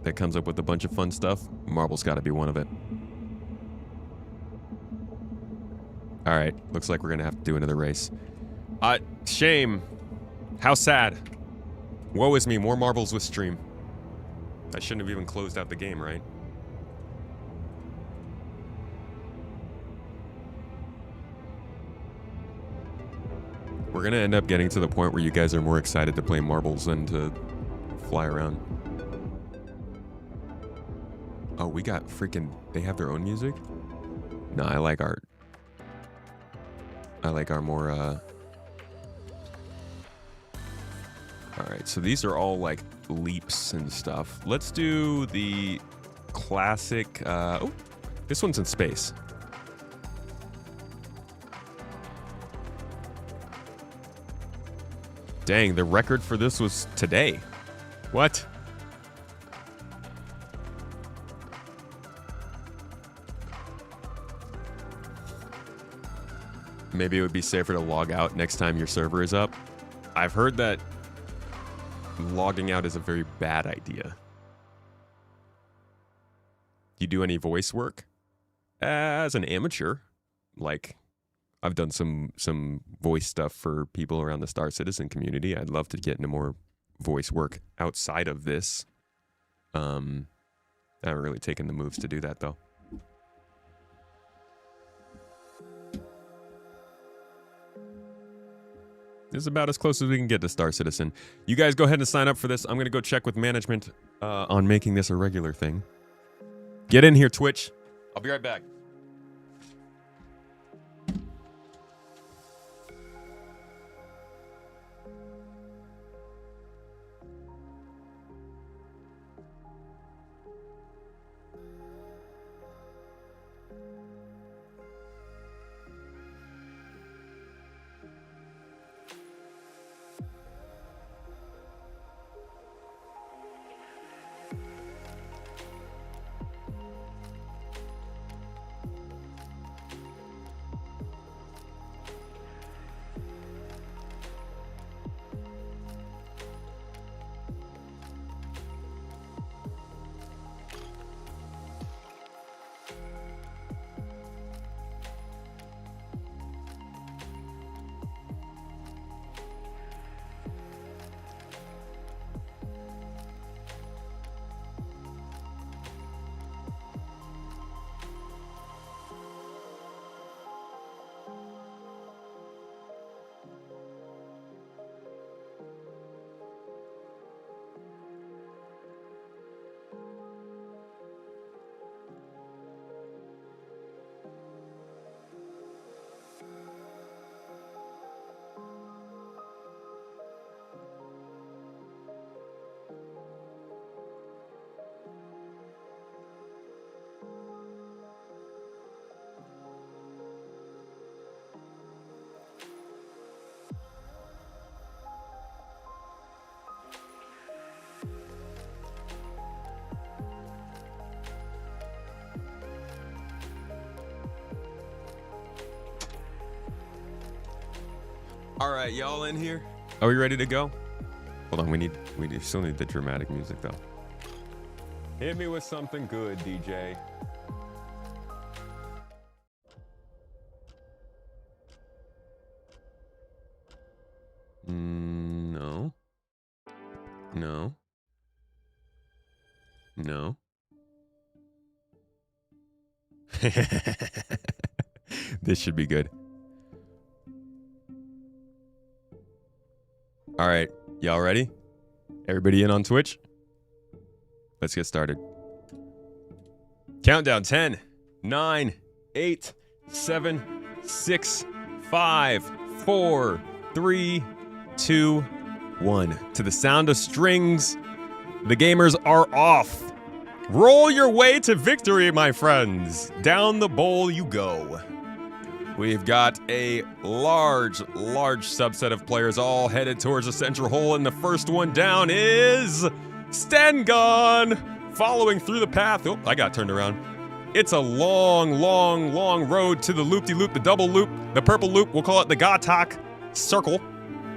that comes up with a bunch of fun stuff. Marbles got to be one of it. All right, looks like we're gonna have to do another race. Shame. How sad. Woe is me, more marbles with stream. I shouldn't have even closed out the game, right? We're gonna end up getting to the point where you guys are more excited to play marbles than to fly around. Oh, we got freaking... They have their own music? No, I like art. I like our more, Alright, so these are all, like, leaps and stuff. Let's do the classic, oh, this one's in space. Dang, the record for this was today. What? Maybe it would be safer to log out next time your server is up. I've heard that logging out is a very bad idea. Do you do any voice work? As an amateur, like, I've done some voice stuff for people around the Star Citizen community. I'd love to get into more voice work outside of this. I haven't really taken the moves to do that, though. This is about as close as we can get to Star Citizen. You guys go ahead and sign up for this. I'm going to go check with management on making this a regular thing. Get in here, Twitch. I'll be right back. All right, y'all in here? Are we ready to go? Hold on, we still need the dramatic music though. Hit me with something good, DJ. No. No. No. This should be good. All right, y'all ready? Everybody in on Twitch? Let's get started. Countdown 10, 9, 8, 7, 6, 5, 4, 3, 2, 1. To the sound of strings, the gamers are off. Roll your way to victory, my friends. Down the bowl you go. We've got a large subset of players all headed towards the central hole, and the first one down is Stengon, following through the path. Oh, I got turned around. It's a long road to the loop-de-loop, the double loop, the purple loop. We'll call it the Gatac circle,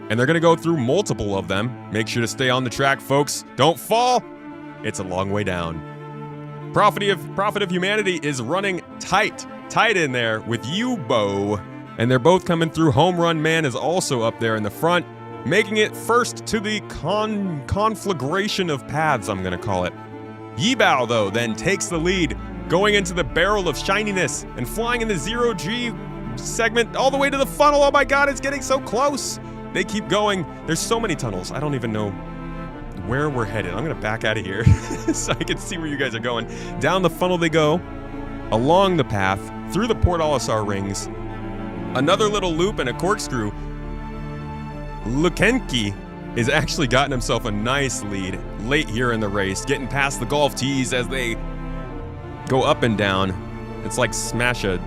and they're gonna go through multiple of them. Make sure to stay on the track, folks. Don't fall. It's a long way down. Prophet of Humanity is running tight in there with U-Bow, and they're both coming through. Home Run Man is also up there in the front, making it first to the conflagration of paths, I'm gonna call it. Yibao, though, then takes the lead, going into the barrel of shininess and flying in the 0G segment all the way to the funnel. Oh my god, it's getting so close. They keep going. There's so many tunnels. I don't even know where we're headed. I'm gonna back out of here so I can see where you guys are going. Down the funnel they go, along the path, through the Port Olisar rings, another little loop and a corkscrew. Lukenki has actually gotten himself a nice lead late here in the race, getting past the golf tees as they go up and down. It's like Smash a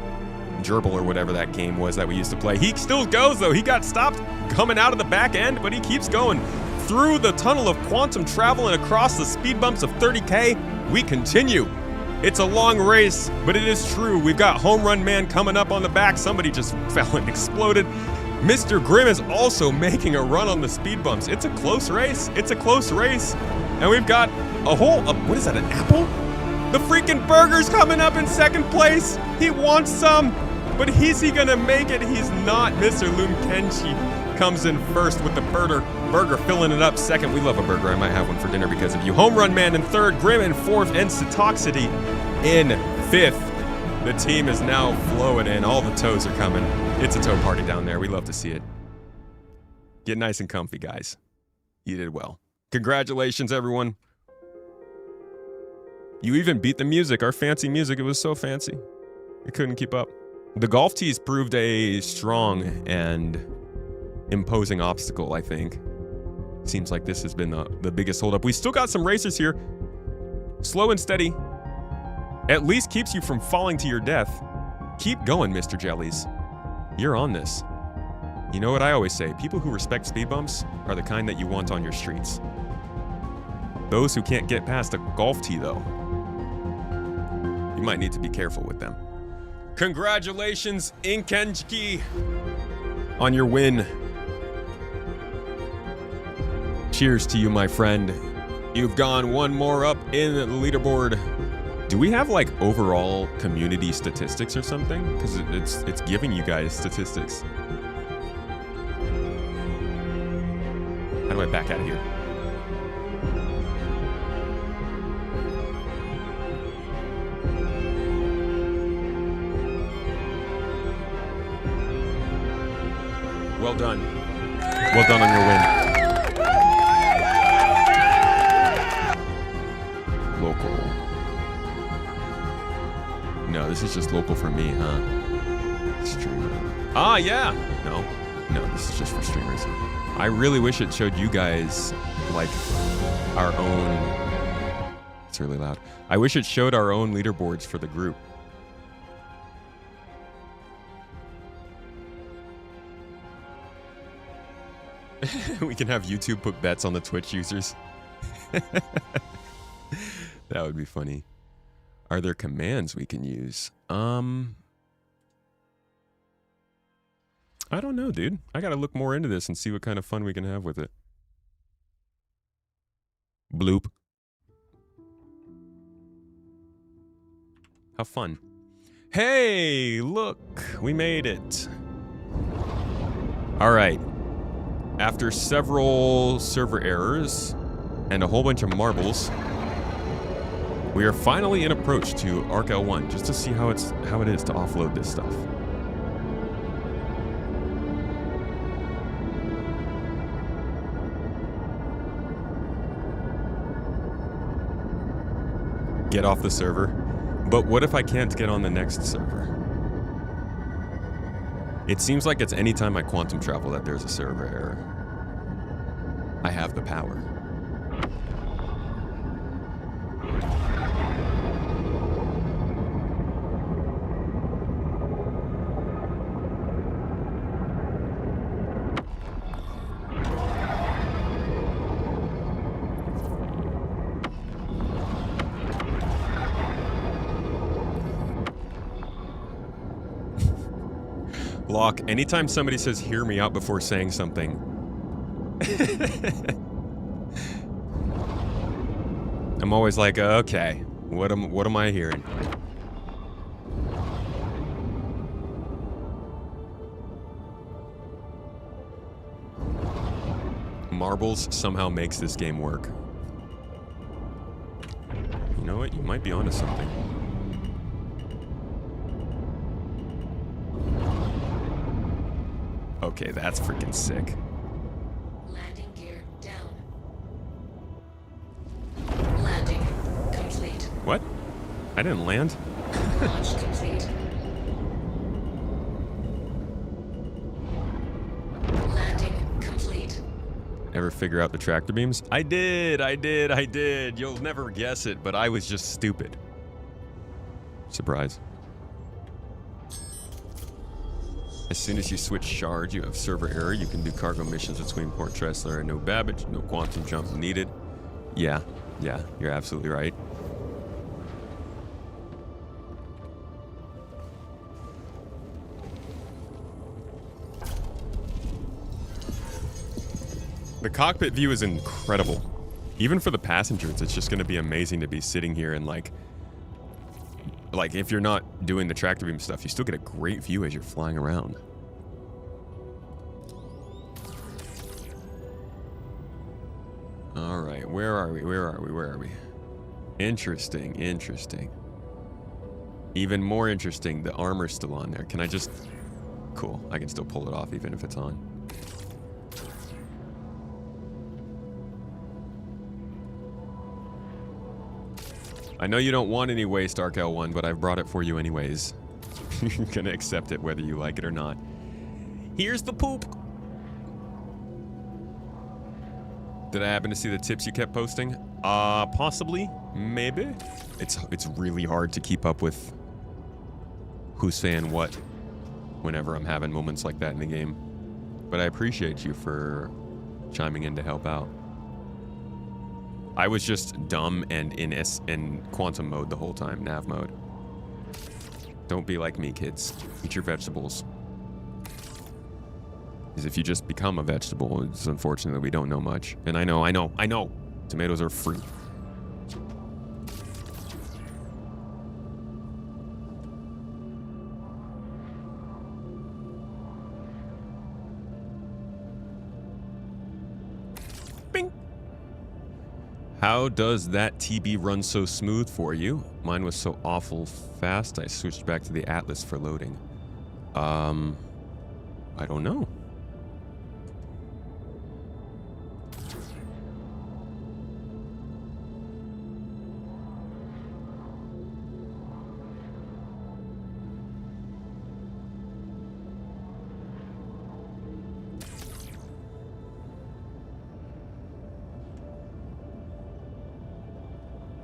Gerbil or whatever that game was that we used to play. He still goes though. He got stopped coming out of the back end, but he keeps going. Through the tunnel of quantum travel and across the speed bumps of 30K, we continue. It's a long race, but it is true. We've got Home Run Man coming up on the back. Somebody just fell and exploded. Mr. Grimm is also making a run on the speed bumps. It's a close race. It's a close race. And we've got a whole, what is that, an apple? The freaking burger's coming up in second place. He wants some, but is he gonna make it? He's not. Mr. Lumkenchi comes in first with the burger filling it up. Second, we love a burger. I might have one for dinner because of you. Home Run Man in third, Grimm in fourth, and Satoxity in fifth. The team is now flowing in. All the toes are coming. It's a toe party down there. We love to see it. Get nice and comfy, guys. You did well. Congratulations, everyone. You even beat the music, our fancy music. It was so fancy. I couldn't keep up. The golf tees proved a strong and imposing obstacle, I think. Seems like this has been the biggest holdup. We still got some racers here. Slow and steady. At least keeps you from falling to your death. Keep going, Mr. Jellies. You're on this. You know what I always say? People who respect speed bumps are the kind that you want on your streets. Those who can't get past a golf tee, though, you might need to be careful with them. Congratulations, Inkenjiki, on your win. Cheers to you, my friend. You've gone one more up in the leaderboard. Do we have like overall community statistics or something? Because it's giving you guys statistics. How do I back out of here? Well done. Well done on your win. Local. No, this is just local for me, huh? Streamer. Ah, yeah. No, this is just for streamers. I really wish it showed you guys, like, our own... It's really loud. I wish it showed our own leaderboards for the group. We can have YouTube put bets on the Twitch users. That would be funny. Are there commands we can use? I don't know, dude. I gotta look more into this and see what kind of fun we can have with it. Bloop. How fun. Hey, look, we made it. All right. After several server errors and a whole bunch of marbles, we are finally in approach to Arc L1 just to see how it is to offload this stuff. Get off the server. But what if I can't get on the next server? It seems like it's anytime I quantum travel that there's a server error. I have the power. Block. Anytime somebody says hear me out before saying something. I'm always like, okay, what am I hearing? Marbles somehow makes this game work. You know what? You might be onto something. Okay, that's freaking sick. Landing gear down. Landing complete. What? I didn't land? Launch complete. Landing complete. Ever figure out the tractor beams? I did. You'll never guess it, but I was just stupid. Surprise. As soon as you switch shard, you have server error. You can do cargo missions between Port Tressler and No Babbage. No quantum jump needed. Yeah, you're absolutely right. The cockpit view is incredible. Even for the passengers, it's just going to be amazing to be sitting here and like if you're not doing the tractor beam stuff, you still get a great view as you're flying around. All right, where are we? Interesting. Even more interesting, the armor's still on there. Can I just... Cool, I can still pull it off even if it's on. I know you don't want any waste, Arc L1, but I've brought it for you anyways. You're gonna accept it whether you like it or not. Here's the poop! Did I happen to see the tips you kept posting? Possibly. Maybe. It's really hard to keep up with who's saying what whenever I'm having moments like that in the game. But I appreciate you for chiming in to help out. I was just dumb and in quantum mode the whole time, nav mode. Don't be like me, kids. Eat your vegetables. Because if you just become a vegetable, it's unfortunate that we don't know much. And I know. Tomatoes are fruit. Bing! How does that TB run so smooth for you? Mine was so awful fast, I switched back to the Atlas for loading. I don't know.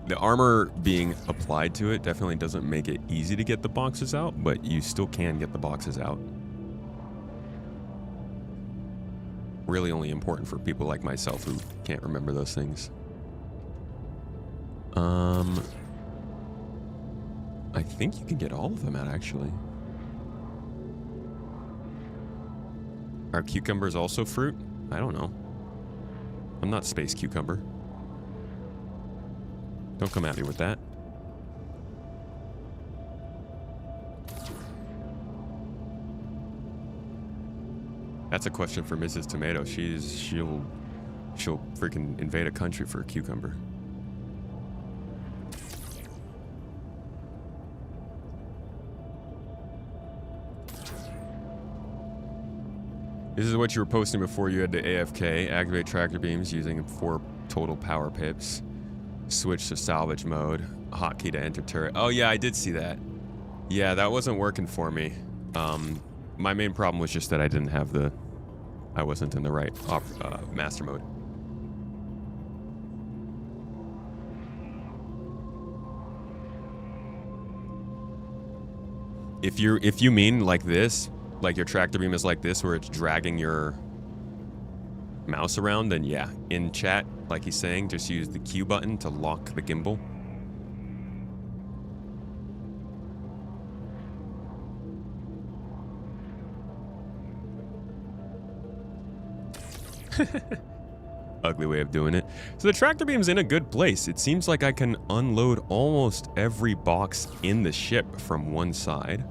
The armor being applied to it definitely doesn't make it easy to get the boxes out, but you still can get the boxes out. Really only important for people like myself who can't remember those things. I think you can get all of them out, actually. Are cucumbers also fruit? I don't know. I'm not Space Cucumber. Don't come at me with that. That's a question for Mrs. Tomato. She'll freaking invade a country for a cucumber. This is what you were posting before you had to AFK. Activate tractor beams using 4 total power pips. Switch to salvage mode. Hotkey to enter turret. Oh yeah, I did see that. Yeah, that wasn't working for me. My main problem was just that I didn't have the... I wasn't in the right master mode. If you mean like this, like your tractor beam is like this, where it's dragging your mouse around, then yeah. In chat, like he's saying, just use the Q button to lock the gimbal. Ugly way of doing it. So the tractor beam's in a good place. It seems like I can unload almost every box in the ship from one side.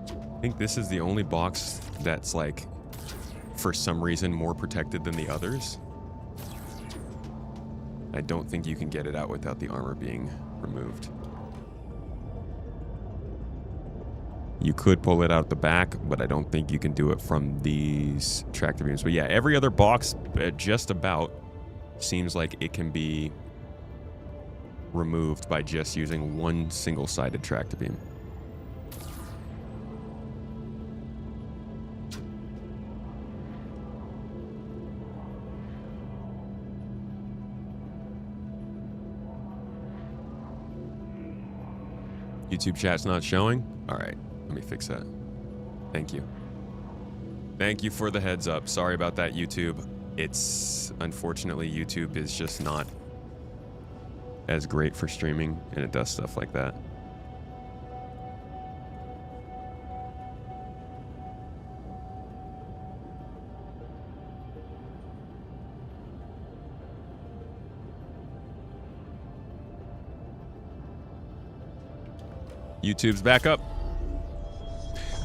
I think this is the only box that's like, for some reason, more protected than the others. I don't think you can get it out without the armor being removed. You could pull it out the back, but I don't think you can do it from these tractor beams. But yeah, every other box just about seems like it can be removed by just using one single-sided tractor beam. YouTube chat's not showing? All right. Let me fix that. Thank you. Thank you for the heads up. Sorry about that, YouTube. It's unfortunately YouTube is just not as great for streaming, and it does stuff like that. YouTube's back up.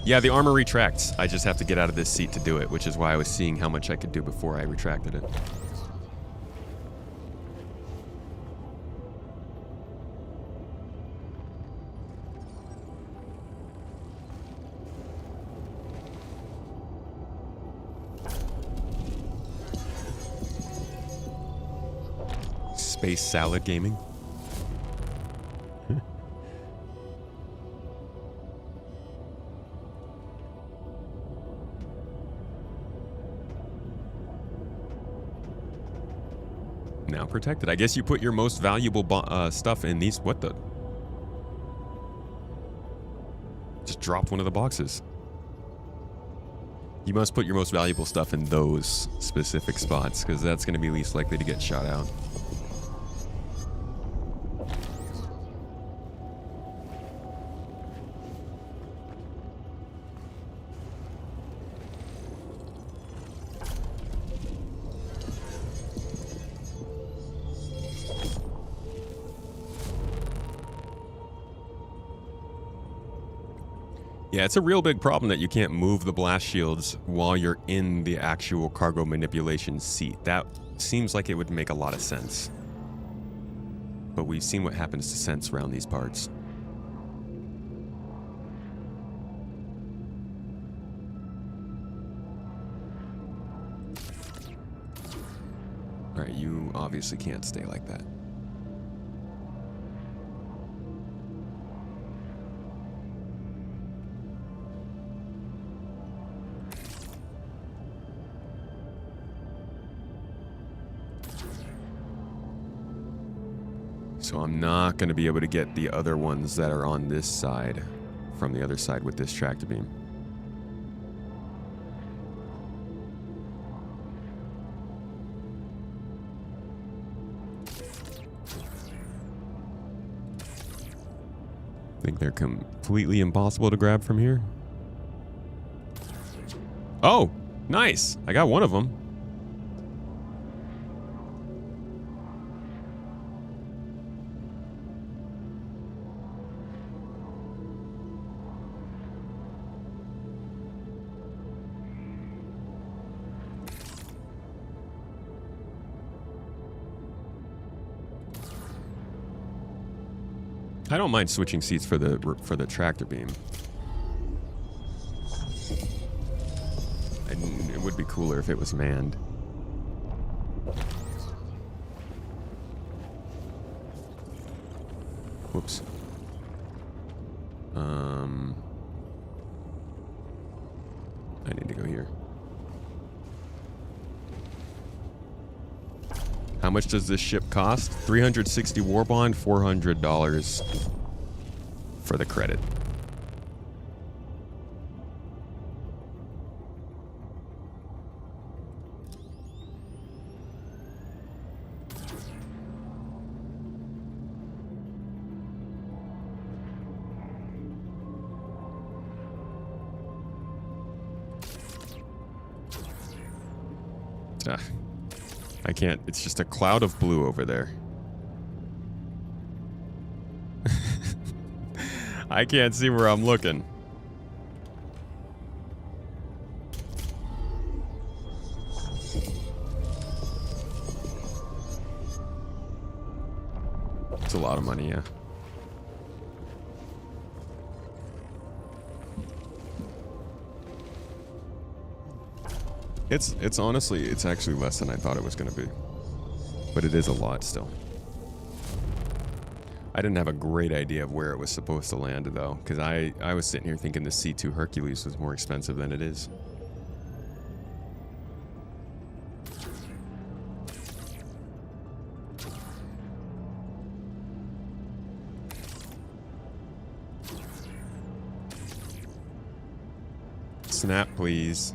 Yeah, the armor retracts. I just have to get out of this seat to do it, which is why I was seeing how much I could do before I retracted it. Space Salad Gaming. Now protected. I guess you put your most valuable stuff in these. What the? Just dropped one of the boxes. You must put your most valuable stuff in those specific spots, because that's going to be least likely to get shot out. Yeah, it's a real big problem that you can't move the blast shields while you're in the actual cargo manipulation seat. That seems like it would make a lot of sense. But we've seen what happens to sense around these parts. Alright, you obviously can't stay like that. So I'm not going to be able to get the other ones that are on this side from the other side with this tractor beam. I think they're completely impossible to grab from here. Oh, nice. I got one of them. I don't mind switching seats for the tractor beam. And it would be cooler if it was manned. Whoops. I need to go here. How much does this ship cost? 360 war bond, $400 for the credit. I can't. It's just a cloud of blue over there. I can't see where I'm looking. It's a lot of money, yeah. It's honestly, it's actually less than I thought it was going to be. But it is a lot still. I didn't have a great idea of where it was supposed to land, though, because I was sitting here thinking the C2 Hercules was more expensive than it is. Snap, please.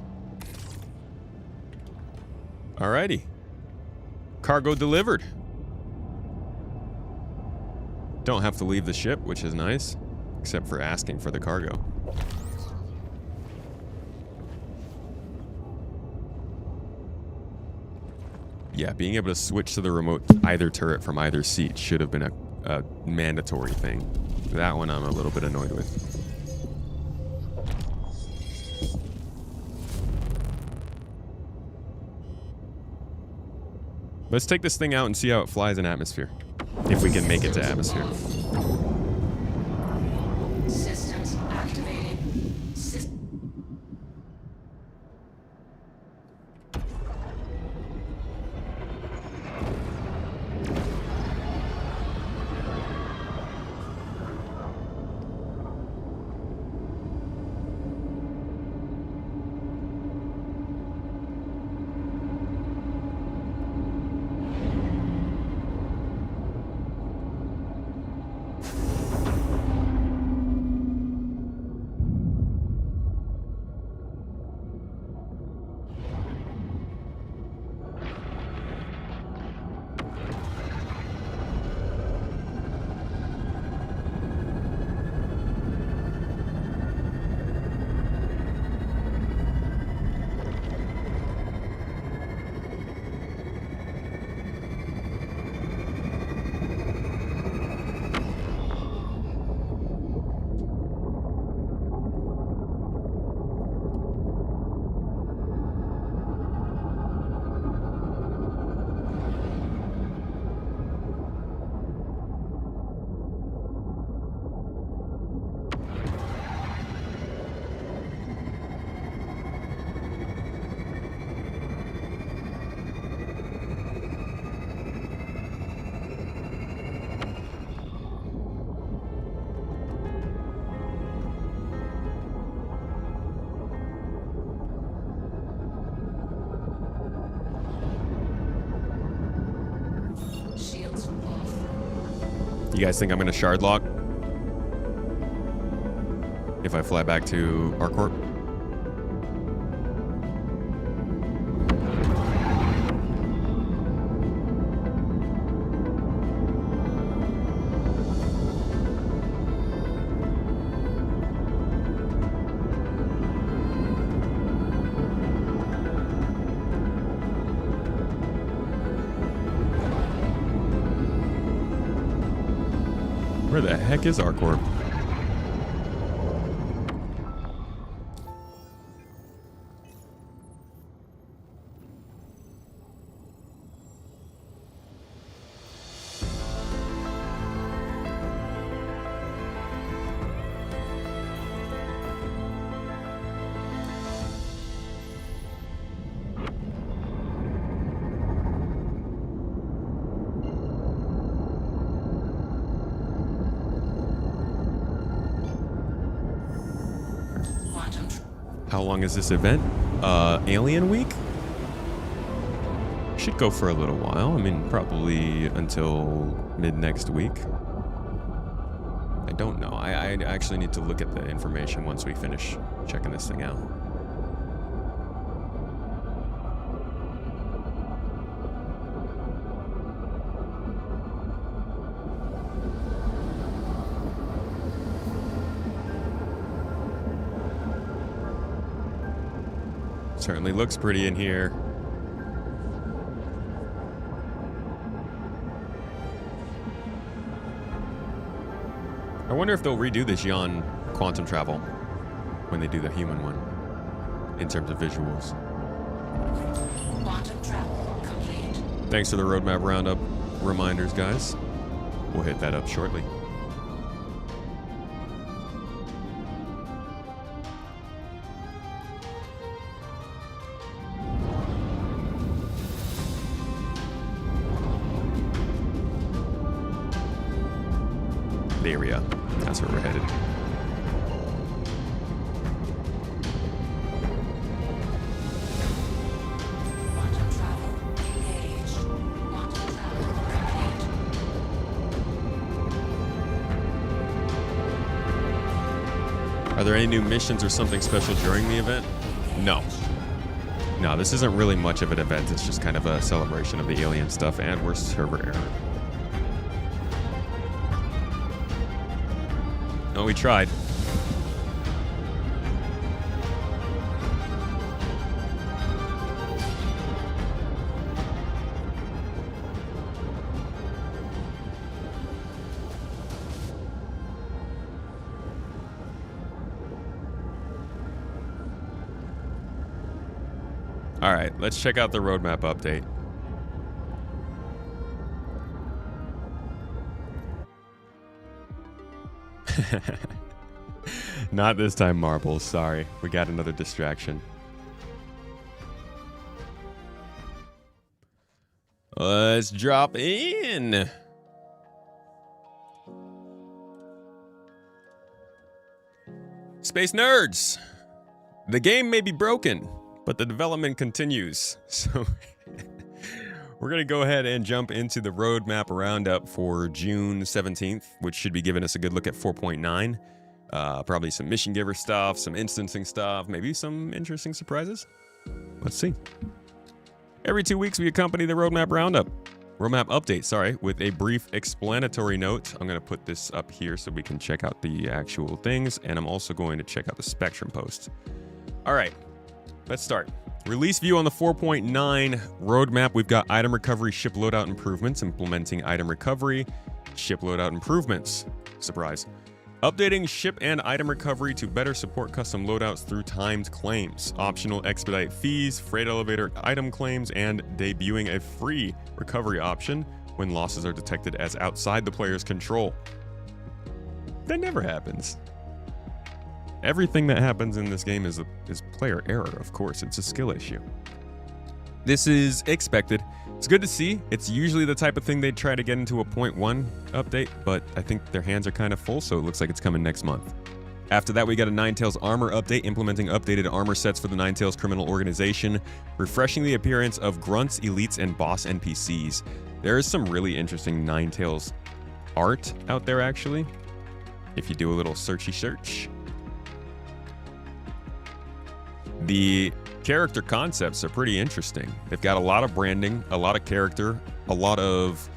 Alrighty. Cargo delivered. Don't have to leave the ship, which is nice, except for asking for the cargo. Yeah, being able to switch to the remote either turret from either seat should have been a mandatory thing. That one I'm a little bit annoyed with. Let's take this thing out and see how it flies in atmosphere. If we can make it to atmosphere. Systems activating. You guys think I'm gonna shard lock? If I fly back to ArcCorp? Where the heck is ArcCorp? How long is this event? Alien Week? Should go for a little while. I mean, probably until mid-next week. I don't know. I actually need to look at the information once we finish checking this thing out. Certainly looks pretty in here. wonder if they'll redo the Xi'an quantum travel when they do the human one, in terms of visuals. Quantum travel complete. Thanks for the roadmap roundup reminders, guys. We'll hit that up shortly. The area. That's where we're headed. Quantum travel engaged. Quantum travel complete. Are there any new missions or something special during the event? No. No, this isn't really much of an event. It's just kind of a celebration of the alien stuff, and we're server error. Oh, we tried. All right, let's check out the roadmap update. Not this time, Marbles. Sorry. We got another distraction. Let's drop in. Space Nerds. The game may be broken, but the development continues. So we're going to go ahead and jump into the roadmap roundup for June 17th, which should be giving us a good look at 4.9. Probably some mission giver stuff, some instancing stuff, maybe some interesting surprises. Let's see. Every 2 weeks, we accompany the roadmap update, with a brief explanatory note. I'm going to put this up here so we can check out the actual things, and I'm also going to check out the Spectrum post. All right, let's start. Release view on the 4.9 roadmap. We've got item recovery, ship loadout improvements, implementing item recovery, ship loadout improvements. Surprise. Updating ship and item recovery to better support custom loadouts through timed claims, optional expedite fees, freight elevator item claims, and debuting a free recovery option when losses are detected as outside the player's control. That never happens. Everything that happens in this game is player error, of course. It's a skill issue. This is expected. It's good to see. It's usually the type of thing they'd try to get into a 0.1 update, but I think their hands are kind of full, so it looks like it's coming next month. After that, we got a Ninetales armor update, implementing updated armor sets for the Ninetales criminal organization, refreshing the appearance of grunts, elites, and boss NPCs. There is some really interesting Ninetales art out there, actually, if you do a little searchy search. The character concepts are pretty interesting. They've got a lot of branding, a lot of character, a lot of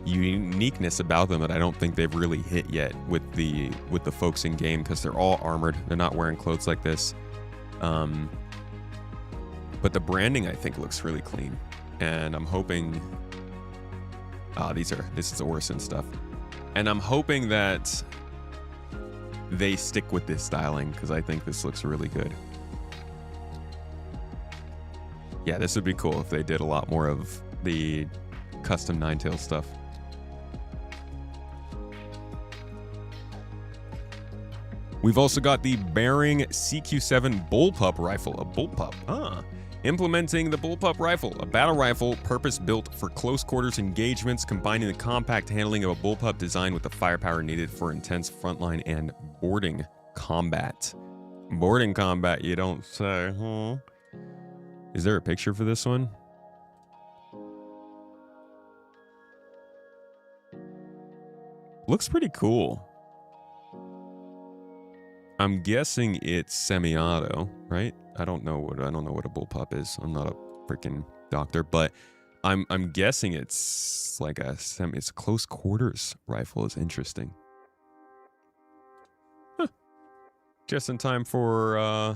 uniqueness about them that I don't think they've really hit yet with the folks in game, because they're all armored. They're not wearing clothes like this. But the branding, I think, looks really clean. And I'm hoping this is Orison stuff. And I'm hoping that they stick with this styling, because I think this looks really good. Yeah, this would be cool if they did a lot more of the custom Ninetales stuff. We've also got the Bearing CQ7 Bullpup Rifle. A bullpup. Implementing the Bullpup Rifle, a battle rifle purpose-built for close quarters engagements, combining the compact handling of a bullpup design with the firepower needed for intense frontline and boarding combat. Boarding combat, you don't say, huh? Is there a picture for this one? Looks pretty cool. I'm guessing it's semi-auto, right? I don't know what a bullpup is. I'm not a freaking doctor, but I'm guessing it's like it's a close quarters rifle. Is interesting. Huh. Just in time for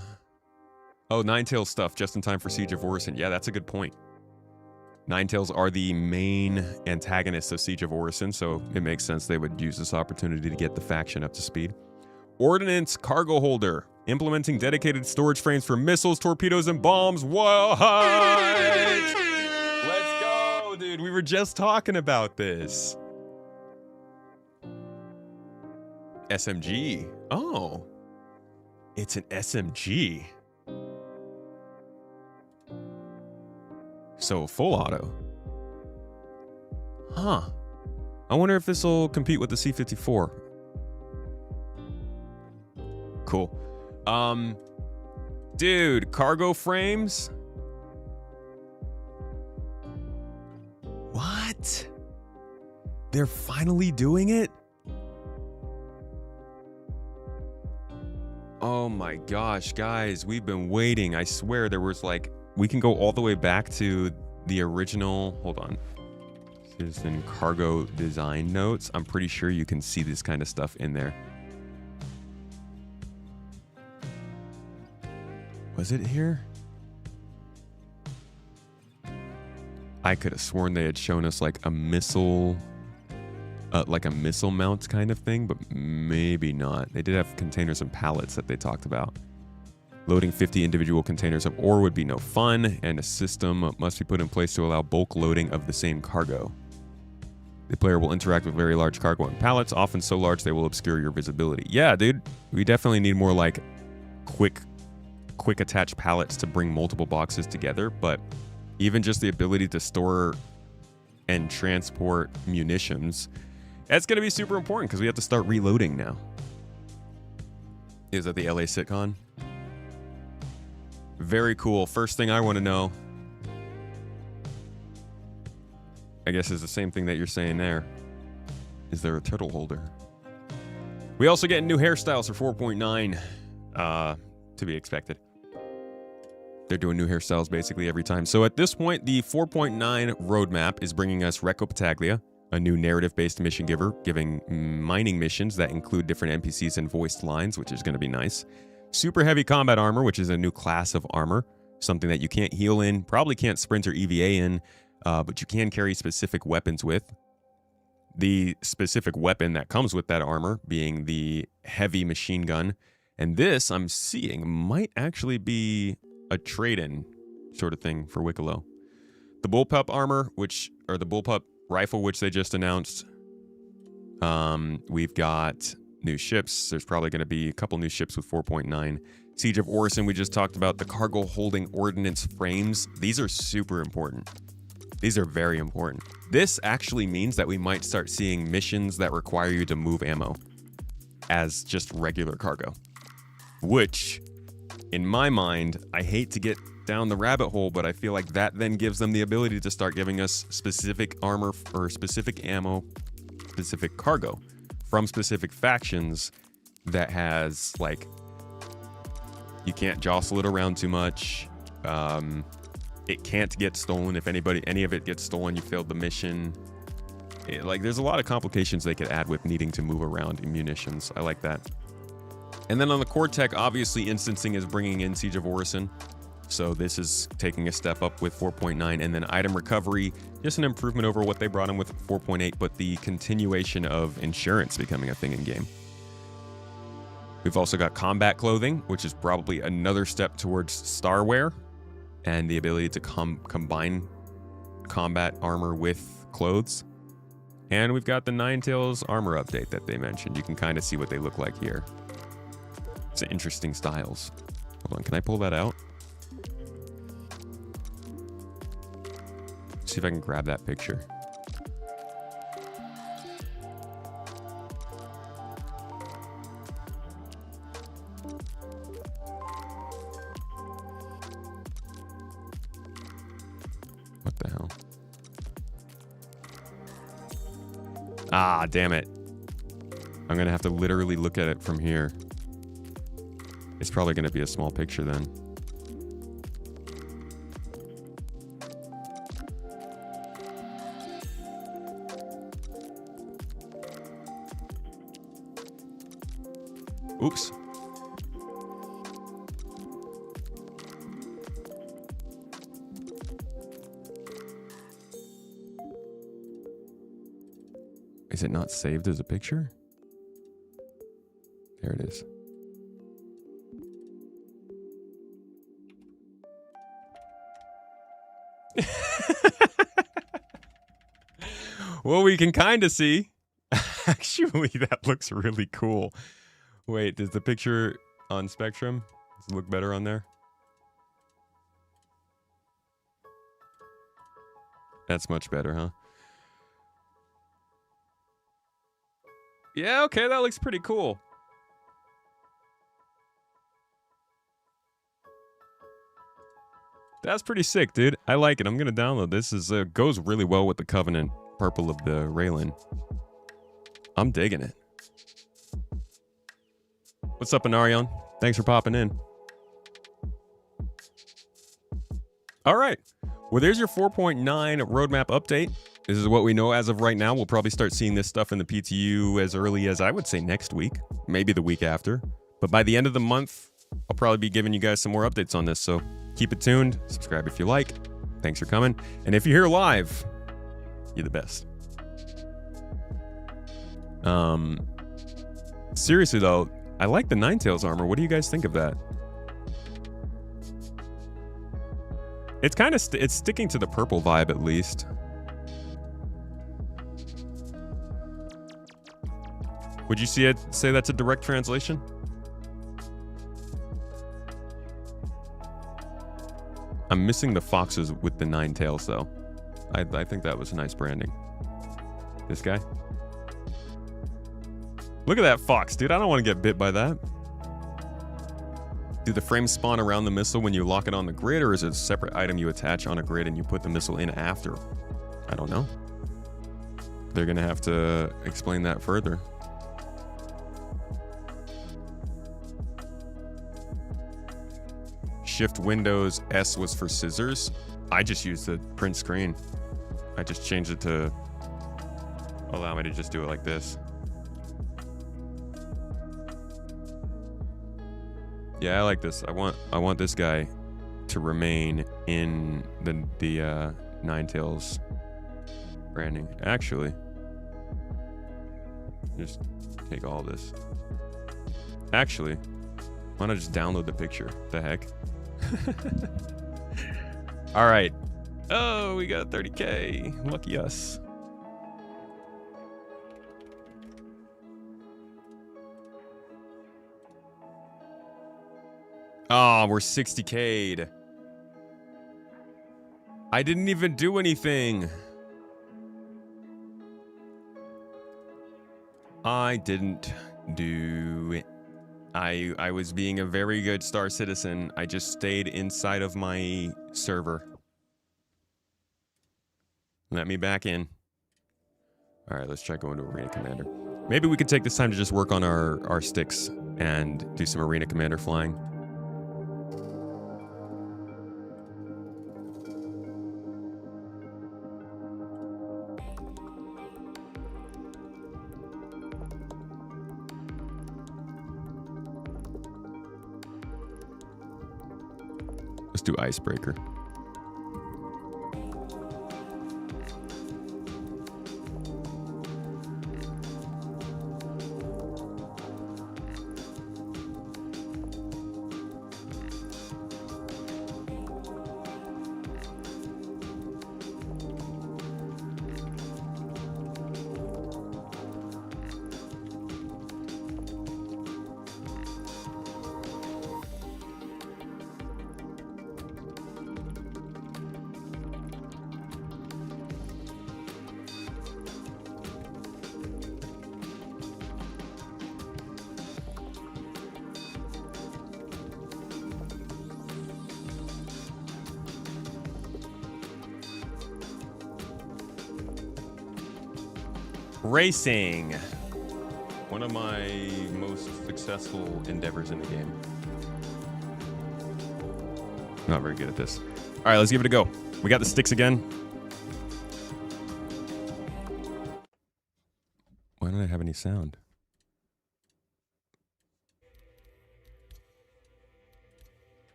Ninetales stuff, just in time for Siege of Orison. Yeah, that's a good point. Ninetales are the main antagonists of Siege of Orison, so it makes sense they would use this opportunity to get the faction up to speed. Ordnance Cargo Holder, implementing dedicated storage frames for missiles, torpedoes, and bombs. What? Let's go, dude. We were just talking about this. SMG. Oh. It's an SMG. So full auto. Huh. I wonder if this will compete with the C-54. Cool. Dude, cargo frames? What? They're finally doing it? Oh my gosh, guys, we've been waiting. I swear there was like, we can go all the way back to the original, hold on. Citizen cargo design notes. I'm pretty sure you can see this kind of stuff in there. Was it here? I could have sworn they had shown us like a missile mount kind of thing, but maybe not. They did have containers and pallets that they talked about. Loading 50 individual containers of ore would be no fun, and a system must be put in place to allow bulk loading of the same cargo. The player will interact with very large cargo and pallets, often so large they will obscure your visibility. Yeah, dude, we definitely need more like quick attach pallets to bring multiple boxes together, but even just the ability to store and transport munitions, that's going to be super important because we have to start reloading now. Is that the LA Sitcon? Very cool. First thing I want to know, I guess, is the same thing that you're saying there. Is there a turtle holder? We also get new hairstyles for 4.9, to be expected. They're doing new hairstyles basically every time. So at this point, the 4.9 roadmap is bringing us Recco Battaglia, a new narrative-based mission giver, giving mining missions that include different NPCs and voiced lines, which is going to be nice. Super heavy combat armor, which is a new class of armor, something that you can't heal in, probably can't sprint or EVA in, but you can carry specific weapons with. The specific weapon that comes with that armor being the heavy machine gun. And this, I'm seeing, might actually be a trade-in sort of thing for Wicklow. The bullpup armor, the bullpup rifle, which they just announced. We've got new ships. There's probably going to be a couple new ships with 4.9. Siege of Orison, we just talked about. The cargo holding ordnance frames. These are super important. These are very important. This actually means that we might start seeing missions that require you to move ammo as just regular cargo. Which, in my mind, I hate to get down the rabbit hole, but I feel like that then gives them the ability to start giving us specific armor or specific ammo, specific cargo from specific factions that has, like, you can't jostle it around too much. It can't get stolen. If any of it gets stolen, you failed the mission. There's a lot of complications they could add with needing to move around in munitions. I like that. And then on the core tech, obviously instancing is bringing in Siege of Orison. So this is taking a step up with 4.9, and then item recovery, just an improvement over what they brought in with 4.8, but the continuation of insurance becoming a thing in game. We've also got combat clothing, which is probably another step towards Starwear, and the ability to combine combat armor with clothes. And we've got the Ninetales armor update that they mentioned. You can kind of see what they look like here. It's interesting styles. Hold on, can I pull that out? See if I can grab that picture. What the hell? Ah, damn it. I'm gonna have to literally look at it from here. It's probably gonna be a small picture then. Oops. Is it not saved as a picture? There it is. Well, we can kind of see. Actually, that looks really cool. Wait, does the picture on Spectrum look better on there? That's much better, huh? Yeah, okay, that looks pretty cool. That's pretty sick, dude. I like it. I'm gonna download this. Is goes really well with the Covenant purple of the Railen. I'm digging it. What's up, Anarion? Thanks for popping in. All right. Well, there's your 4.9 roadmap update. This is what we know as of right now. We'll probably start seeing this stuff in the PTU as early as, I would say, next week. Maybe the week after. But by the end of the month, I'll probably be giving you guys some more updates on this. So keep it tuned. Subscribe if you like. Thanks for coming. And if you're here live, you're the best. Seriously, though, I like the Ninetales armor. What do you guys think of that? It's kind of it's sticking to the purple vibe, at least. Would you say that's a direct translation? I'm missing the foxes with the 9 tails, though. I think that was nice branding. This guy? Look at that fox, dude. I don't want to get bit by that. Do the frames spawn around the missile when you lock it on the grid, or is it a separate item you attach on a grid and you put the missile in after? I don't know. They're going to have to explain that further. Shift Windows S was for scissors. I just used the print screen. I just changed it to allow me to just do it like this. Yeah, I like this. I want this guy to remain in the Ninetales branding. Actually, just take all this. Actually, why not just download the picture? The heck? All right. Oh, we got 30K. Lucky us. Oh, we're 60K'd. I didn't even do anything. I didn't do it. I was being a very good Star Citizen. I just stayed inside of my server. Let me back in. All right, let's try going to Arena Commander. Maybe we could take this time to just work on our sticks and do some Arena Commander flying. Let's do Icebreaker. Racing. One of my most successful endeavors in the game. Not very good at this. All right, let's give it a go. We got the sticks again. Why don't I have any sound?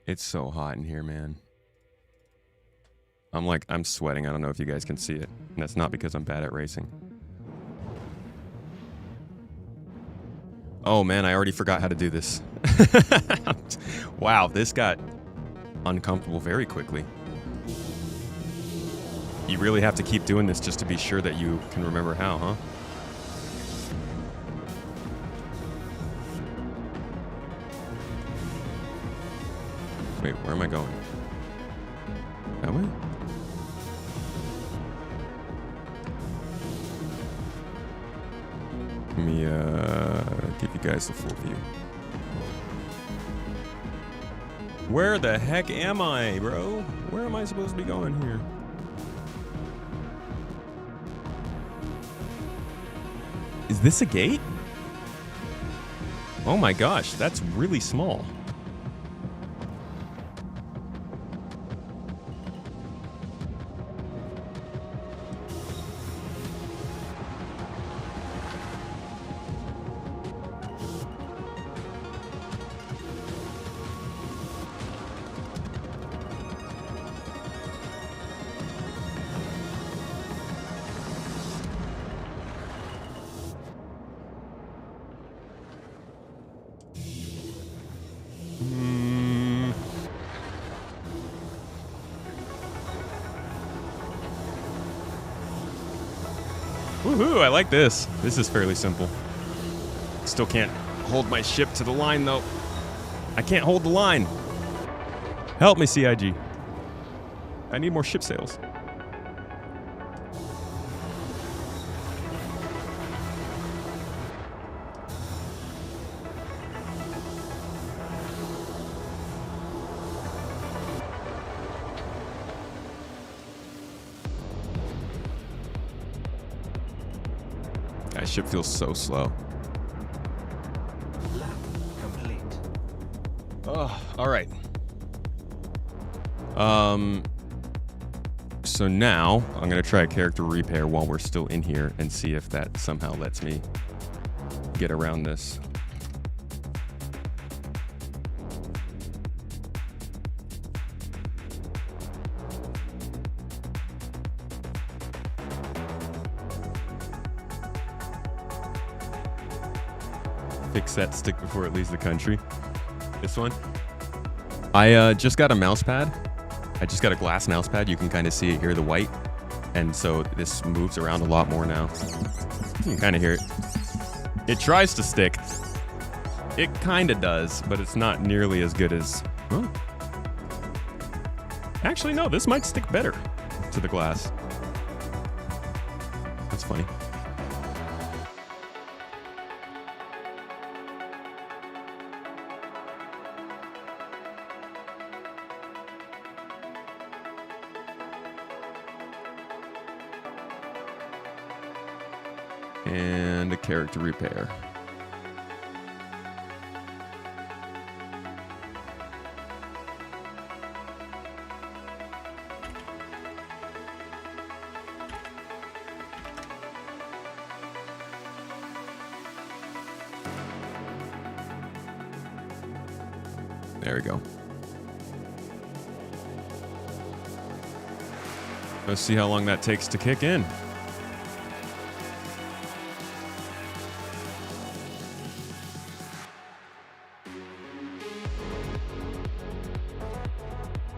It's so hot in here, man. I'm sweating. I don't know if you guys can see it. And that's not because I'm bad at racing. Oh man, I already forgot how to do this. Wow, this got uncomfortable very quickly. You really have to keep doing this just to be sure that you can remember how, huh? Wait, where am I going? That way? Let me give you guys the full view. Where the heck am I, bro? Where am I supposed to be going here? Is this a gate? Oh my gosh, that's really small. Woohoo, I like this. This is fairly simple. Still can't hold my ship to the line, though. I can't hold the line. Help me, CIG. I need more ship sails. That ship feels so slow. Oh, all right. So now I'm gonna try a character repair while we're still in here and see if that somehow lets me get around this. Fix that stick before it leaves the country. This one. I just got a mouse pad. I just got a glass mouse pad. You can kind of see it here, the white. And so this moves around a lot more now. You can kind of hear it. It tries to stick. It kind of does, but it's not nearly as good as... Well, actually, no, this might stick better to the glass. That's funny. And a character repair. There we go. Let's see how long that takes to kick in.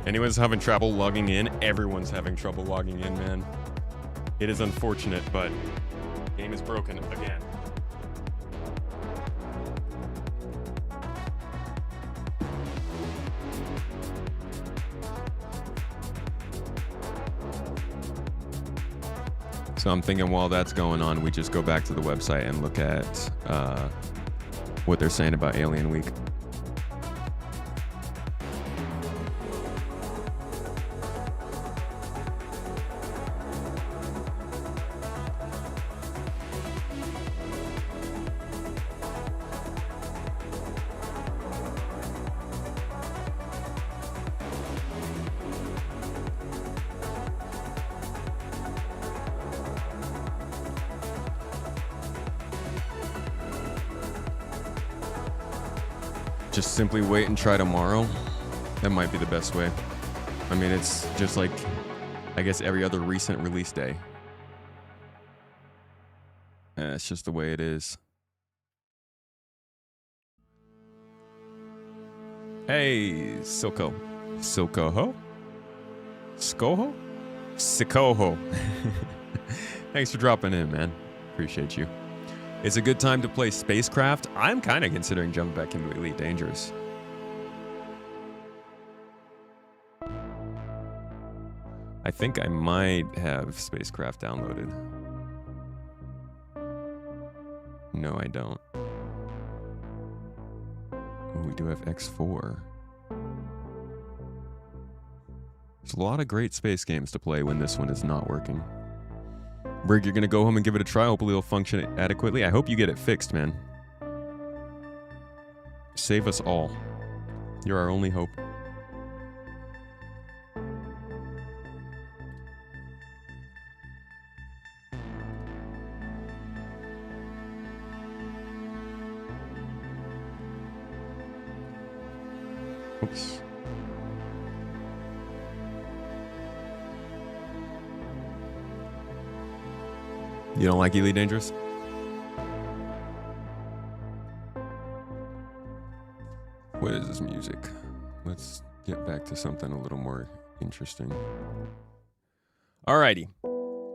Anyone's having trouble logging in? Everyone's having trouble logging in, man. It is unfortunate, but the game is broken again. So I'm thinking while that's going on, we just go back to the website and look at what they're saying about Alien Week. Just simply wait and try tomorrow. That might be the best way. I mean, it's just like, I guess, every other recent release day. It's just the way it is. Hey, Silko. Silkoho? Skoho? Sikoho. Thanks for dropping in, man. Appreciate you. It's a good time to play Spacecraft. I'm kind of considering jumping back into Elite Dangerous. I think I might have Spacecraft downloaded. No, I don't. Ooh, we do have X4. There's a lot of great space games to play when this one is not working. Brig, you're gonna go home and give it a try. Hopefully it'll function adequately. I hope you get it fixed, man. Save us all. You're our only hope. Oops. You don't like Elite Dangerous? What is this music? Let's get back to something a little more interesting. Alrighty.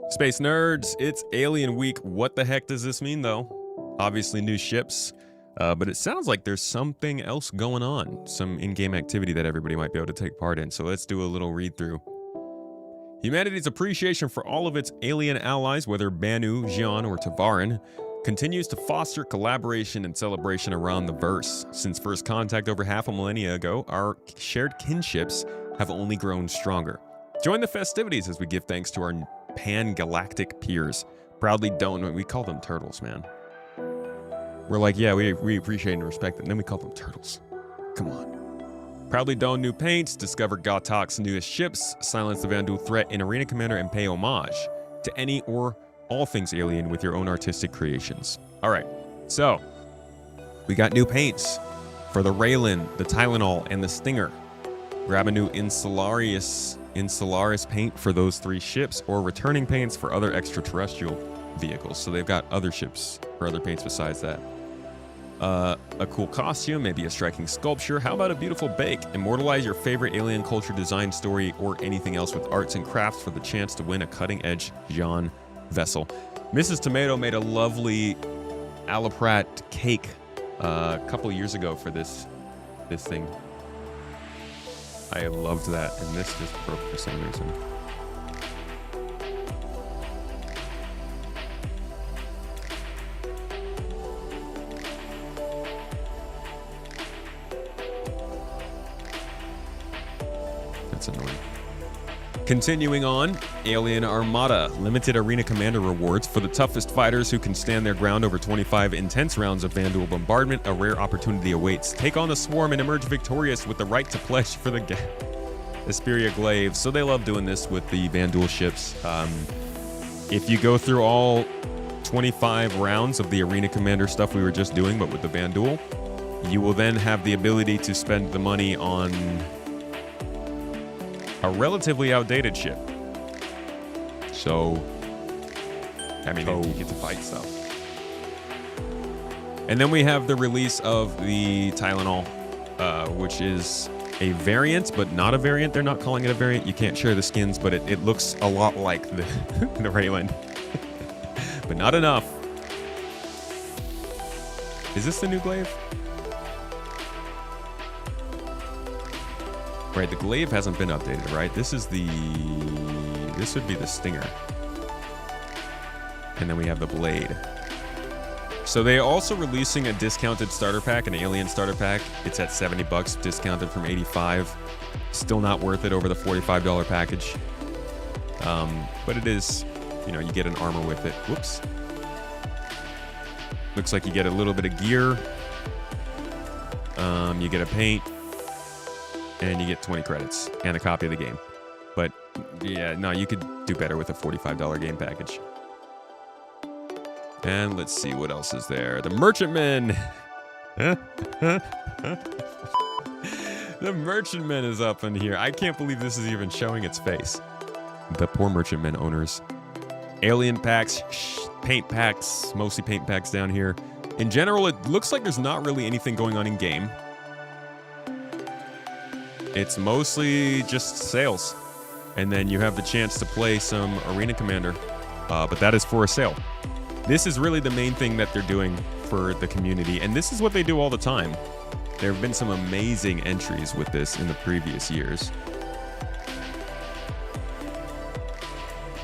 Space nerds, it's Alien Week. What the heck does this mean, though? Obviously new ships, but it sounds like there's something else going on. Some in-game activity that everybody might be able to take part in. So let's do a little read-through. Humanity's appreciation for all of its alien allies, whether Banu, Xi'an, or Tavaran, continues to foster collaboration and celebration around the verse. Since first contact over half a millennia ago, our shared kinships have only grown stronger. Join the festivities as we give thanks to our pan-galactic peers. Proudly don't, we call them turtles, man. We're like, yeah, we appreciate and respect them, and then we call them turtles. Come on. Proudly don new paints, discover Gatac's newest ships, silence the Vandal threat in Arena Commander, and pay homage to any or all things alien with your own artistic creations. All right, so we got new paints for the Railen, the Tylenol, and the Stinger. Grab a new Insularis paint for those 3 ships, or returning paints for other extraterrestrial vehicles. So they've got other ships or other paints besides that. A cool costume, maybe a striking sculpture. How about a beautiful bake? Immortalize your favorite alien culture design story or anything else with arts and crafts for the chance to win a cutting-edge Xi'an vessel. Mrs. Tomato made a lovely Alaprat cake a couple years ago for this thing. I loved that, and this just broke for some reason. That's annoying. Continuing on, Alien Armada. Limited Arena Commander rewards for the toughest fighters who can stand their ground over 25 intense rounds of Vandal bombardment. A rare opportunity awaits. Take on the swarm and emerge victorious with the right to pledge for the Asperia Glaive. So they love doing this with the Vandal ships. If you go through all 25 rounds of the Arena Commander stuff we were just doing, but with the Vandal, you will then have the ability to spend the money on a relatively outdated ship. So, I mean, you get to fight stuff. And then we have the release of the Tylenol, which is a variant, but not a variant. They're not calling it a variant. You can't share the skins, but it looks a lot like the, the Railen. But not enough. Is this the new glaive? Right, the glaive hasn't been updated, right? This would be the Stinger. And then we have the blade. So they're also releasing a discounted starter pack, an Alien starter pack. It's at $70, discounted from $85. Still not worth it over the $45 package. But it is, you know, you get an armor with it. Whoops. Looks like you get a little bit of gear. You get a paint. And you get 20 credits and a copy of the game. But yeah, no, you could do better with a $45 game package. And let's see what else is there. The Merchantman. The Merchantman is up in here. I can't believe this is even showing its face. The poor Merchantman owners. Alien packs, paint packs, mostly paint packs down here. In general, it looks like there's not really anything going on in game. It's mostly just sales. And then you have the chance to play some Arena Commander, but that is for a sale. This is really the main thing that they're doing for the community, and this is what they do all the time. There have been some amazing entries with this in the previous years.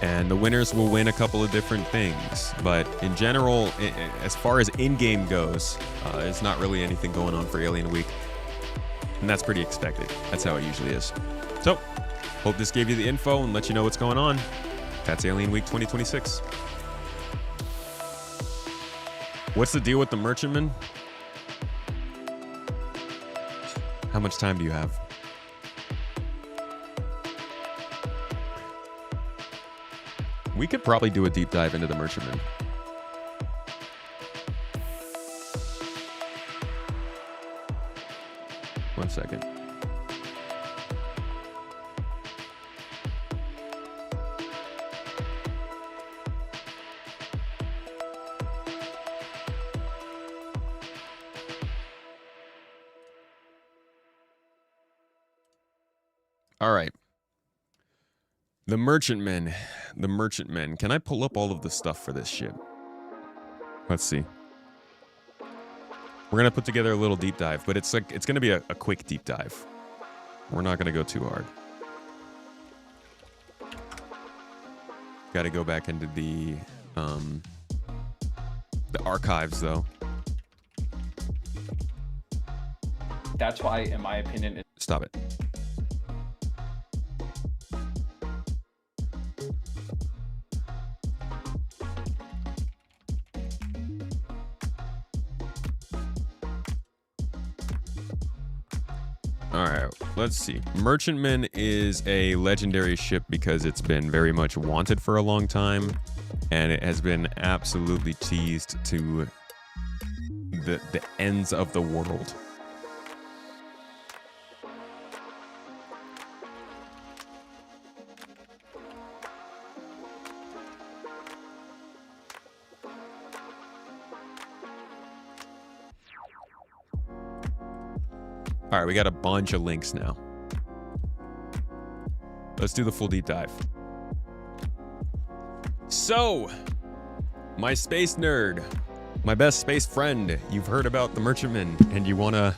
And the winners will win a couple of different things, but in general, as far as in-game goes, there's not really anything going on for Alien Week. And that's pretty expected. That's how it usually is. So, hope this gave you the info and let you know what's going on. That's Alien Week 2026. What's the deal with the Merchantman? How much time do you have? We could probably do a deep dive into the Merchantman. One second. All right. The Merchantman. The Merchantman. Can I pull up all of the stuff for this ship? Let's see. We're gonna put together a little deep dive, but it's gonna be a quick deep dive. We're not gonna go too hard. Got to go back into the archives though. That's why, in my opinion, Stop it. All right, let's see. Merchantman is a legendary ship because it's been very much wanted for a long time, and it has been absolutely teased to the ends of the world. All right, we got a bunch of links now. Let's do the full deep dive. So, my space nerd, my best space friend, you've heard about the Merchantman, and you want a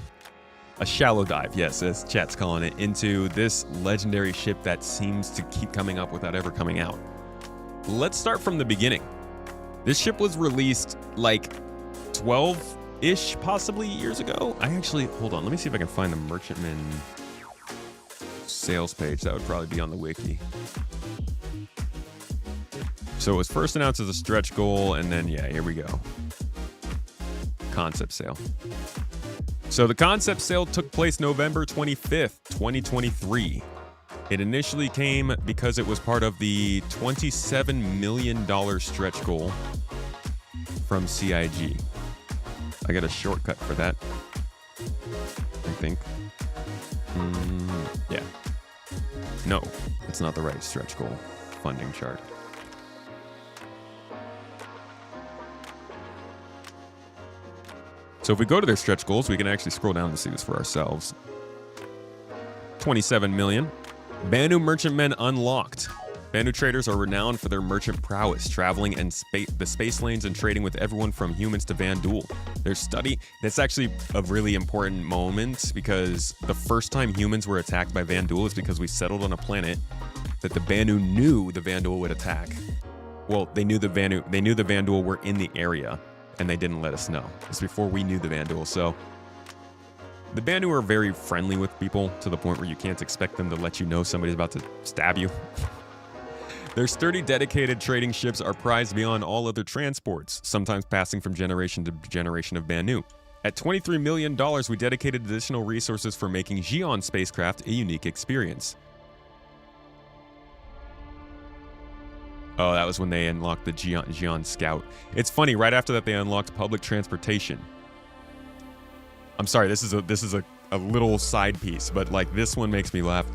shallow dive, yes, as chat's calling it, into this legendary ship that seems to keep coming up without ever coming out. Let's start from the beginning. This ship was released like 12-ish possibly years ago. Hold on, let me see if I can find the Merchantman sales page. That would probably be on the wiki. So it was first announced as a stretch goal, and then yeah, here we go. Concept sale. So the concept sale took place November 25th, 2023. It initially came because it was part of the $27 million stretch goal from CIG. I got a shortcut for that, I think. Yeah. No, it's not the right stretch goal funding chart. So if we go to their stretch goals, we can actually scroll down to see this for ourselves. 27 million. Banu Merchantmen unlocked. Banu traders are renowned for their merchant prowess, traveling and the space lanes and trading with everyone from humans to Vanduul. Their study, that's actually a really important moment because the first time humans were attacked by Vanduul is because we settled on a planet that the Banu knew the Vanduul would attack. Well, they knew the Vanduul were in the area, and they didn't let us know. It's before we knew the Vanduul, so the Banu are very friendly with people to the point where you can't expect them to let you know somebody's about to stab you. Their sturdy, dedicated trading ships are prized beyond all other transports, sometimes passing from generation to generation of Banu. At $23 million, we dedicated additional resources for making Xi'an spacecraft a unique experience. Oh, that was when they unlocked the Xi'an Scout. It's funny, right after that they unlocked public transportation. I'm sorry, this is a little side piece, but like this one makes me laugh.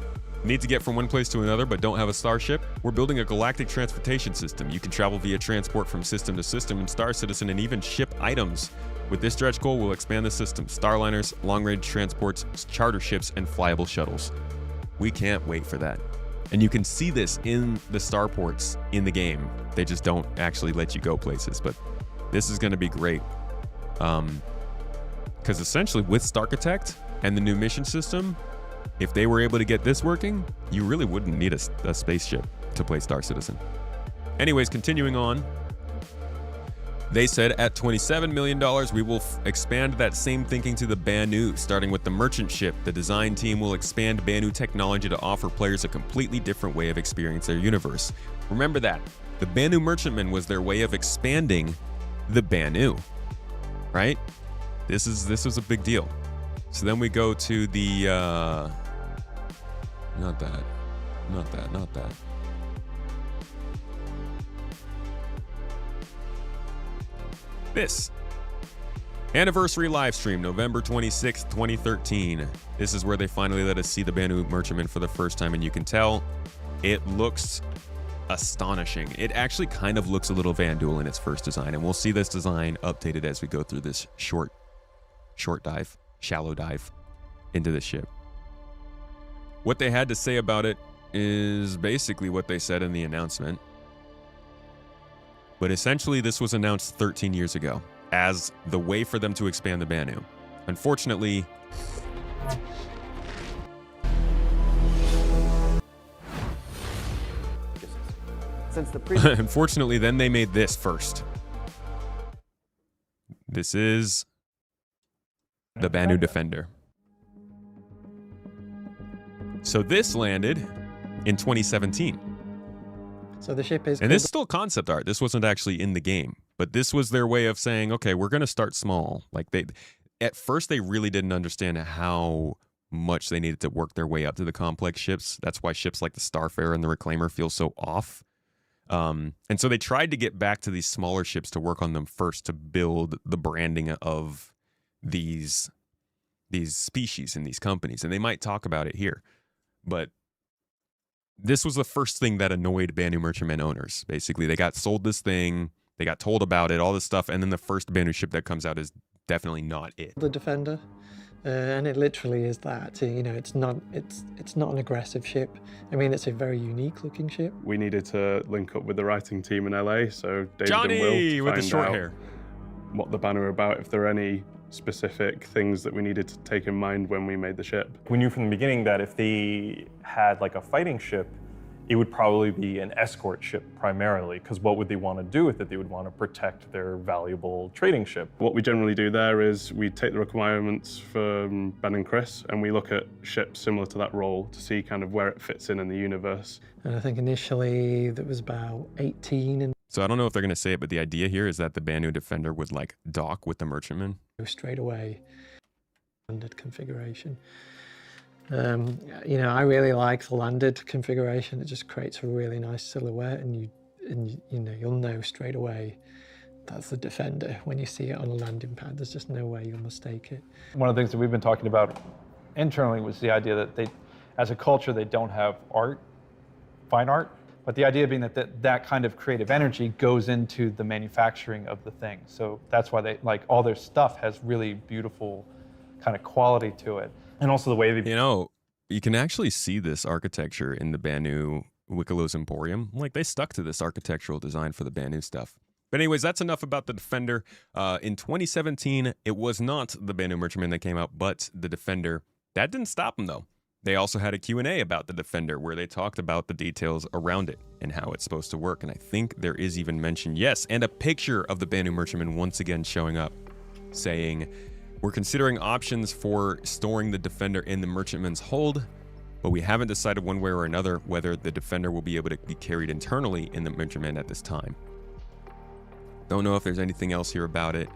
Need to get from one place to another but don't have a starship? We're building a galactic transportation system. You can travel via transport from system to system and Star Citizen and even ship items With this stretch goal, we'll expand the system: starliners, long-range transports, charter ships, and flyable shuttles. We can't wait for that. And you can see this in the starports in the game. They just don't actually let you go places, but this is going to be great. Because essentially with Starkitect and the new mission system, if they were able to get this working, you really wouldn't need a spaceship to play Star Citizen. Anyways, continuing on. They said at $27 million, we will expand that same thinking to the Banu, starting with the merchant ship. The design team will expand Banu technology to offer players a completely different way of experiencing their universe. Remember that. The Banu merchantman was their way of expanding the Banu, right? This was a big deal. So then we go to the, not that. This anniversary live stream, November 26th, 2013. This is where they finally let us see the Banu merchantman for the first time, and you can tell it looks astonishing. It actually kind of looks a little Vanduul in its first design, and we'll see this design updated as we go through this shallow dive into the ship. What they had to say about it is basically what they said in the announcement. But essentially, this was announced 13 years ago as the way for them to expand the Banu. Unfortunately, unfortunately, then they made this first. This is the Banu Defender. So this landed in 2017. So the ship is... And this is still concept art. This wasn't actually in the game. But this was their way of saying, okay, we're going to start small. Like at first, they really didn't understand how much they needed to work their way up to the complex ships. That's why ships like the Starfarer and the Reclaimer feel so off. And so they tried to get back to these smaller ships to work on them first to build the branding of these species and these companies. And they might talk about it here. But this was the first thing that annoyed Banu merchantman owners. Basically, they got sold this thing, they got told about it, all this stuff, and then the first Banu ship that comes out is definitely not it. The Defender, and it literally is that. You know, it's not an aggressive ship. I mean, it's a very unique looking ship. We needed to link up with the writing team in LA, so David Johnny and Will, to with the find short out hair. What the Banu are about, if there are any specific things that we needed to take in mind when we made the ship. We knew from the beginning that if they had like a fighting ship, it would probably be an escort ship primarily, because what would they want to do with it? They would want to protect their valuable trading ship. What we generally do there is we take the requirements from Ben and Chris, and we look at ships similar to that role to see kind of where it fits in the universe. And I think initially there was about 18. And so I don't know if they're going to say it, but the idea here is that the Banu Defender would like dock with the merchantman. Straight away, standard configuration. You know, I really like the landed configuration. It just creates a really nice silhouette, and you know, you'll know straight away that's the Defender when you see it on a landing pad. There's just no way you'll mistake it. One of the things that we've been talking about internally was the idea that they, as a culture, they don't have art, fine art, but the idea being that kind of creative energy goes into the manufacturing of the thing. So that's why they, like, all their stuff has really beautiful kind of quality to it. And also the way they... You know, you can actually see this architecture in the Banu Wikilo's Emporium. Like, they stuck to this architectural design for the Banu stuff. But anyways, that's enough about the Defender. In 2017, it was not the Banu Merchantman that came out, but the Defender. That didn't stop them, though. They also had a Q&A about the Defender where they talked about the details around it and how it's supposed to work. And I think there is even mention, yes, and a picture of the Banu Merchantman once again showing up, saying, we're considering options for storing the Defender in the Merchantman's hold, but we haven't decided one way or another whether the Defender will be able to be carried internally in the Merchantman at this time. Don't know if there's anything else here about it,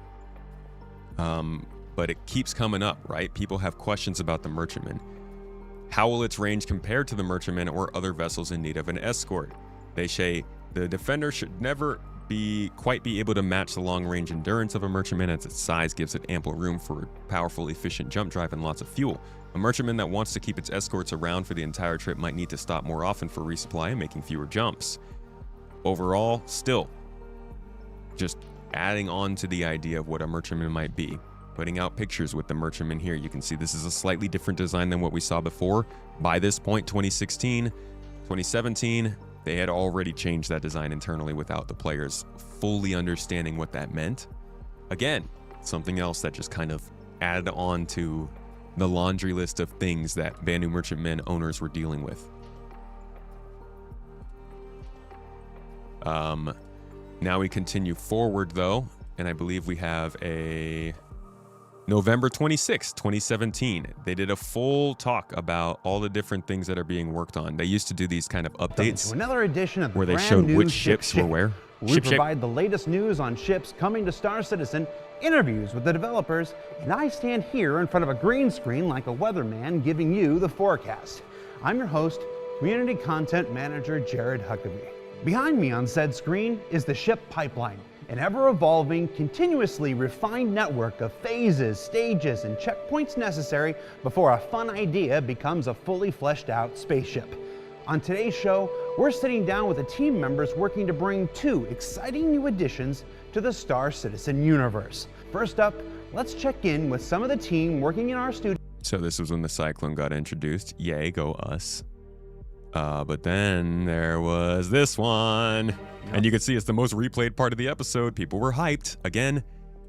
but it keeps coming up, right? People have questions about the Merchantman. How will its range compare to the Merchantman or other vessels in need of an escort? They say the Defender should never quite be able to match the long-range endurance of a Merchantman, as its size gives it ample room for powerful, efficient jump drive and lots of fuel. A Merchantman that wants to keep its escorts around for the entire trip might need to stop more often for resupply and making fewer jumps. Overall, still, just adding on to the idea of what a merchantman might be. Putting out pictures with the merchantman here. You can see this is a slightly different design than what we saw before. By this point, 2016, 2017, they had already changed that design internally without the players fully understanding what that meant. Again, something else that just kind of added on to the laundry list of things that Banu Merchantmen owners were dealing with. Now we continue forward though, and I believe we have a November 26, 2017. They did a full talk about all the different things that are being worked on. They used to do these kind of updates to another edition of the where they brand showed new which Ship ships were where. We provide the latest news on ships coming to Star Citizen, interviews with the developers, and I stand here in front of a green screen like a weatherman giving you the forecast. I'm your host, Community Content Manager Jared Huckabee. Behind me on said screen is the ship pipeline, an ever-evolving, continuously refined network of phases, stages, and checkpoints necessary before a fun idea becomes a fully fleshed out spaceship. On today's show, we're sitting down with the team members working to bring 2 exciting new additions to the Star Citizen universe. First up, let's check in with some of the team working in our studio. So this was when the Cyclone got introduced. Yay, go us. But then there was this one. And you can see it's the most replayed part of the episode. People were hyped. Again,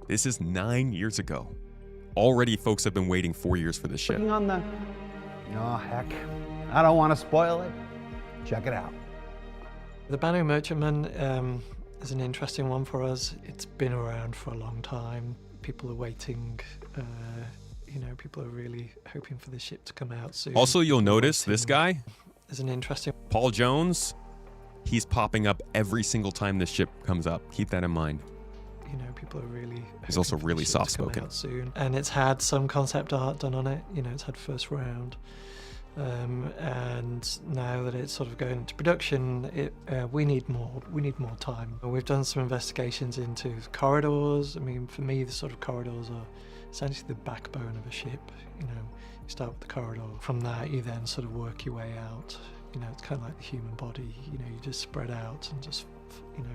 this is 9 years ago. Already folks have been waiting 4 years for this ship. Working on the... Oh, heck. I don't want to spoil it. Check it out. The Banu Merchantman is an interesting one for us. It's been around for a long time. People are waiting. People are really hoping for the ship to come out soon. Also, you'll notice this guy is an interesting... Paul Jones. He's popping up every single time this ship comes up. Keep that in mind. People are really... He's also really soft-spoken. Soon. And it's had some concept art done on it. It's had first round. And now that it's sort of going into production, we need more time. We've done some investigations into corridors. I mean, for me, the sort of corridors are essentially the backbone of a ship. You start with the corridor. From that, you then sort of work your way out. It's kind of like the human body. You just spread out and just,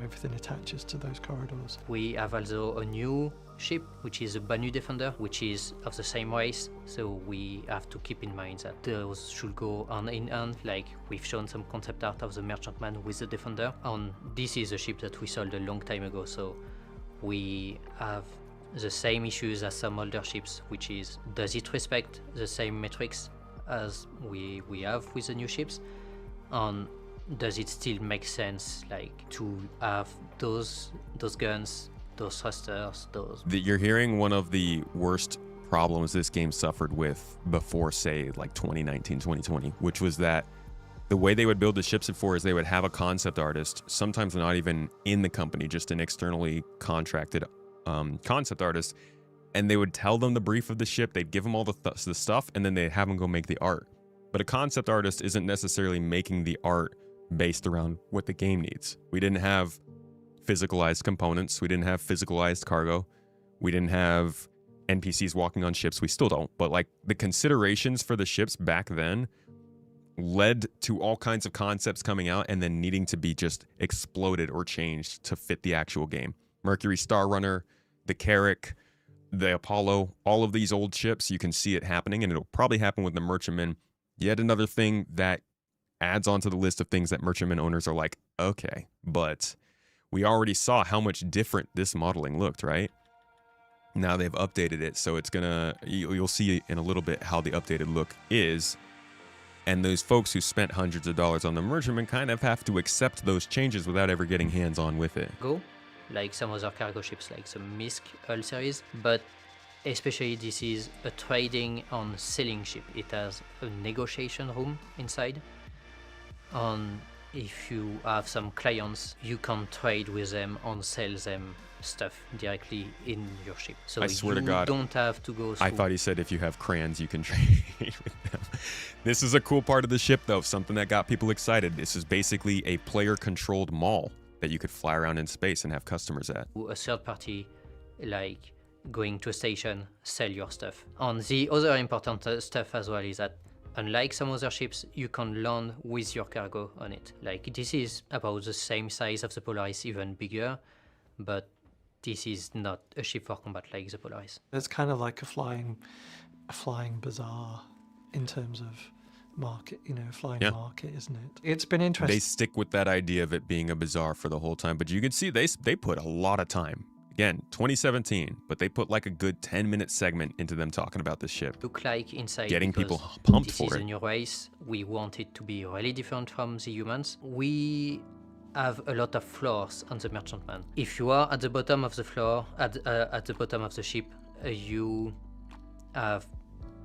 everything attaches to those corridors. We have also a new ship, which is a Banu Defender, which is of the same race. So we have to keep in mind that those should go hand in hand. Like we've shown some concept art of the Merchantman with the Defender. And this is a ship that we sold a long time ago. So we have the same issues as some older ships, which is, does it respect the same metrics as we have with the new ships? And does it still make sense, like, to have those guns, those thrusters, those... You're hearing one of the worst problems this game suffered with before, say, like 2019, 2020, which was that the way they would build the ships before is they would have a concept artist, sometimes not even in the company, just an externally contracted concept artist, and they would tell them the brief of the ship, they'd give them all the stuff, and then they'd have them go make the art. But a concept artist isn't necessarily making the art based around what the game needs. We didn't have physicalized components. We didn't have physicalized cargo. We didn't have NPCs walking on ships. We still don't. But like the considerations for the ships back then led to all kinds of concepts coming out and then needing to be just exploded or changed to fit the actual game. Mercury Star Runner, the Carrack, the Apollo, all of these old ships, you can see it happening, and it'll probably happen with the Merchantman. Yet another thing that adds onto the list of things that Merchantman owners are like, okay, but we already saw how much different this modeling looked, right? Now they've updated it, so it's gonna, you'll see in a little bit how the updated look is. And those folks who spent hundreds of dollars on the Merchantman kind of have to accept those changes without ever getting hands-on with it. Like some other cargo ships, like the Misk Hull series, but especially this is a trading and selling ship. It has a negotiation room inside. And if you have some clients, you can trade with them and sell them stuff directly in your ship. So I swear to God, don't have to go through... I thought he said if you have crayons, you can trade with them. This is a cool part of the ship, though, something that got people excited. This is basically a player-controlled mall that you could fly around in space and have customers at. A third party, like going to a station, sell your stuff. And the other important stuff as well is that unlike some other ships, you can land with your cargo on it. Like this is about the same size of the Polaris, even bigger, but this is not a ship for combat like the Polaris. It's kind of like a flying bazaar in terms of market, flying market, isn't it? It's been interesting. They stick with that idea of it being a bazaar for the whole time, but you can see they put a lot of time. Again, 2017, but they put like a good 10-minute segment into them talking about this ship. Look like inside, getting people pumped for this is it. a new race. We want it to be really different from the humans. We have a lot of floors on the merchantman. If you are at the bottom of the floor, at the bottom of the ship, you have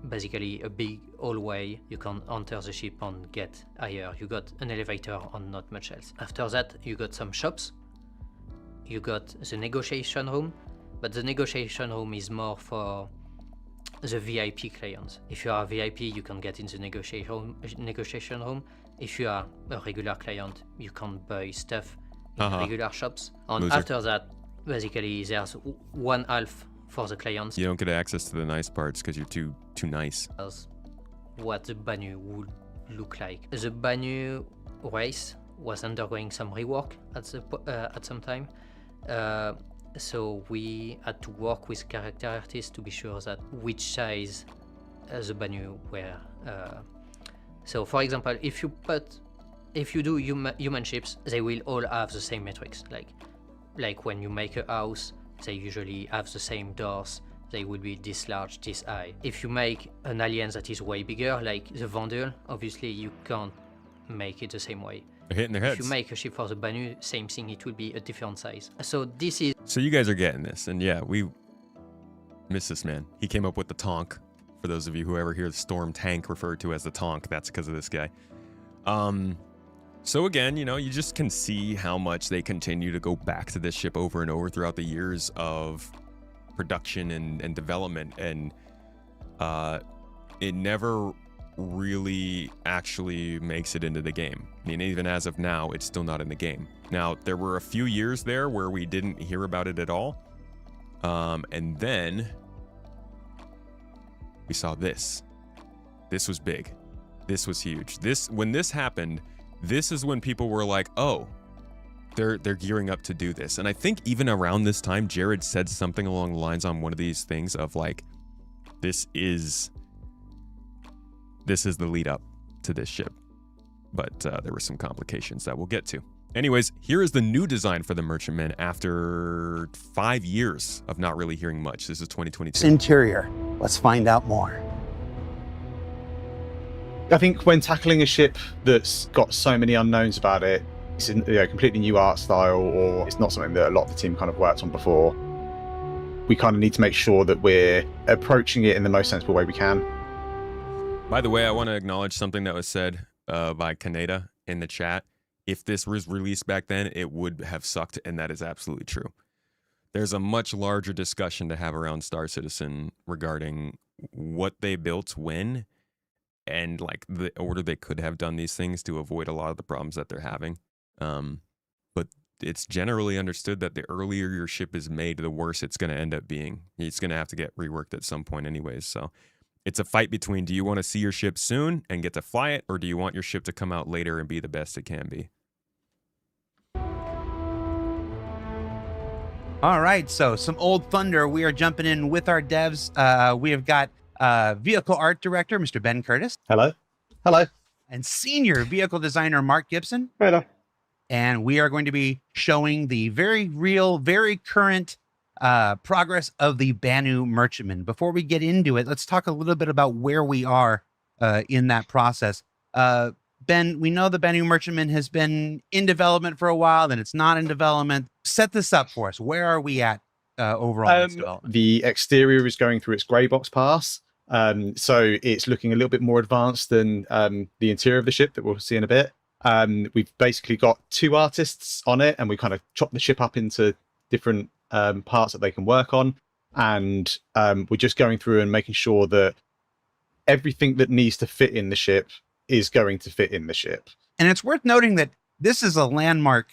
basically a big hallway. You can enter the ship and get higher. You got an elevator and not much else. After that, you got some shops. You got the negotiation room, but the negotiation room is more for the VIP clients. If you are a VIP, you can get in the negotiation room. If you are a regular client, you can buy stuff in regular shops. And after that, basically, there's one half for the clients. You don't get access to the nice parts because you're too nice. That's what the Banu would look like. The Banu race was undergoing some rework at some time. So we had to work with character artists to be sure that which size the Banu were. So for example, if you do human ships, they will all have the same metrics. Like when you make a house, they usually have the same doors. They will be this large, this high. If you make an alien that is way bigger, like the Vandal, obviously you can't make it the same way. They're hitting their heads. If you make a ship for the Banu, same thing, it will be a different size. So this is... So you guys are getting this, and yeah, we miss this man. He came up with the tonk. For those of you who ever hear the Storm tank referred to as the tonk, that's because of this guy. So again, you just can see how much they continue to go back to this ship over and over throughout the years of production and development, and it never really actually makes it into the game. I mean, even as of now, it's still not in the game. Now, there were a few years there where we didn't hear about it at all, and then we saw this. This was big. This was huge. When this happened, this is when people were like, oh, they're gearing up to do this. And I think even around this time, Jared said something along the lines on one of these things of like, this is the lead up to this ship. But there were some complications that we'll get to. Anyways, here is the new design for the Merchantman after 5 years of not really hearing much. This is 2022. Interior. Let's find out more. I think when tackling a ship that's got so many unknowns about it, it's a completely new art style, or it's not something that a lot of the team kind of worked on before, we kind of need to make sure that we're approaching it in the most sensible way we can. By the way, I want to acknowledge something that was said by Kaneda in the chat. If this was released back then, it would have sucked, and that is absolutely true. There's a much larger discussion to have around Star Citizen regarding what they built when, and like the order they could have done these things to avoid a lot of the problems that they're having. But it's generally understood that the earlier your ship is made, the worse it's going to end up being. It's going to have to get reworked at some point anyways. So it's a fight between, do you want to see your ship soon and get to fly it, or do you want your ship to come out later and be the best it can be? All right, so some old thunder. We are jumping in with our devs. We have got vehicle art director, Mr. Ben Curtis. Hello. Hello. And senior vehicle designer, Mark Gibson. Hello. And we are going to be showing the very real, very current progress of the Banu Merchantman. Before we get into it, let's talk a little bit about where we are in that process. Ben, we know the Banu Merchantman has been in development for a while, then it's not in development. Set this up for us. Where are we at overall in its development? The exterior is going through its grey box pass. So it's looking a little bit more advanced than the interior of the ship that we'll see in a bit. We've basically got 2 artists on it, and we kind of chop the ship up into different parts that they can work on. And we're just going through and making sure that everything that needs to fit in the ship is going to fit in the ship. And it's worth noting that this is a landmark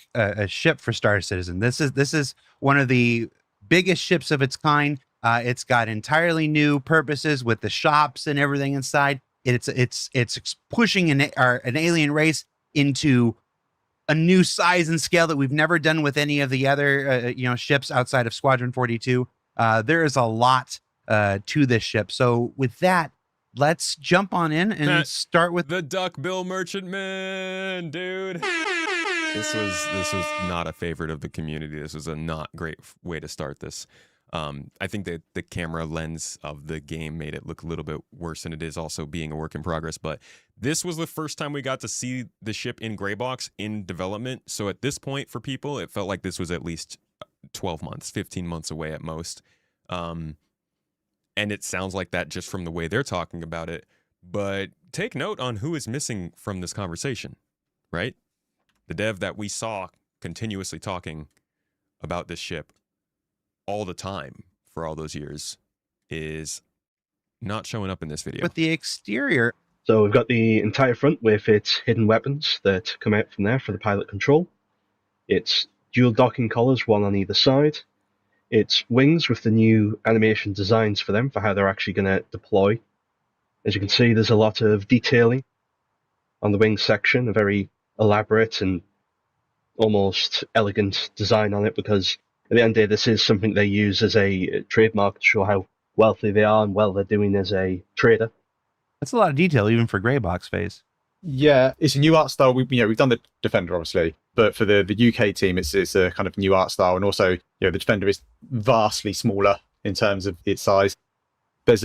ship for Star Citizen. This is one of the biggest ships of its kind. It's got entirely new purposes with the shops and everything inside. It's pushing an alien race into a new size and scale that we've never done with any of the other ships outside of Squadron 42. There is a lot to this ship. So with that, let's jump on in and start with the Duckbill Merchantman, dude. This was not a favorite of the community. This was a not great way to start this. I think that the camera lens of the game made it look a little bit worse than it is, also being a work in progress. But this was the first time we got to see the ship in gray box in development. So at this point, for people, it felt like this was at least 12 months, 15 months away at most. And it sounds like that just from the way they're talking about it. But take note on who is missing from this conversation, right? The dev that we saw continuously talking about this ship all the time for all those years is not showing up in this video. With the exterior. So we've got the entire front with its hidden weapons that come out from there for the pilot control. It's dual docking collars, one on either side. It's wings with the new animation designs for them, for how they're actually going to deploy. As you can see, there's a lot of detailing on the wings section, a very elaborate and almost elegant design on it, because at the end of the day, this is something they use as a trademark to show how wealthy they are and well they're doing as a trader. That's a lot of detail, even for gray box phase. Yeah, it's a new art style. We've done the Defender, obviously, but for the UK team, it's a kind of new art style, and also the Defender is vastly smaller in terms of its size. There's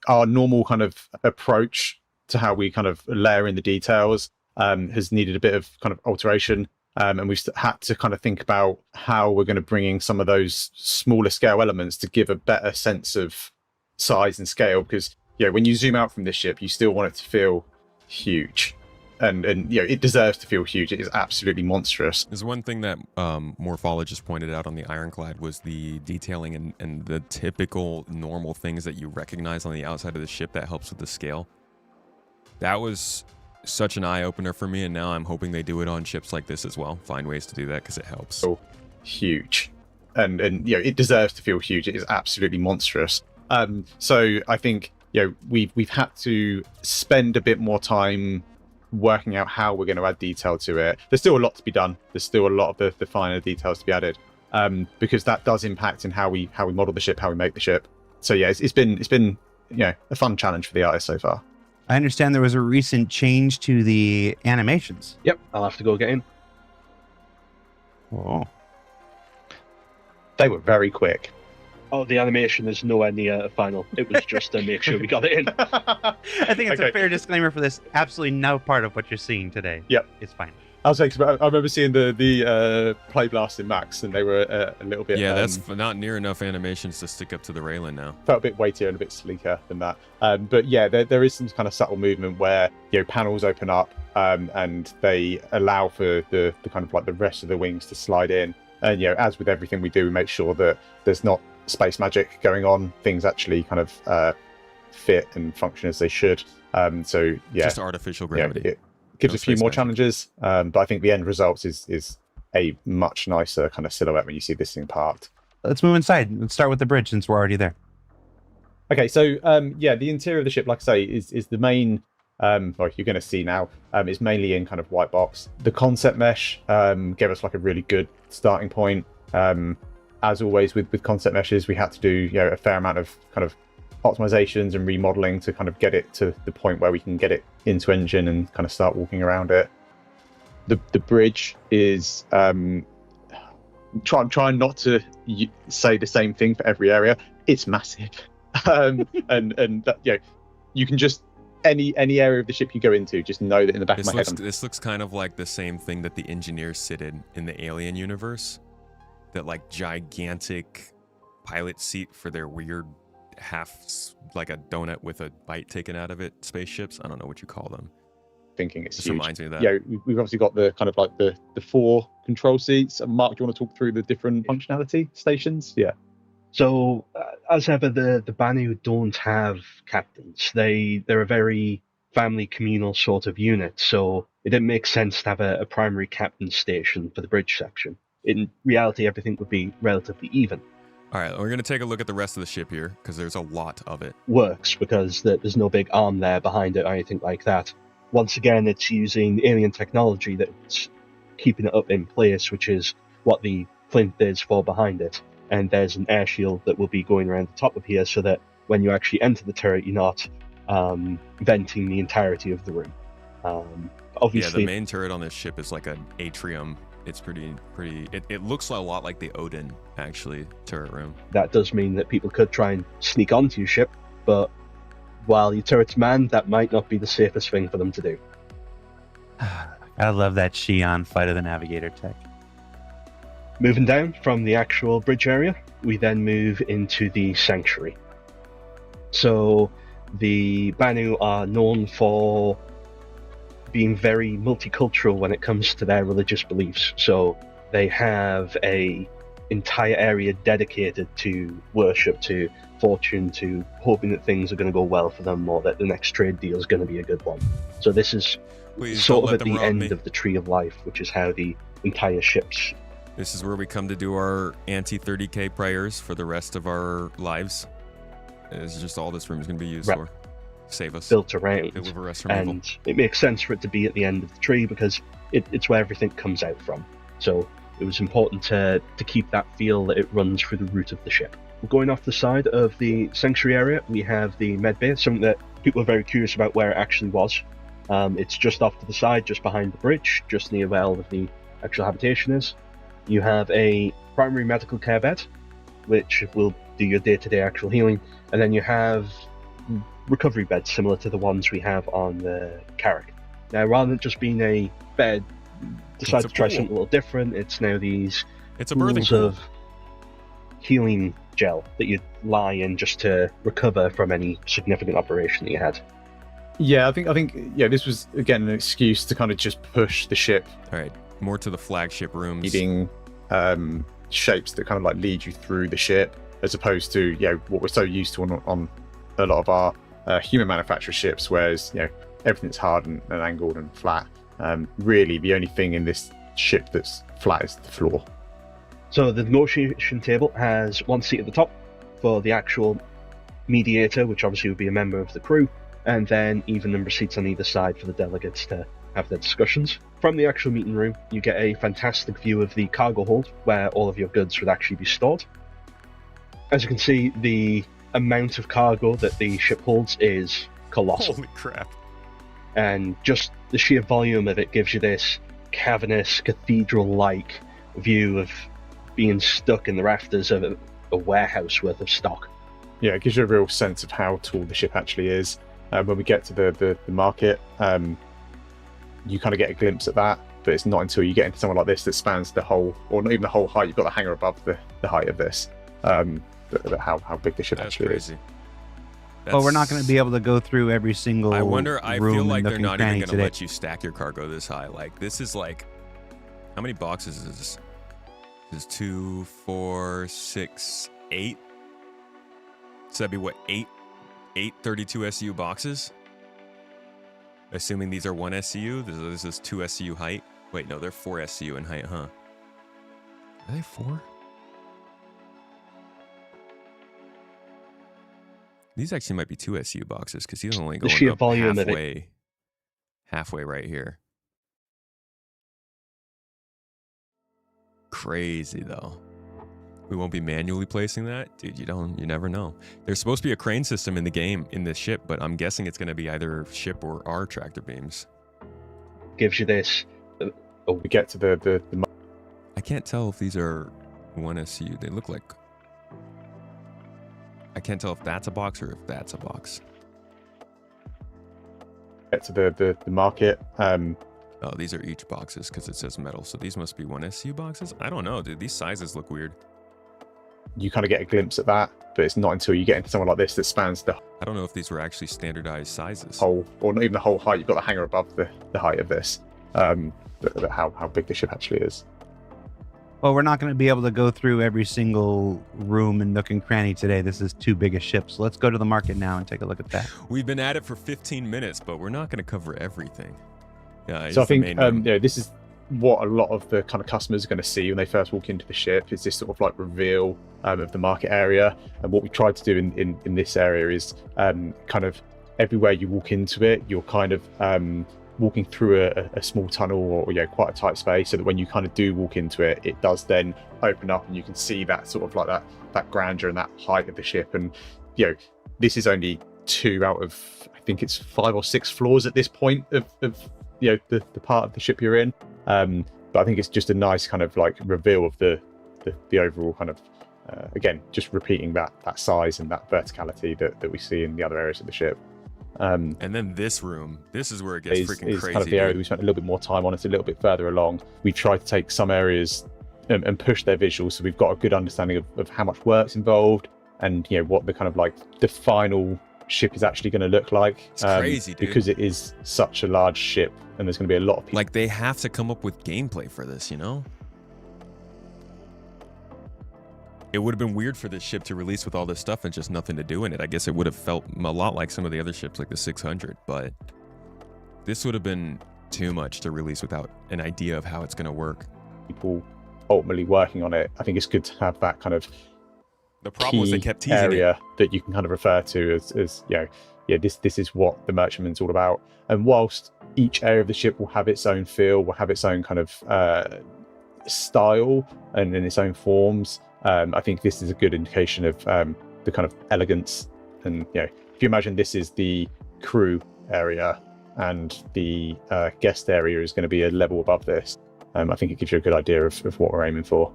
our normal kind of approach to how we kind of layer in the details has needed a bit of kind of alteration. And we've had to kind of think about how we're going to bring in some of those smaller scale elements to give a better sense of size and scale. Because when you zoom out from this ship, you still want it to feel huge, and it deserves to feel huge. It is absolutely monstrous. There's one thing that Morphologist pointed out on the Ironclad was the detailing and the typical normal things that you recognize on the outside of the ship that helps with the scale. That was such an eye-opener for me, and now I'm hoping they do it on ships like this as well. Find ways to do that because it helps. So huge, and it deserves to feel huge. It is absolutely monstrous. So I think we've had to spend a bit more time working out how we're going to add detail to it. There's still a lot to be done. There's still a lot of the finer details to be added, because that does impact in how we model the ship, how we make the ship. So yeah, it's been a fun challenge for the artist so far. I understand there was a recent change to the animations. Yep, I'll have to go get in. Oh. They were very quick. Oh, the animation is nowhere near final. It was just to make sure we got it in. I think it's a fair disclaimer for this. Absolutely no part of what you're seeing today. Yep. It's fine. I was like, I remember seeing the Play Blast in Max, and they were a little bit. Yeah, that's not near enough animations to stick up to the Railen now. Felt a bit weightier and a bit sleeker than that. But yeah, there is some kind of subtle movement where panels open up and they allow for the kind of like the rest of the wings to slide in. And as with everything we do, we make sure that there's not space magic going on. Things actually kind of fit and function as they should. So yeah, just artificial gravity. It gives a few more challenges, but I think the end result is a much nicer kind of silhouette when you see this thing parked. Let's move inside. Let's start with the bridge since we're already there. Okay, so the interior of the ship, like I say, is the main. Like you're going to see now, is mainly in kind of white box. The concept mesh gave us like a really good starting point. As always with concept meshes, we had to do a fair amount of kind of optimizations and remodeling to kind of get it to the point where we can get it into engine and kind of start walking around it. The bridge is trying not to say the same thing for every area. It's massive, and you can just any area of the ship you go into, just know that in the back of my head. This looks kind of like the same thing that the engineers sit in the Alien universe. That like gigantic pilot seat for their weird like a donut with a bite taken out of it spaceships. I don't know what you call them. Thinking it's just huge. Reminds me of that. Yeah, we've obviously got the kind of like the 4 control seats. And Mark, do you want to talk through the different functionality stations? Yeah. So as ever, the Banu don't have captains. They're a very family communal sort of unit. So it didn't make sense to have a primary captain station for the bridge section. In reality, everything would be relatively even. All right, we're going to take a look at the rest of the ship here, because there's a lot of it. Works, because there's no big arm there behind it or anything like that. Once again, it's using alien technology that's keeping it up in place, which is what the plinth is for behind it. And there's an air shield that will be going around the top of here so that when you actually enter the turret, you're not venting the entirety of the room. Obviously, yeah, the main turret on this ship is like an atrium. It's pretty. It looks a lot like the Odin, actually, turret room. that does mean that people could try and sneak onto your ship, but while your turret's manned, that might not be the safest thing for them to do. I love that Xi'an Fight of the Navigator tech. Moving down from the actual bridge area, we then move into the sanctuary. So the Banu are known for being very multicultural when it comes to their religious beliefs. So they have a entire area dedicated to worship, to fortune, to hoping that things are going to go well for them, or that the next trade deal is going to be a good one. So this is sort of at the end of the Tree of Life, which is how the entire ship's... This is where we come to do our anti-30k prayers for the rest of our lives. It's just all this room is going to be used for. Save us. Built around. Deliver us from and evil. It makes sense for it to be at the end of the tree because it's where everything comes out from. So it was important to keep that feel that it runs through the root of the ship. Going off the side of the sanctuary area, we have the med bay, something that people are very curious about where it actually was. It's just off to the side, just behind the bridge, just near where all of the actual habitation is. You have a primary medical care bed, which will do your day-to-day actual healing, and then you have recovery beds similar to the ones we have on the Carrack. Now, rather than just being a bed, decided to try something a little different. It's now these pools of healing gel that you lie in just to recover from any significant operation that you had. Yeah, I think this was again an excuse to kind of just push the ship. All right, more to the flagship rooms. Needing shapes that kind of like lead you through the ship, as opposed to what we're so used to on a lot of our human manufactured ships, whereas everything's hard and angled and flat. Really, the only thing in this ship that's flat is the floor. So the negotiation table has one seat at the top for the actual mediator, which obviously would be a member of the crew, and then even number seats on either side for the delegates to have their discussions. From the actual meeting room, you get a fantastic view of the cargo hold, where all of your goods would actually be stored. As you can see, the amount of cargo that the ship holds is colossal. Holy crap. And just the sheer volume of it gives you this cavernous, cathedral-like view of being stuck in the rafters of a warehouse worth of stock. Yeah, it gives you a real sense of how tall the ship actually is. When we get to the market, you kind of get a glimpse at that, but it's not until you get into somewhere like this that spans the whole, or not even the whole height, you've got the hangar above the height of this, how big the ship actually is. Well, we're not going to be able to go through every single I feel room like and they're nook and not cranny even going to today. let you stack your cargo this high. Like, this is like, how many boxes is this? This is 2, 4, 6, 8. So that'd be what, 8 32 SCU boxes? Assuming these are 1 SCU, this is 2 SCU height. Wait, no, they're 4 SCU in height, huh? Are they 4? These actually might be 2 SCU boxes because he's only going up halfway right here. Crazy though. We won't be manually placing that, dude. You never know. There's supposed to be a crane system in the game in this ship, but I'm guessing it's going to be either ship or our tractor beams. Gives you this. We get to the. I can't tell if these are 1 SCU. They look like. I can't tell if that's a box or if that's a box. Get to the market. Oh, these are each boxes because it says metal. So these must be 1 SCU boxes? I don't know, dude. These sizes look weird. You kind of get a glimpse at that, but it's not until you get into somewhere like this that spans the I don't know if these were actually standardized sizes. whole, or not even the whole height. You've got the hangar above the height of this. How big the ship actually is. Well, we're not going to be able to go through every single room and nook and cranny today. This is too big a ship. So let's go to the market now and take a look at that. We've been at it for 15 minutes, but we're not going to cover everything. Yeah, So I think this is what a lot of the kind of customers are going to see when they first walk into the ship, is this sort of like reveal of the market area. And what we tried to do in this area is kind of everywhere you walk into it, you're kind of walking through a small tunnel or quite a tight space, so that when you kind of do walk into it, it does then open up and you can see that sort of like that grandeur and that height of the ship. And this is only 2 out of, I think it's 5 or 6 floors at this point of the part of the ship you're in. But I think it's just a nice kind of like reveal of the overall kind of again, just repeating that size and that verticality that we see in the other areas of the ship. And then this room, this is where it gets freaking is crazy. Kind of the area that we spent a little bit more time on. It's a little bit further along. We tried to take some areas and push their visuals, so we've got a good understanding of how much work's involved and what the kind of like the final ship is actually going to look like. It's crazy, dude. Because it is such a large ship and there's going to be a lot of people. Like, they have to come up with gameplay for this, It would have been weird for this ship to release with all this stuff and just nothing to do in it. I guess it would have felt a lot like some of the other ships, like the 600, but this would have been too much to release without an idea of how it's going to work. People ultimately working on it, I think it's good to have that kind of the problem was they kept teasing area that you can kind of refer to as this is what the merchantman's all about. And whilst each area of the ship will have its own feel, will have its own kind of style and in its own forms, I think this is a good indication of the kind of elegance. And if you imagine this is the crew area and the guest area is going to be a level above this, I think it gives you a good idea of what we're aiming for.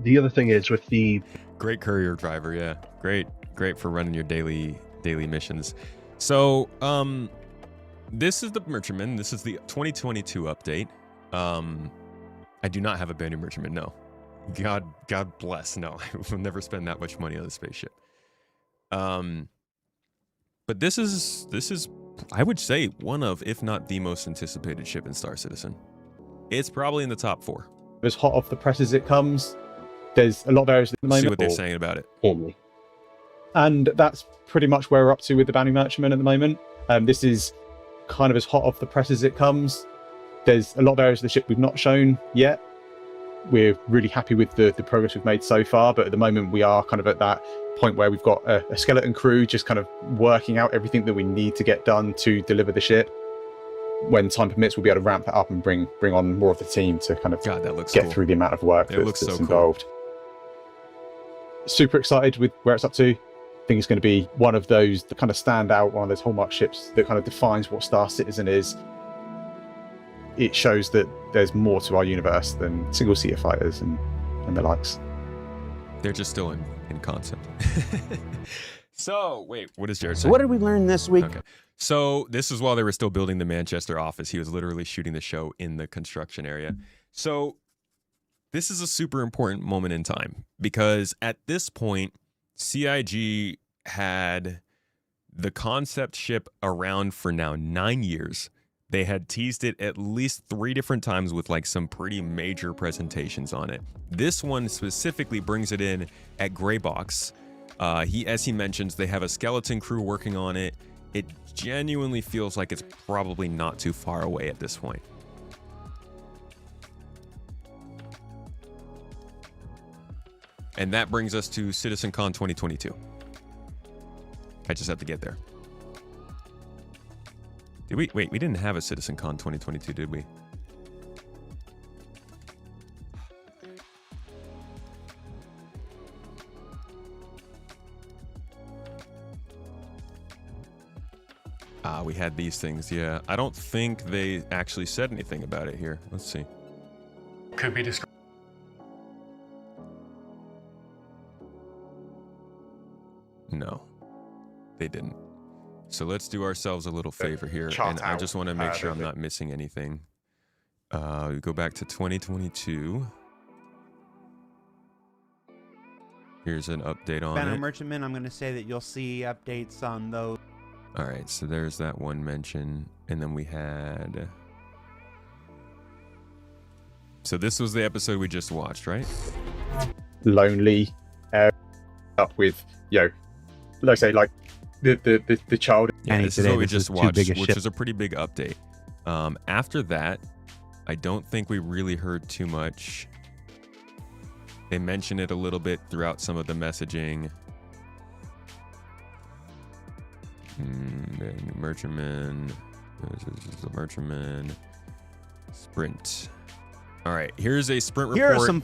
The other thing is with the great courier driver, yeah, great for running your daily missions. So this is the merchantman. This is the 2022 update. I do not have a brand new merchantman, no. God bless, no. I will never spend that much money on a spaceship. But this is I would say one of, if not the most anticipated ship in Star Citizen. It's probably in the top 4. As hot off the press as it comes, there's a lot of areas at the moment. See what they're saying about it. Formally. And that's pretty much where we're up to with the Bounty Merchantman at the moment. This is kind of as hot off the press as it comes. There's a lot of areas of the ship we've not shown yet. We're really happy with the progress we've made so far, but at the moment we are kind of at that point where we've got a skeleton crew just kind of working out everything that we need to get done to deliver the ship. When time permits, we'll be able to ramp it up and bring on more of the team to kind of get through the amount of work that's involved. Super excited with where it's up to. I think it's going to be one of those that kind of stand out, one of those hallmark ships that kind of defines what Star Citizen is. It shows that there's more to our universe than single-seater fighters and the likes. They're just still in concept. So, wait, what does Jared say? What did we learn this week? Okay. So, this is while they were still building the Manchester office. He was literally shooting the show in the construction area. So, this is a super important moment in time because at this point, CIG had the concept ship around for now 9 years. They had teased it at least 3 different times with like some pretty major presentations on it. This one specifically brings it in at Greybox. As he mentions, they have a skeleton crew working on it. It genuinely feels like it's probably not too far away at this point. And that brings us to CitizenCon 2022. I just have to get there. Did we? Wait, we didn't have a CitizenCon 2022, did we? We had these things, yeah. I don't think they actually said anything about it here. Let's see. Could be described. No, they didn't. So let's do ourselves a little favor here, and I just want to make sure I'm not missing anything. We go back to 2022. Here's an update on Banner it. Merchantman, I'm going to say that you'll see updates on those. All right, so there's that one mention, and then we had... So this was the episode we just watched, right? Lonely, up with, let's say, like, the child. Yeah, this is what we just watched, which is a pretty big update. After that, I don't think we really heard too much. They mention it a little bit throughout some of the messaging. Merchantman, This is the Merchantman sprint. All right, here's a sprint Here are report some-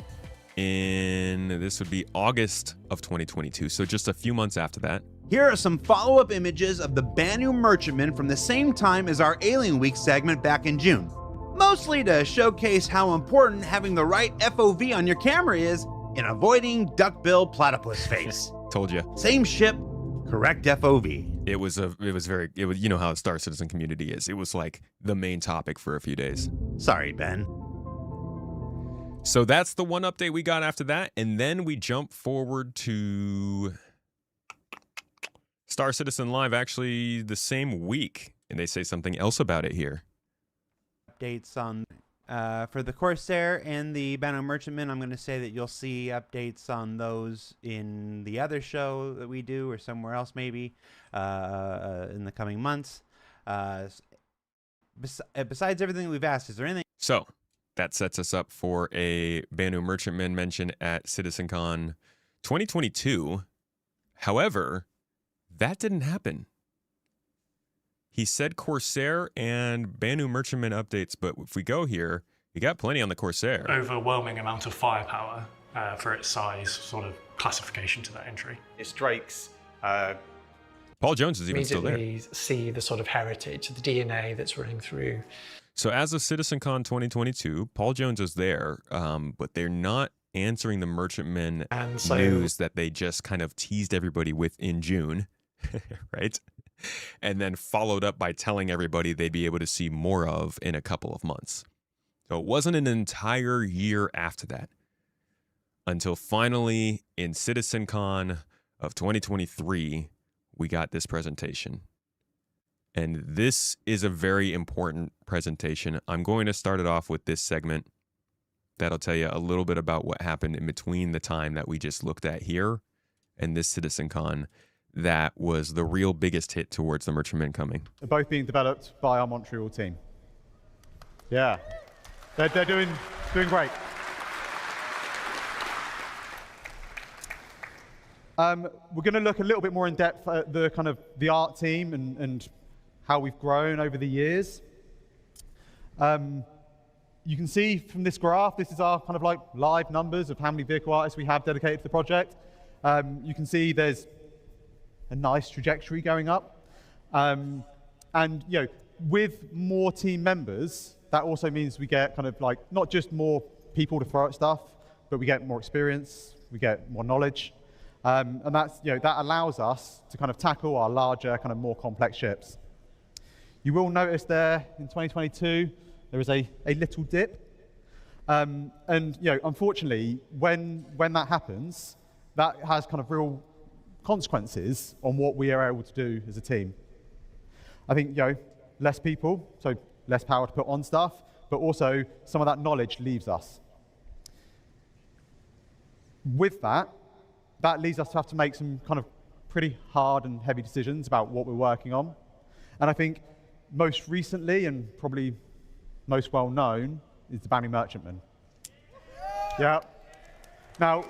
this would be August of 2022, so just a few months after that. Here are some follow-up images of the Banu Merchantman from the same time as our Alien Week segment back in June. Mostly to showcase how important having the right FOV on your camera is in avoiding duckbill platypus face. Told you. Same ship, correct FOV. It was you know how the Star Citizen community is. It was like the main topic for a few days. Sorry, Ben. So that's the one update we got after that, and then we jump forward to Star Citizen Live actually the same week, and they say something else about it here. Updates on for the Corsair and the Banu Merchantman. I'm going to say that you'll see updates on those in the other show that we do, or somewhere else maybe in the coming months. Besides everything that we've asked, is there anything? So that sets us up for a Banu Merchantman mention at CitizenCon 2022. However, that didn't happen. He said Corsair and Banu Merchantman updates, but if we go here, you got plenty on the Corsair. Overwhelming amount of firepower for its size, sort of classification to that entry. It's Drake's. Paul Jones is even still there. Immediately see the sort of heritage, the DNA that's running through. So as of CitizenCon 2022, Paul Jones is there, but they're not answering the Merchantman news that they just kind of teased everybody with in June, right? And then followed up by telling everybody they'd be able to see more of in a couple of months. So it wasn't an entire year after that until finally in CitizenCon of 2023, we got this presentation. And this is a very important presentation. I'm going to start it off with this segment that'll tell you a little bit about what happened in between the time that we just looked at here and this CitizenCon that was the real biggest hit towards the Merchantman coming. They're both being developed by our Montreal team. Yeah, they're doing great. We're going to look a little bit more in depth at the kind of the art team and how we've grown over the years. You can see from this graph, this is our kind of like live numbers of how many vehicle artists we have dedicated to the project. You can see there's a nice trajectory going up. And you know, with more team members, that also means we get kind of like not just more people to throw at stuff, but we get more experience, we get more knowledge. And that's, you know, that allows us to kind of tackle our larger, kind of more complex ships. You will notice there in 2022, there is a little dip. And you know, unfortunately, when that happens, that has kind of real consequences on what we are able to do as a team. I think, you know, less people, so less power to put on stuff, but also some of that knowledge leaves us. With that leads us to have to make some kind of pretty hard and heavy decisions about what we're working on. And I think most recently, and probably most well known, is the Banu Merchantman. Yeah. Now,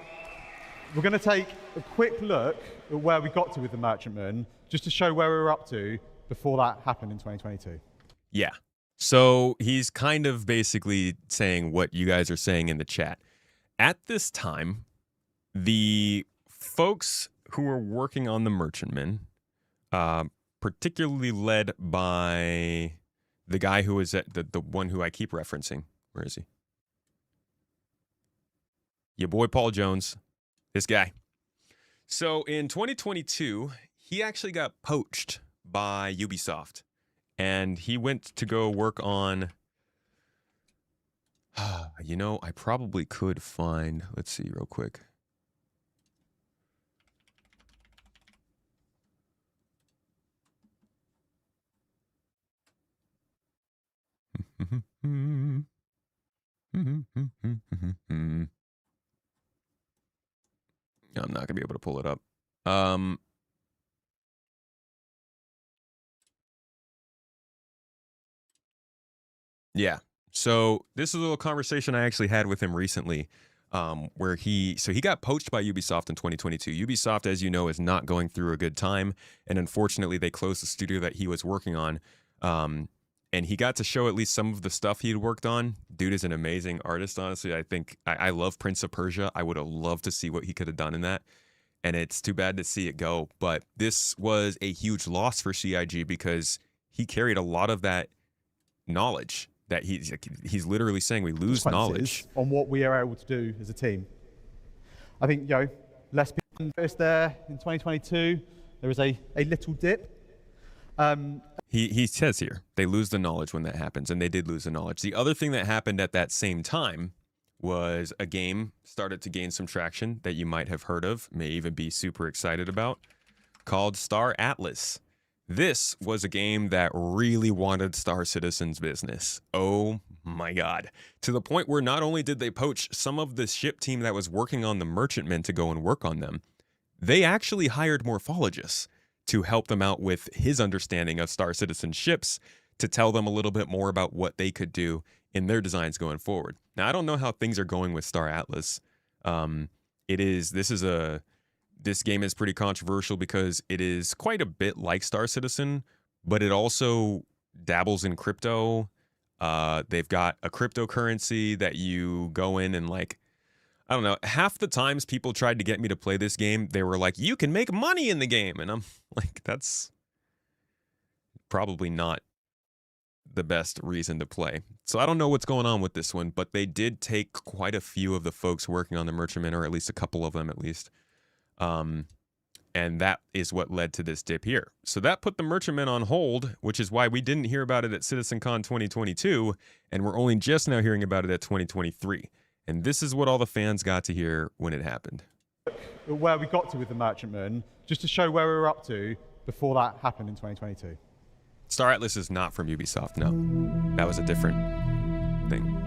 we're going to take a quick look at where we got to with the Merchantman, just to show where we were up to before that happened in 2022. Yeah. So he's kind of basically saying what you guys are saying in the chat. At this time, the folks who are working on the Merchantman, particularly led by the guy who is at the one who I keep referencing. Where is he? Your boy Paul Jones. This guy. So in 2022, he actually got poached by Ubisoft. And he went to go work on... you know, I probably could find... Let's see real quick. I'm not gonna be able to pull it up. Yeah. So this is a little conversation I actually had with him recently, where he got poached by Ubisoft in 2022. Ubisoft, as you know, is not going through a good time, and unfortunately, they closed the studio that he was working on. and he got to show at least some of the stuff he'd worked on. Dude is an amazing artist, honestly. I think I love Prince of Persia. I would have loved to see what he could have done in that, and it's too bad to see it go. But this was a huge loss for CIG because he carried a lot of that knowledge that he's literally saying we lose knowledge on what we are able to do as a team. I think, less people noticed there in 2022. There was a little dip. He says here, they lose the knowledge when that happens, and they did lose the knowledge. The other thing that happened at that same time was a game started to gain some traction that you might have heard of, may even be super excited about, called Star Atlas. This was a game that really wanted Star Citizen's business. Oh my God. To the point where not only did they poach some of the ship team that was working on the merchantmen to go and work on them, they actually hired morphologists to help them out with his understanding of Star Citizen ships, to tell them a little bit more about what they could do in their designs going forward. Now, I don't know how things are going with Star Atlas. This game is pretty controversial because it is quite a bit like Star Citizen, but it also dabbles in crypto. They've got a cryptocurrency that you go in and I don't know, half the times people tried to get me to play this game, they were like, you can make money in the game. And I'm like, that's probably not the best reason to play. So I don't know what's going on with this one, but they did take quite a few of the folks working on the merchantmen, or at least a couple of them at least. And that is what led to this dip here. So that put the merchantmen on hold, which is why we didn't hear about it at CitizenCon 2022, and we're only just now hearing about it at 2023. And this is what all the fans got to hear when it happened. Where we got to with the merchantmen, just to show where we were up to before that happened in 2022. Star Atlas is not from Ubisoft, no. That was a different thing.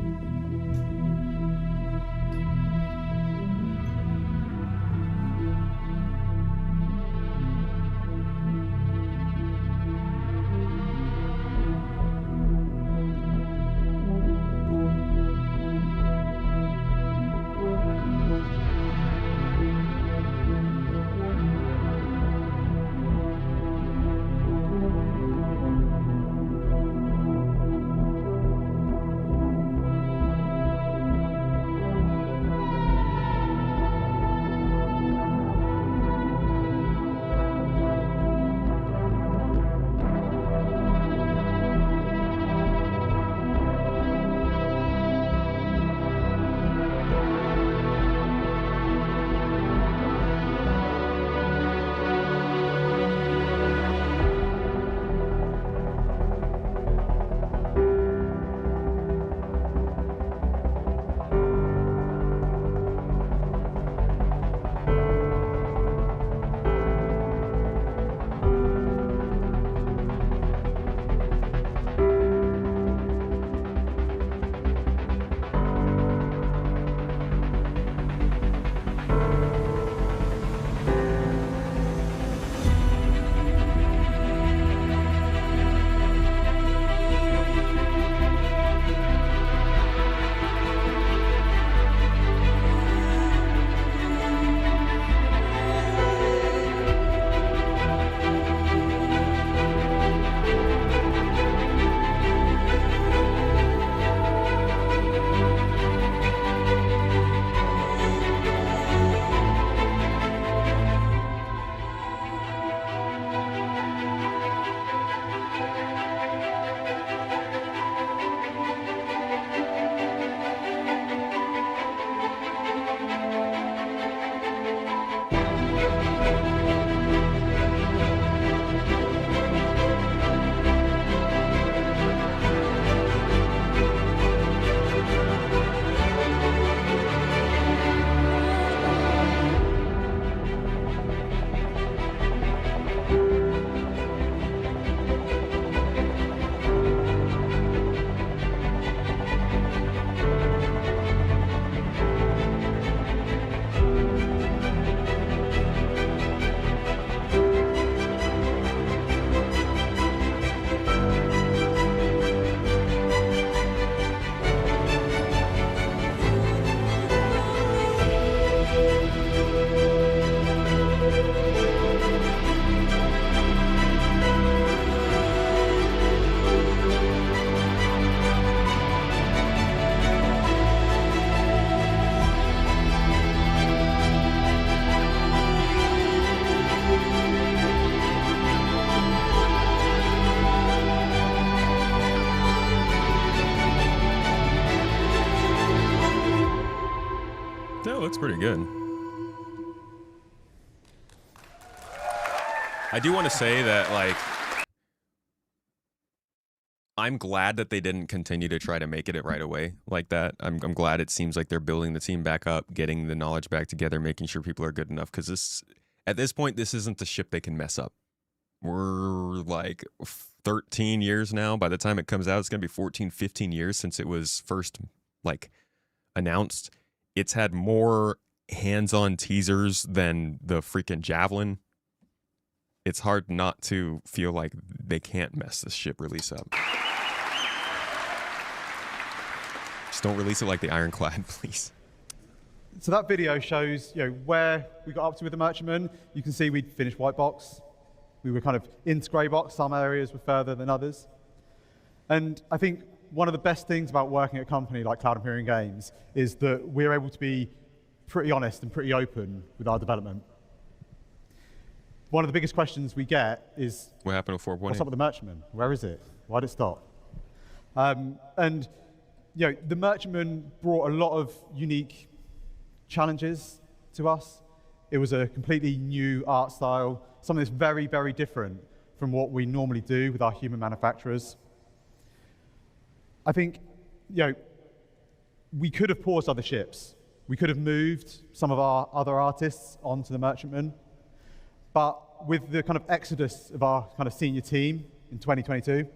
pretty good. I do want to say that, like, I'm glad that they didn't continue to try to make it right away like that. I'm glad it seems like they're building the team back up, getting the knowledge back together, making sure people are good enough. Because at this point, this isn't the ship they can mess up. We're like 13 years now. By the time it comes out, it's going to be 14, 15 years since it was first, like, announced. It's had more hands-on teasers than the freaking Javelin. It's hard not to feel like they can't mess this ship release up. Just don't release it like the Ironclad, please. So that video shows, where we got up to with the Merchantman. You can see we'd finished white box. We were kind of into grey box. Some areas were further than others. And I think one of the best things about working at a company like Cloud Imperium Games is that we're able to be pretty honest and pretty open with our development. One of the biggest questions we get is, what happened with 4.8? What's up with the Merchantman? Where is it? Why did it stop? And the Merchantman brought a lot of unique challenges to us. It was a completely new art style, something that's very, very different from what we normally do with our human manufacturers. I think, we could have paused other ships. We could have moved some of our other artists onto the Merchantman. But with the kind of exodus of our kind of senior team in 2022,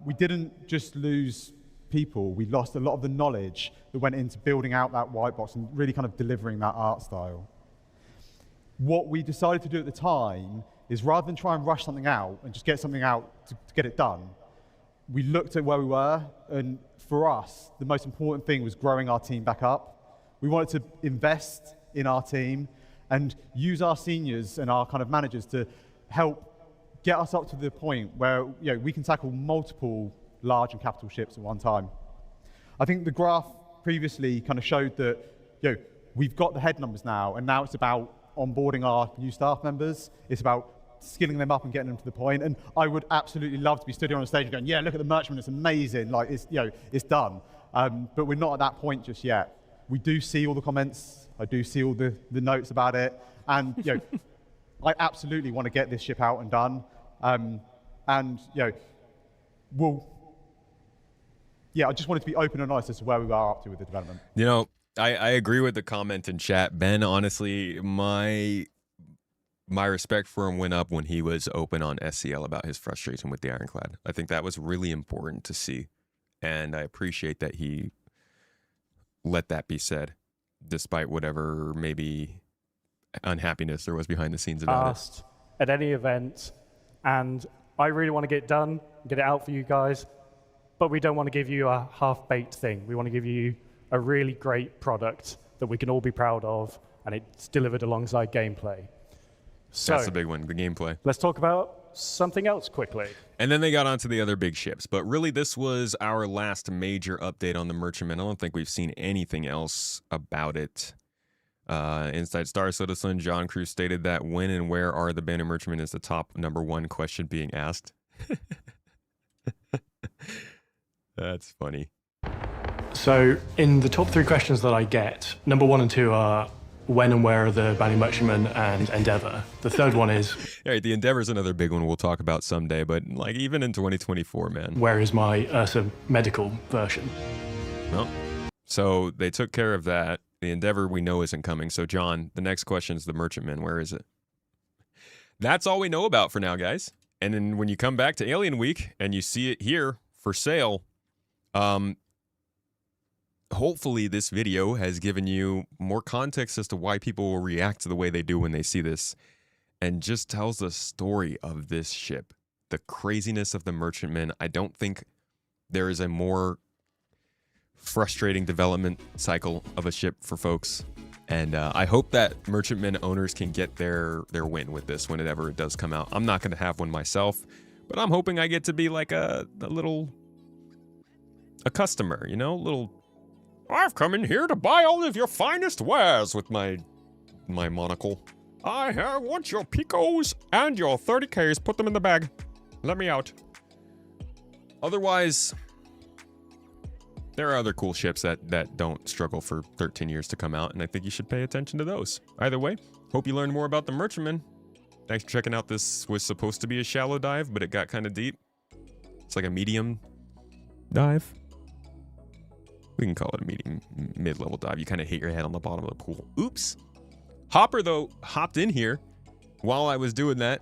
we didn't just lose people, we lost a lot of the knowledge that went into building out that white box and really kind of delivering that art style. What we decided to do at the time is, rather than try and rush something out and just get something out to get it done, we looked at where we were, and for us, the most important thing was growing our team back up. We wanted to invest in our team and use our seniors and our kind of managers to help get us up to the point where we can tackle multiple large and capital ships at one time. I think the graph previously kind of showed that we've got the head numbers now, and now it's about onboarding our new staff members. It's about skilling them up and getting them to the point. And I would absolutely love to be stood here on the stage and going, yeah, look at the Merchantman, it's amazing, like it's done. But we're not at that point just yet. We do see all the comments. I do see all the notes about it, and I absolutely want to get this ship out and done. I just wanted to be open and honest as to where we are up to with the development. I agree with the comment in chat. Ben, honestly, my respect for him went up when he was open on SCL about his frustration with the Ironclad. I think that was really important to see, and I appreciate that he let that be said, despite whatever maybe unhappiness there was behind the scenes about it. At any event, and I really want to get it done, get it out for you guys, but we don't want to give you a half-baked thing. We want to give you a really great product that we can all be proud of, and it's delivered alongside gameplay. So, that's the big one, the gameplay. Let's talk about something else quickly. And then they got onto the other big ships. But really, this was our last major update on the Merchantman. I don't think we've seen anything else about it. Inside Star Citizen, John Cruz stated that when and where are the Banner Merchantman is the top #1 question being asked. That's funny. So in the top 3 questions that I get, number 1 and 2 are when and where are the Banner Merchantman and Endeavor. The third one is... Yeah, the Endeavor's another big one we'll talk about someday, but like even in 2024, man. Where is my Ursa medical version? Well, so they took care of that. The Endeavor we know isn't coming. So John, the next question is the Merchantman. Where is it? That's all we know about for now, guys. And then when you come back to Alien Week and you see it here for sale, hopefully this video has given you more context as to why people will react to the way they do when they see this, and just tells the story of this ship, the craziness of the Merchantman. I don't think there is a more frustrating development cycle of a ship for folks, and I hope that Merchantman owners can get their win with this whenever it does come out. I'm not going to have one myself, but I'm hoping I get to be like a customer, little... I've come in here to buy all of your finest wares with my monocle. I want your Picos and your 30Ks. Put them in the bag. Let me out. Otherwise, There are other cool ships that don't struggle for 13 years to come out, and I think you should pay attention to those. Either way, hope you learned more about the Merchantman. Thanks for checking out. This was supposed to be a shallow dive, but it got kind of deep. It's like a medium dive. We can call it a medium, mid-level dive. You kind of hit your head on the bottom of the pool. Oops. Hopper, though, hopped in here while I was doing that.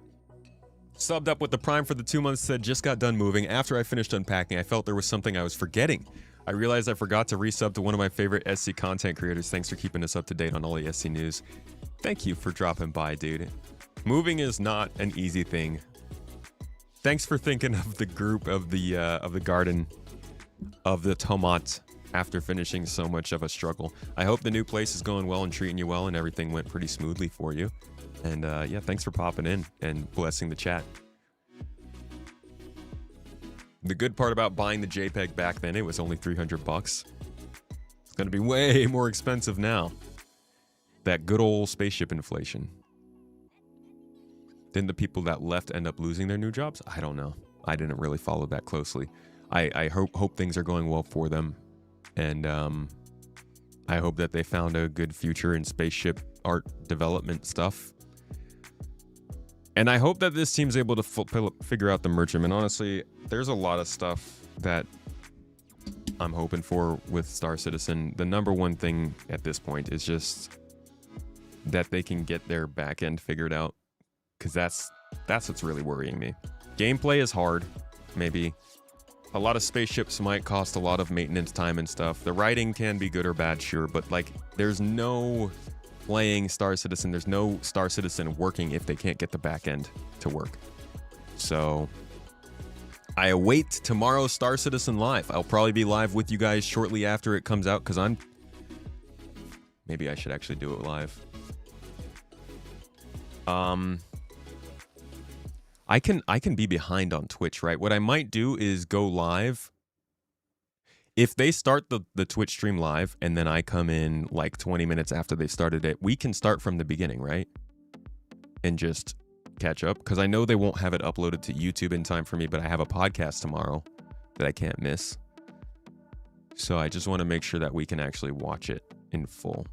Subbed up with the Prime for the 2 months, said just got done moving. After I finished unpacking, I felt there was something I was forgetting. I realized I forgot to resub to one of my favorite SC content creators. Thanks for keeping us up to date on all the SC news. Thank you for dropping by, dude. Moving is not an easy thing. Thanks for thinking of the group of the garden of the tomat after finishing so much of a struggle. I hope the new place is going well and treating you well and everything went pretty smoothly for you. And yeah, thanks for popping in and blessing the chat. The good part about buying the JPEG back then, it was only $300. It's going to be way more expensive now. That good old spaceship inflation. Didn't the people that left end up losing their new jobs? I don't know. I didn't really follow that closely. I hope things are going well for them. And I hope that they found a good future in spaceship art development stuff. And I hope that this team's able to figure out the Merchantman. Honestly, there's a lot of stuff that I'm hoping for with Star Citizen. The number one thing at this point is just that they can get their back end figured out. Because that's what's really worrying me. Gameplay is hard, maybe. A lot of spaceships might cost a lot of maintenance time and stuff. The writing can be good or bad, sure, but like, there's no playing Star Citizen. There's no Star Citizen working if they can't get the back end to work. So I await tomorrow's Star Citizen Live. I'll probably be live with you guys shortly after it comes out because maybe I should actually do it live. I can be behind on Twitch, right? What I might do is go live. If they start the Twitch stream live and then I come in like 20 minutes after they started it, we can start from the beginning, right? And just catch up. Because I know they won't have it uploaded to YouTube in time for me, but I have a podcast tomorrow that I can't miss. So I just want to make sure that we can actually watch it in full.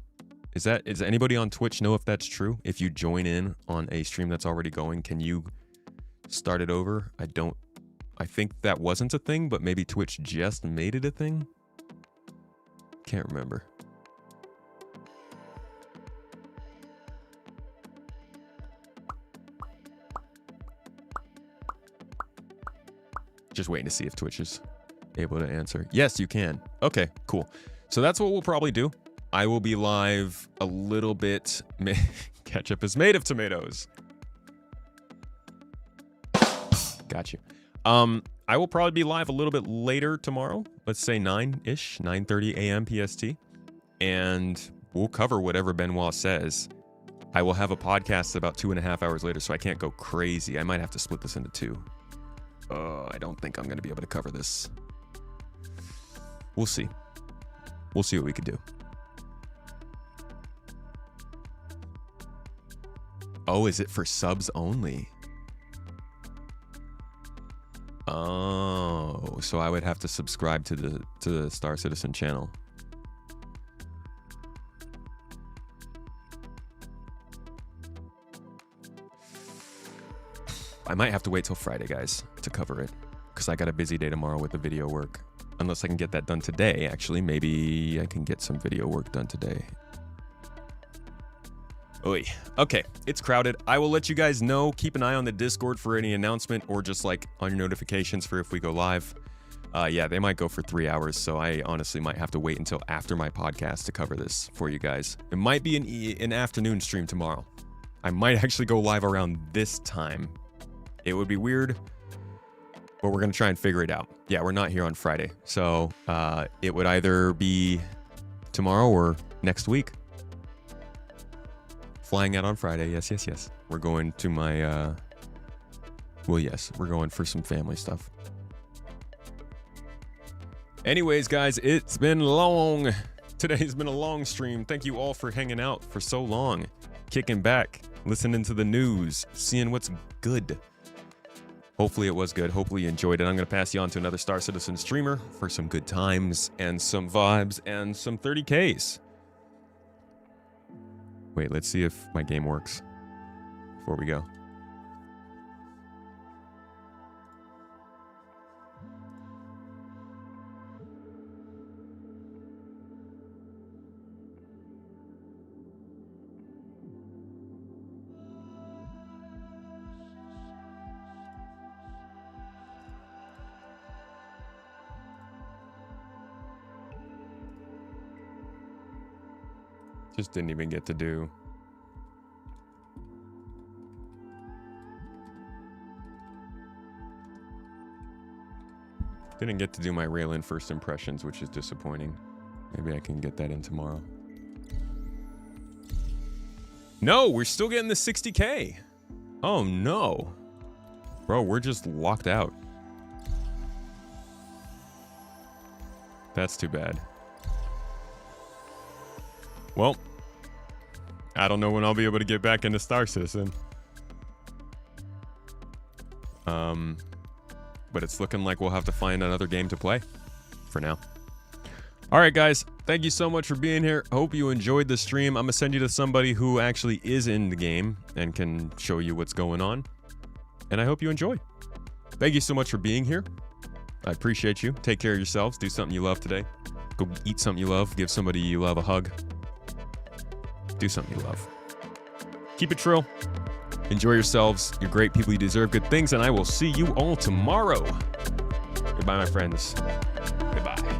Does anybody on Twitch know if that's true? If you join in on a stream that's already going, can you start it over? I think that wasn't a thing, but maybe Twitch just made it a thing. Can't remember. Just waiting to see if Twitch is able to answer. Yes, you can. Okay, cool. So that's what we'll probably do. I will be live a little bit. Ketchup is made of tomatoes. Got you. I will probably be live a little bit later tomorrow. Let's say 9-ish, 9:30 a.m. PST. And we'll cover whatever Benoit says. I will have a podcast about 2.5 hours later, so I can't go crazy. I might have to split this into two. I don't think I'm going to be able to cover this. We'll see. We'll see what we can do. Oh, is it for subs only? Oh, so I would have to subscribe to the Star Citizen channel. I might have to wait till Friday, guys, to cover it, because I got a busy day tomorrow with the video work. Unless I can get that done today, actually. Maybe I can get some video work done today. Oy. Okay, it's crowded. I will let you guys know. Keep an eye on the Discord for any announcement or just like on your notifications for if we go live. Yeah, they might go for 3 hours, so I honestly might have to wait until after my podcast to cover this for you guys. It might be an afternoon stream tomorrow. I might actually go live around this time. It would be weird, but we're going to try and figure it out. Yeah, we're not here on Friday, so it would either be tomorrow or next week. Flying out on Friday. Yes, yes, yes. We're going to my, well, yes, we're going for some family stuff. Anyways, guys, it's been long. Today's been a long stream. Thank you all for hanging out for so long. Kicking back, listening to the news, seeing what's good. Hopefully it was good. Hopefully you enjoyed it. I'm going to pass you on to another Star Citizen streamer for some good times and some vibes and some 30Ks. Wait, let's see if my game works before we go. Just didn't even get to do. Didn't get to do my Railen first impressions, which is disappointing. Maybe I can get that in tomorrow. No, we're still getting the 60K. Oh no. Bro, we're just locked out. That's too bad. Well, I don't know when I'll be able to get back into Star Citizen. But it's looking like we'll have to find another game to play for now. All right, guys. Thank you so much for being here. Hope you enjoyed the stream. I'm going to send you to somebody who actually is in the game and can show you what's going on. And I hope you enjoy. Thank you so much for being here. I appreciate you. Take care of yourselves. Do something you love today. Go eat something you love. Give somebody you love a hug. Do something you love. Keep it trill. Enjoy yourselves. You're great people. You deserve good things. And I will see you all tomorrow. Goodbye, my friends. Goodbye.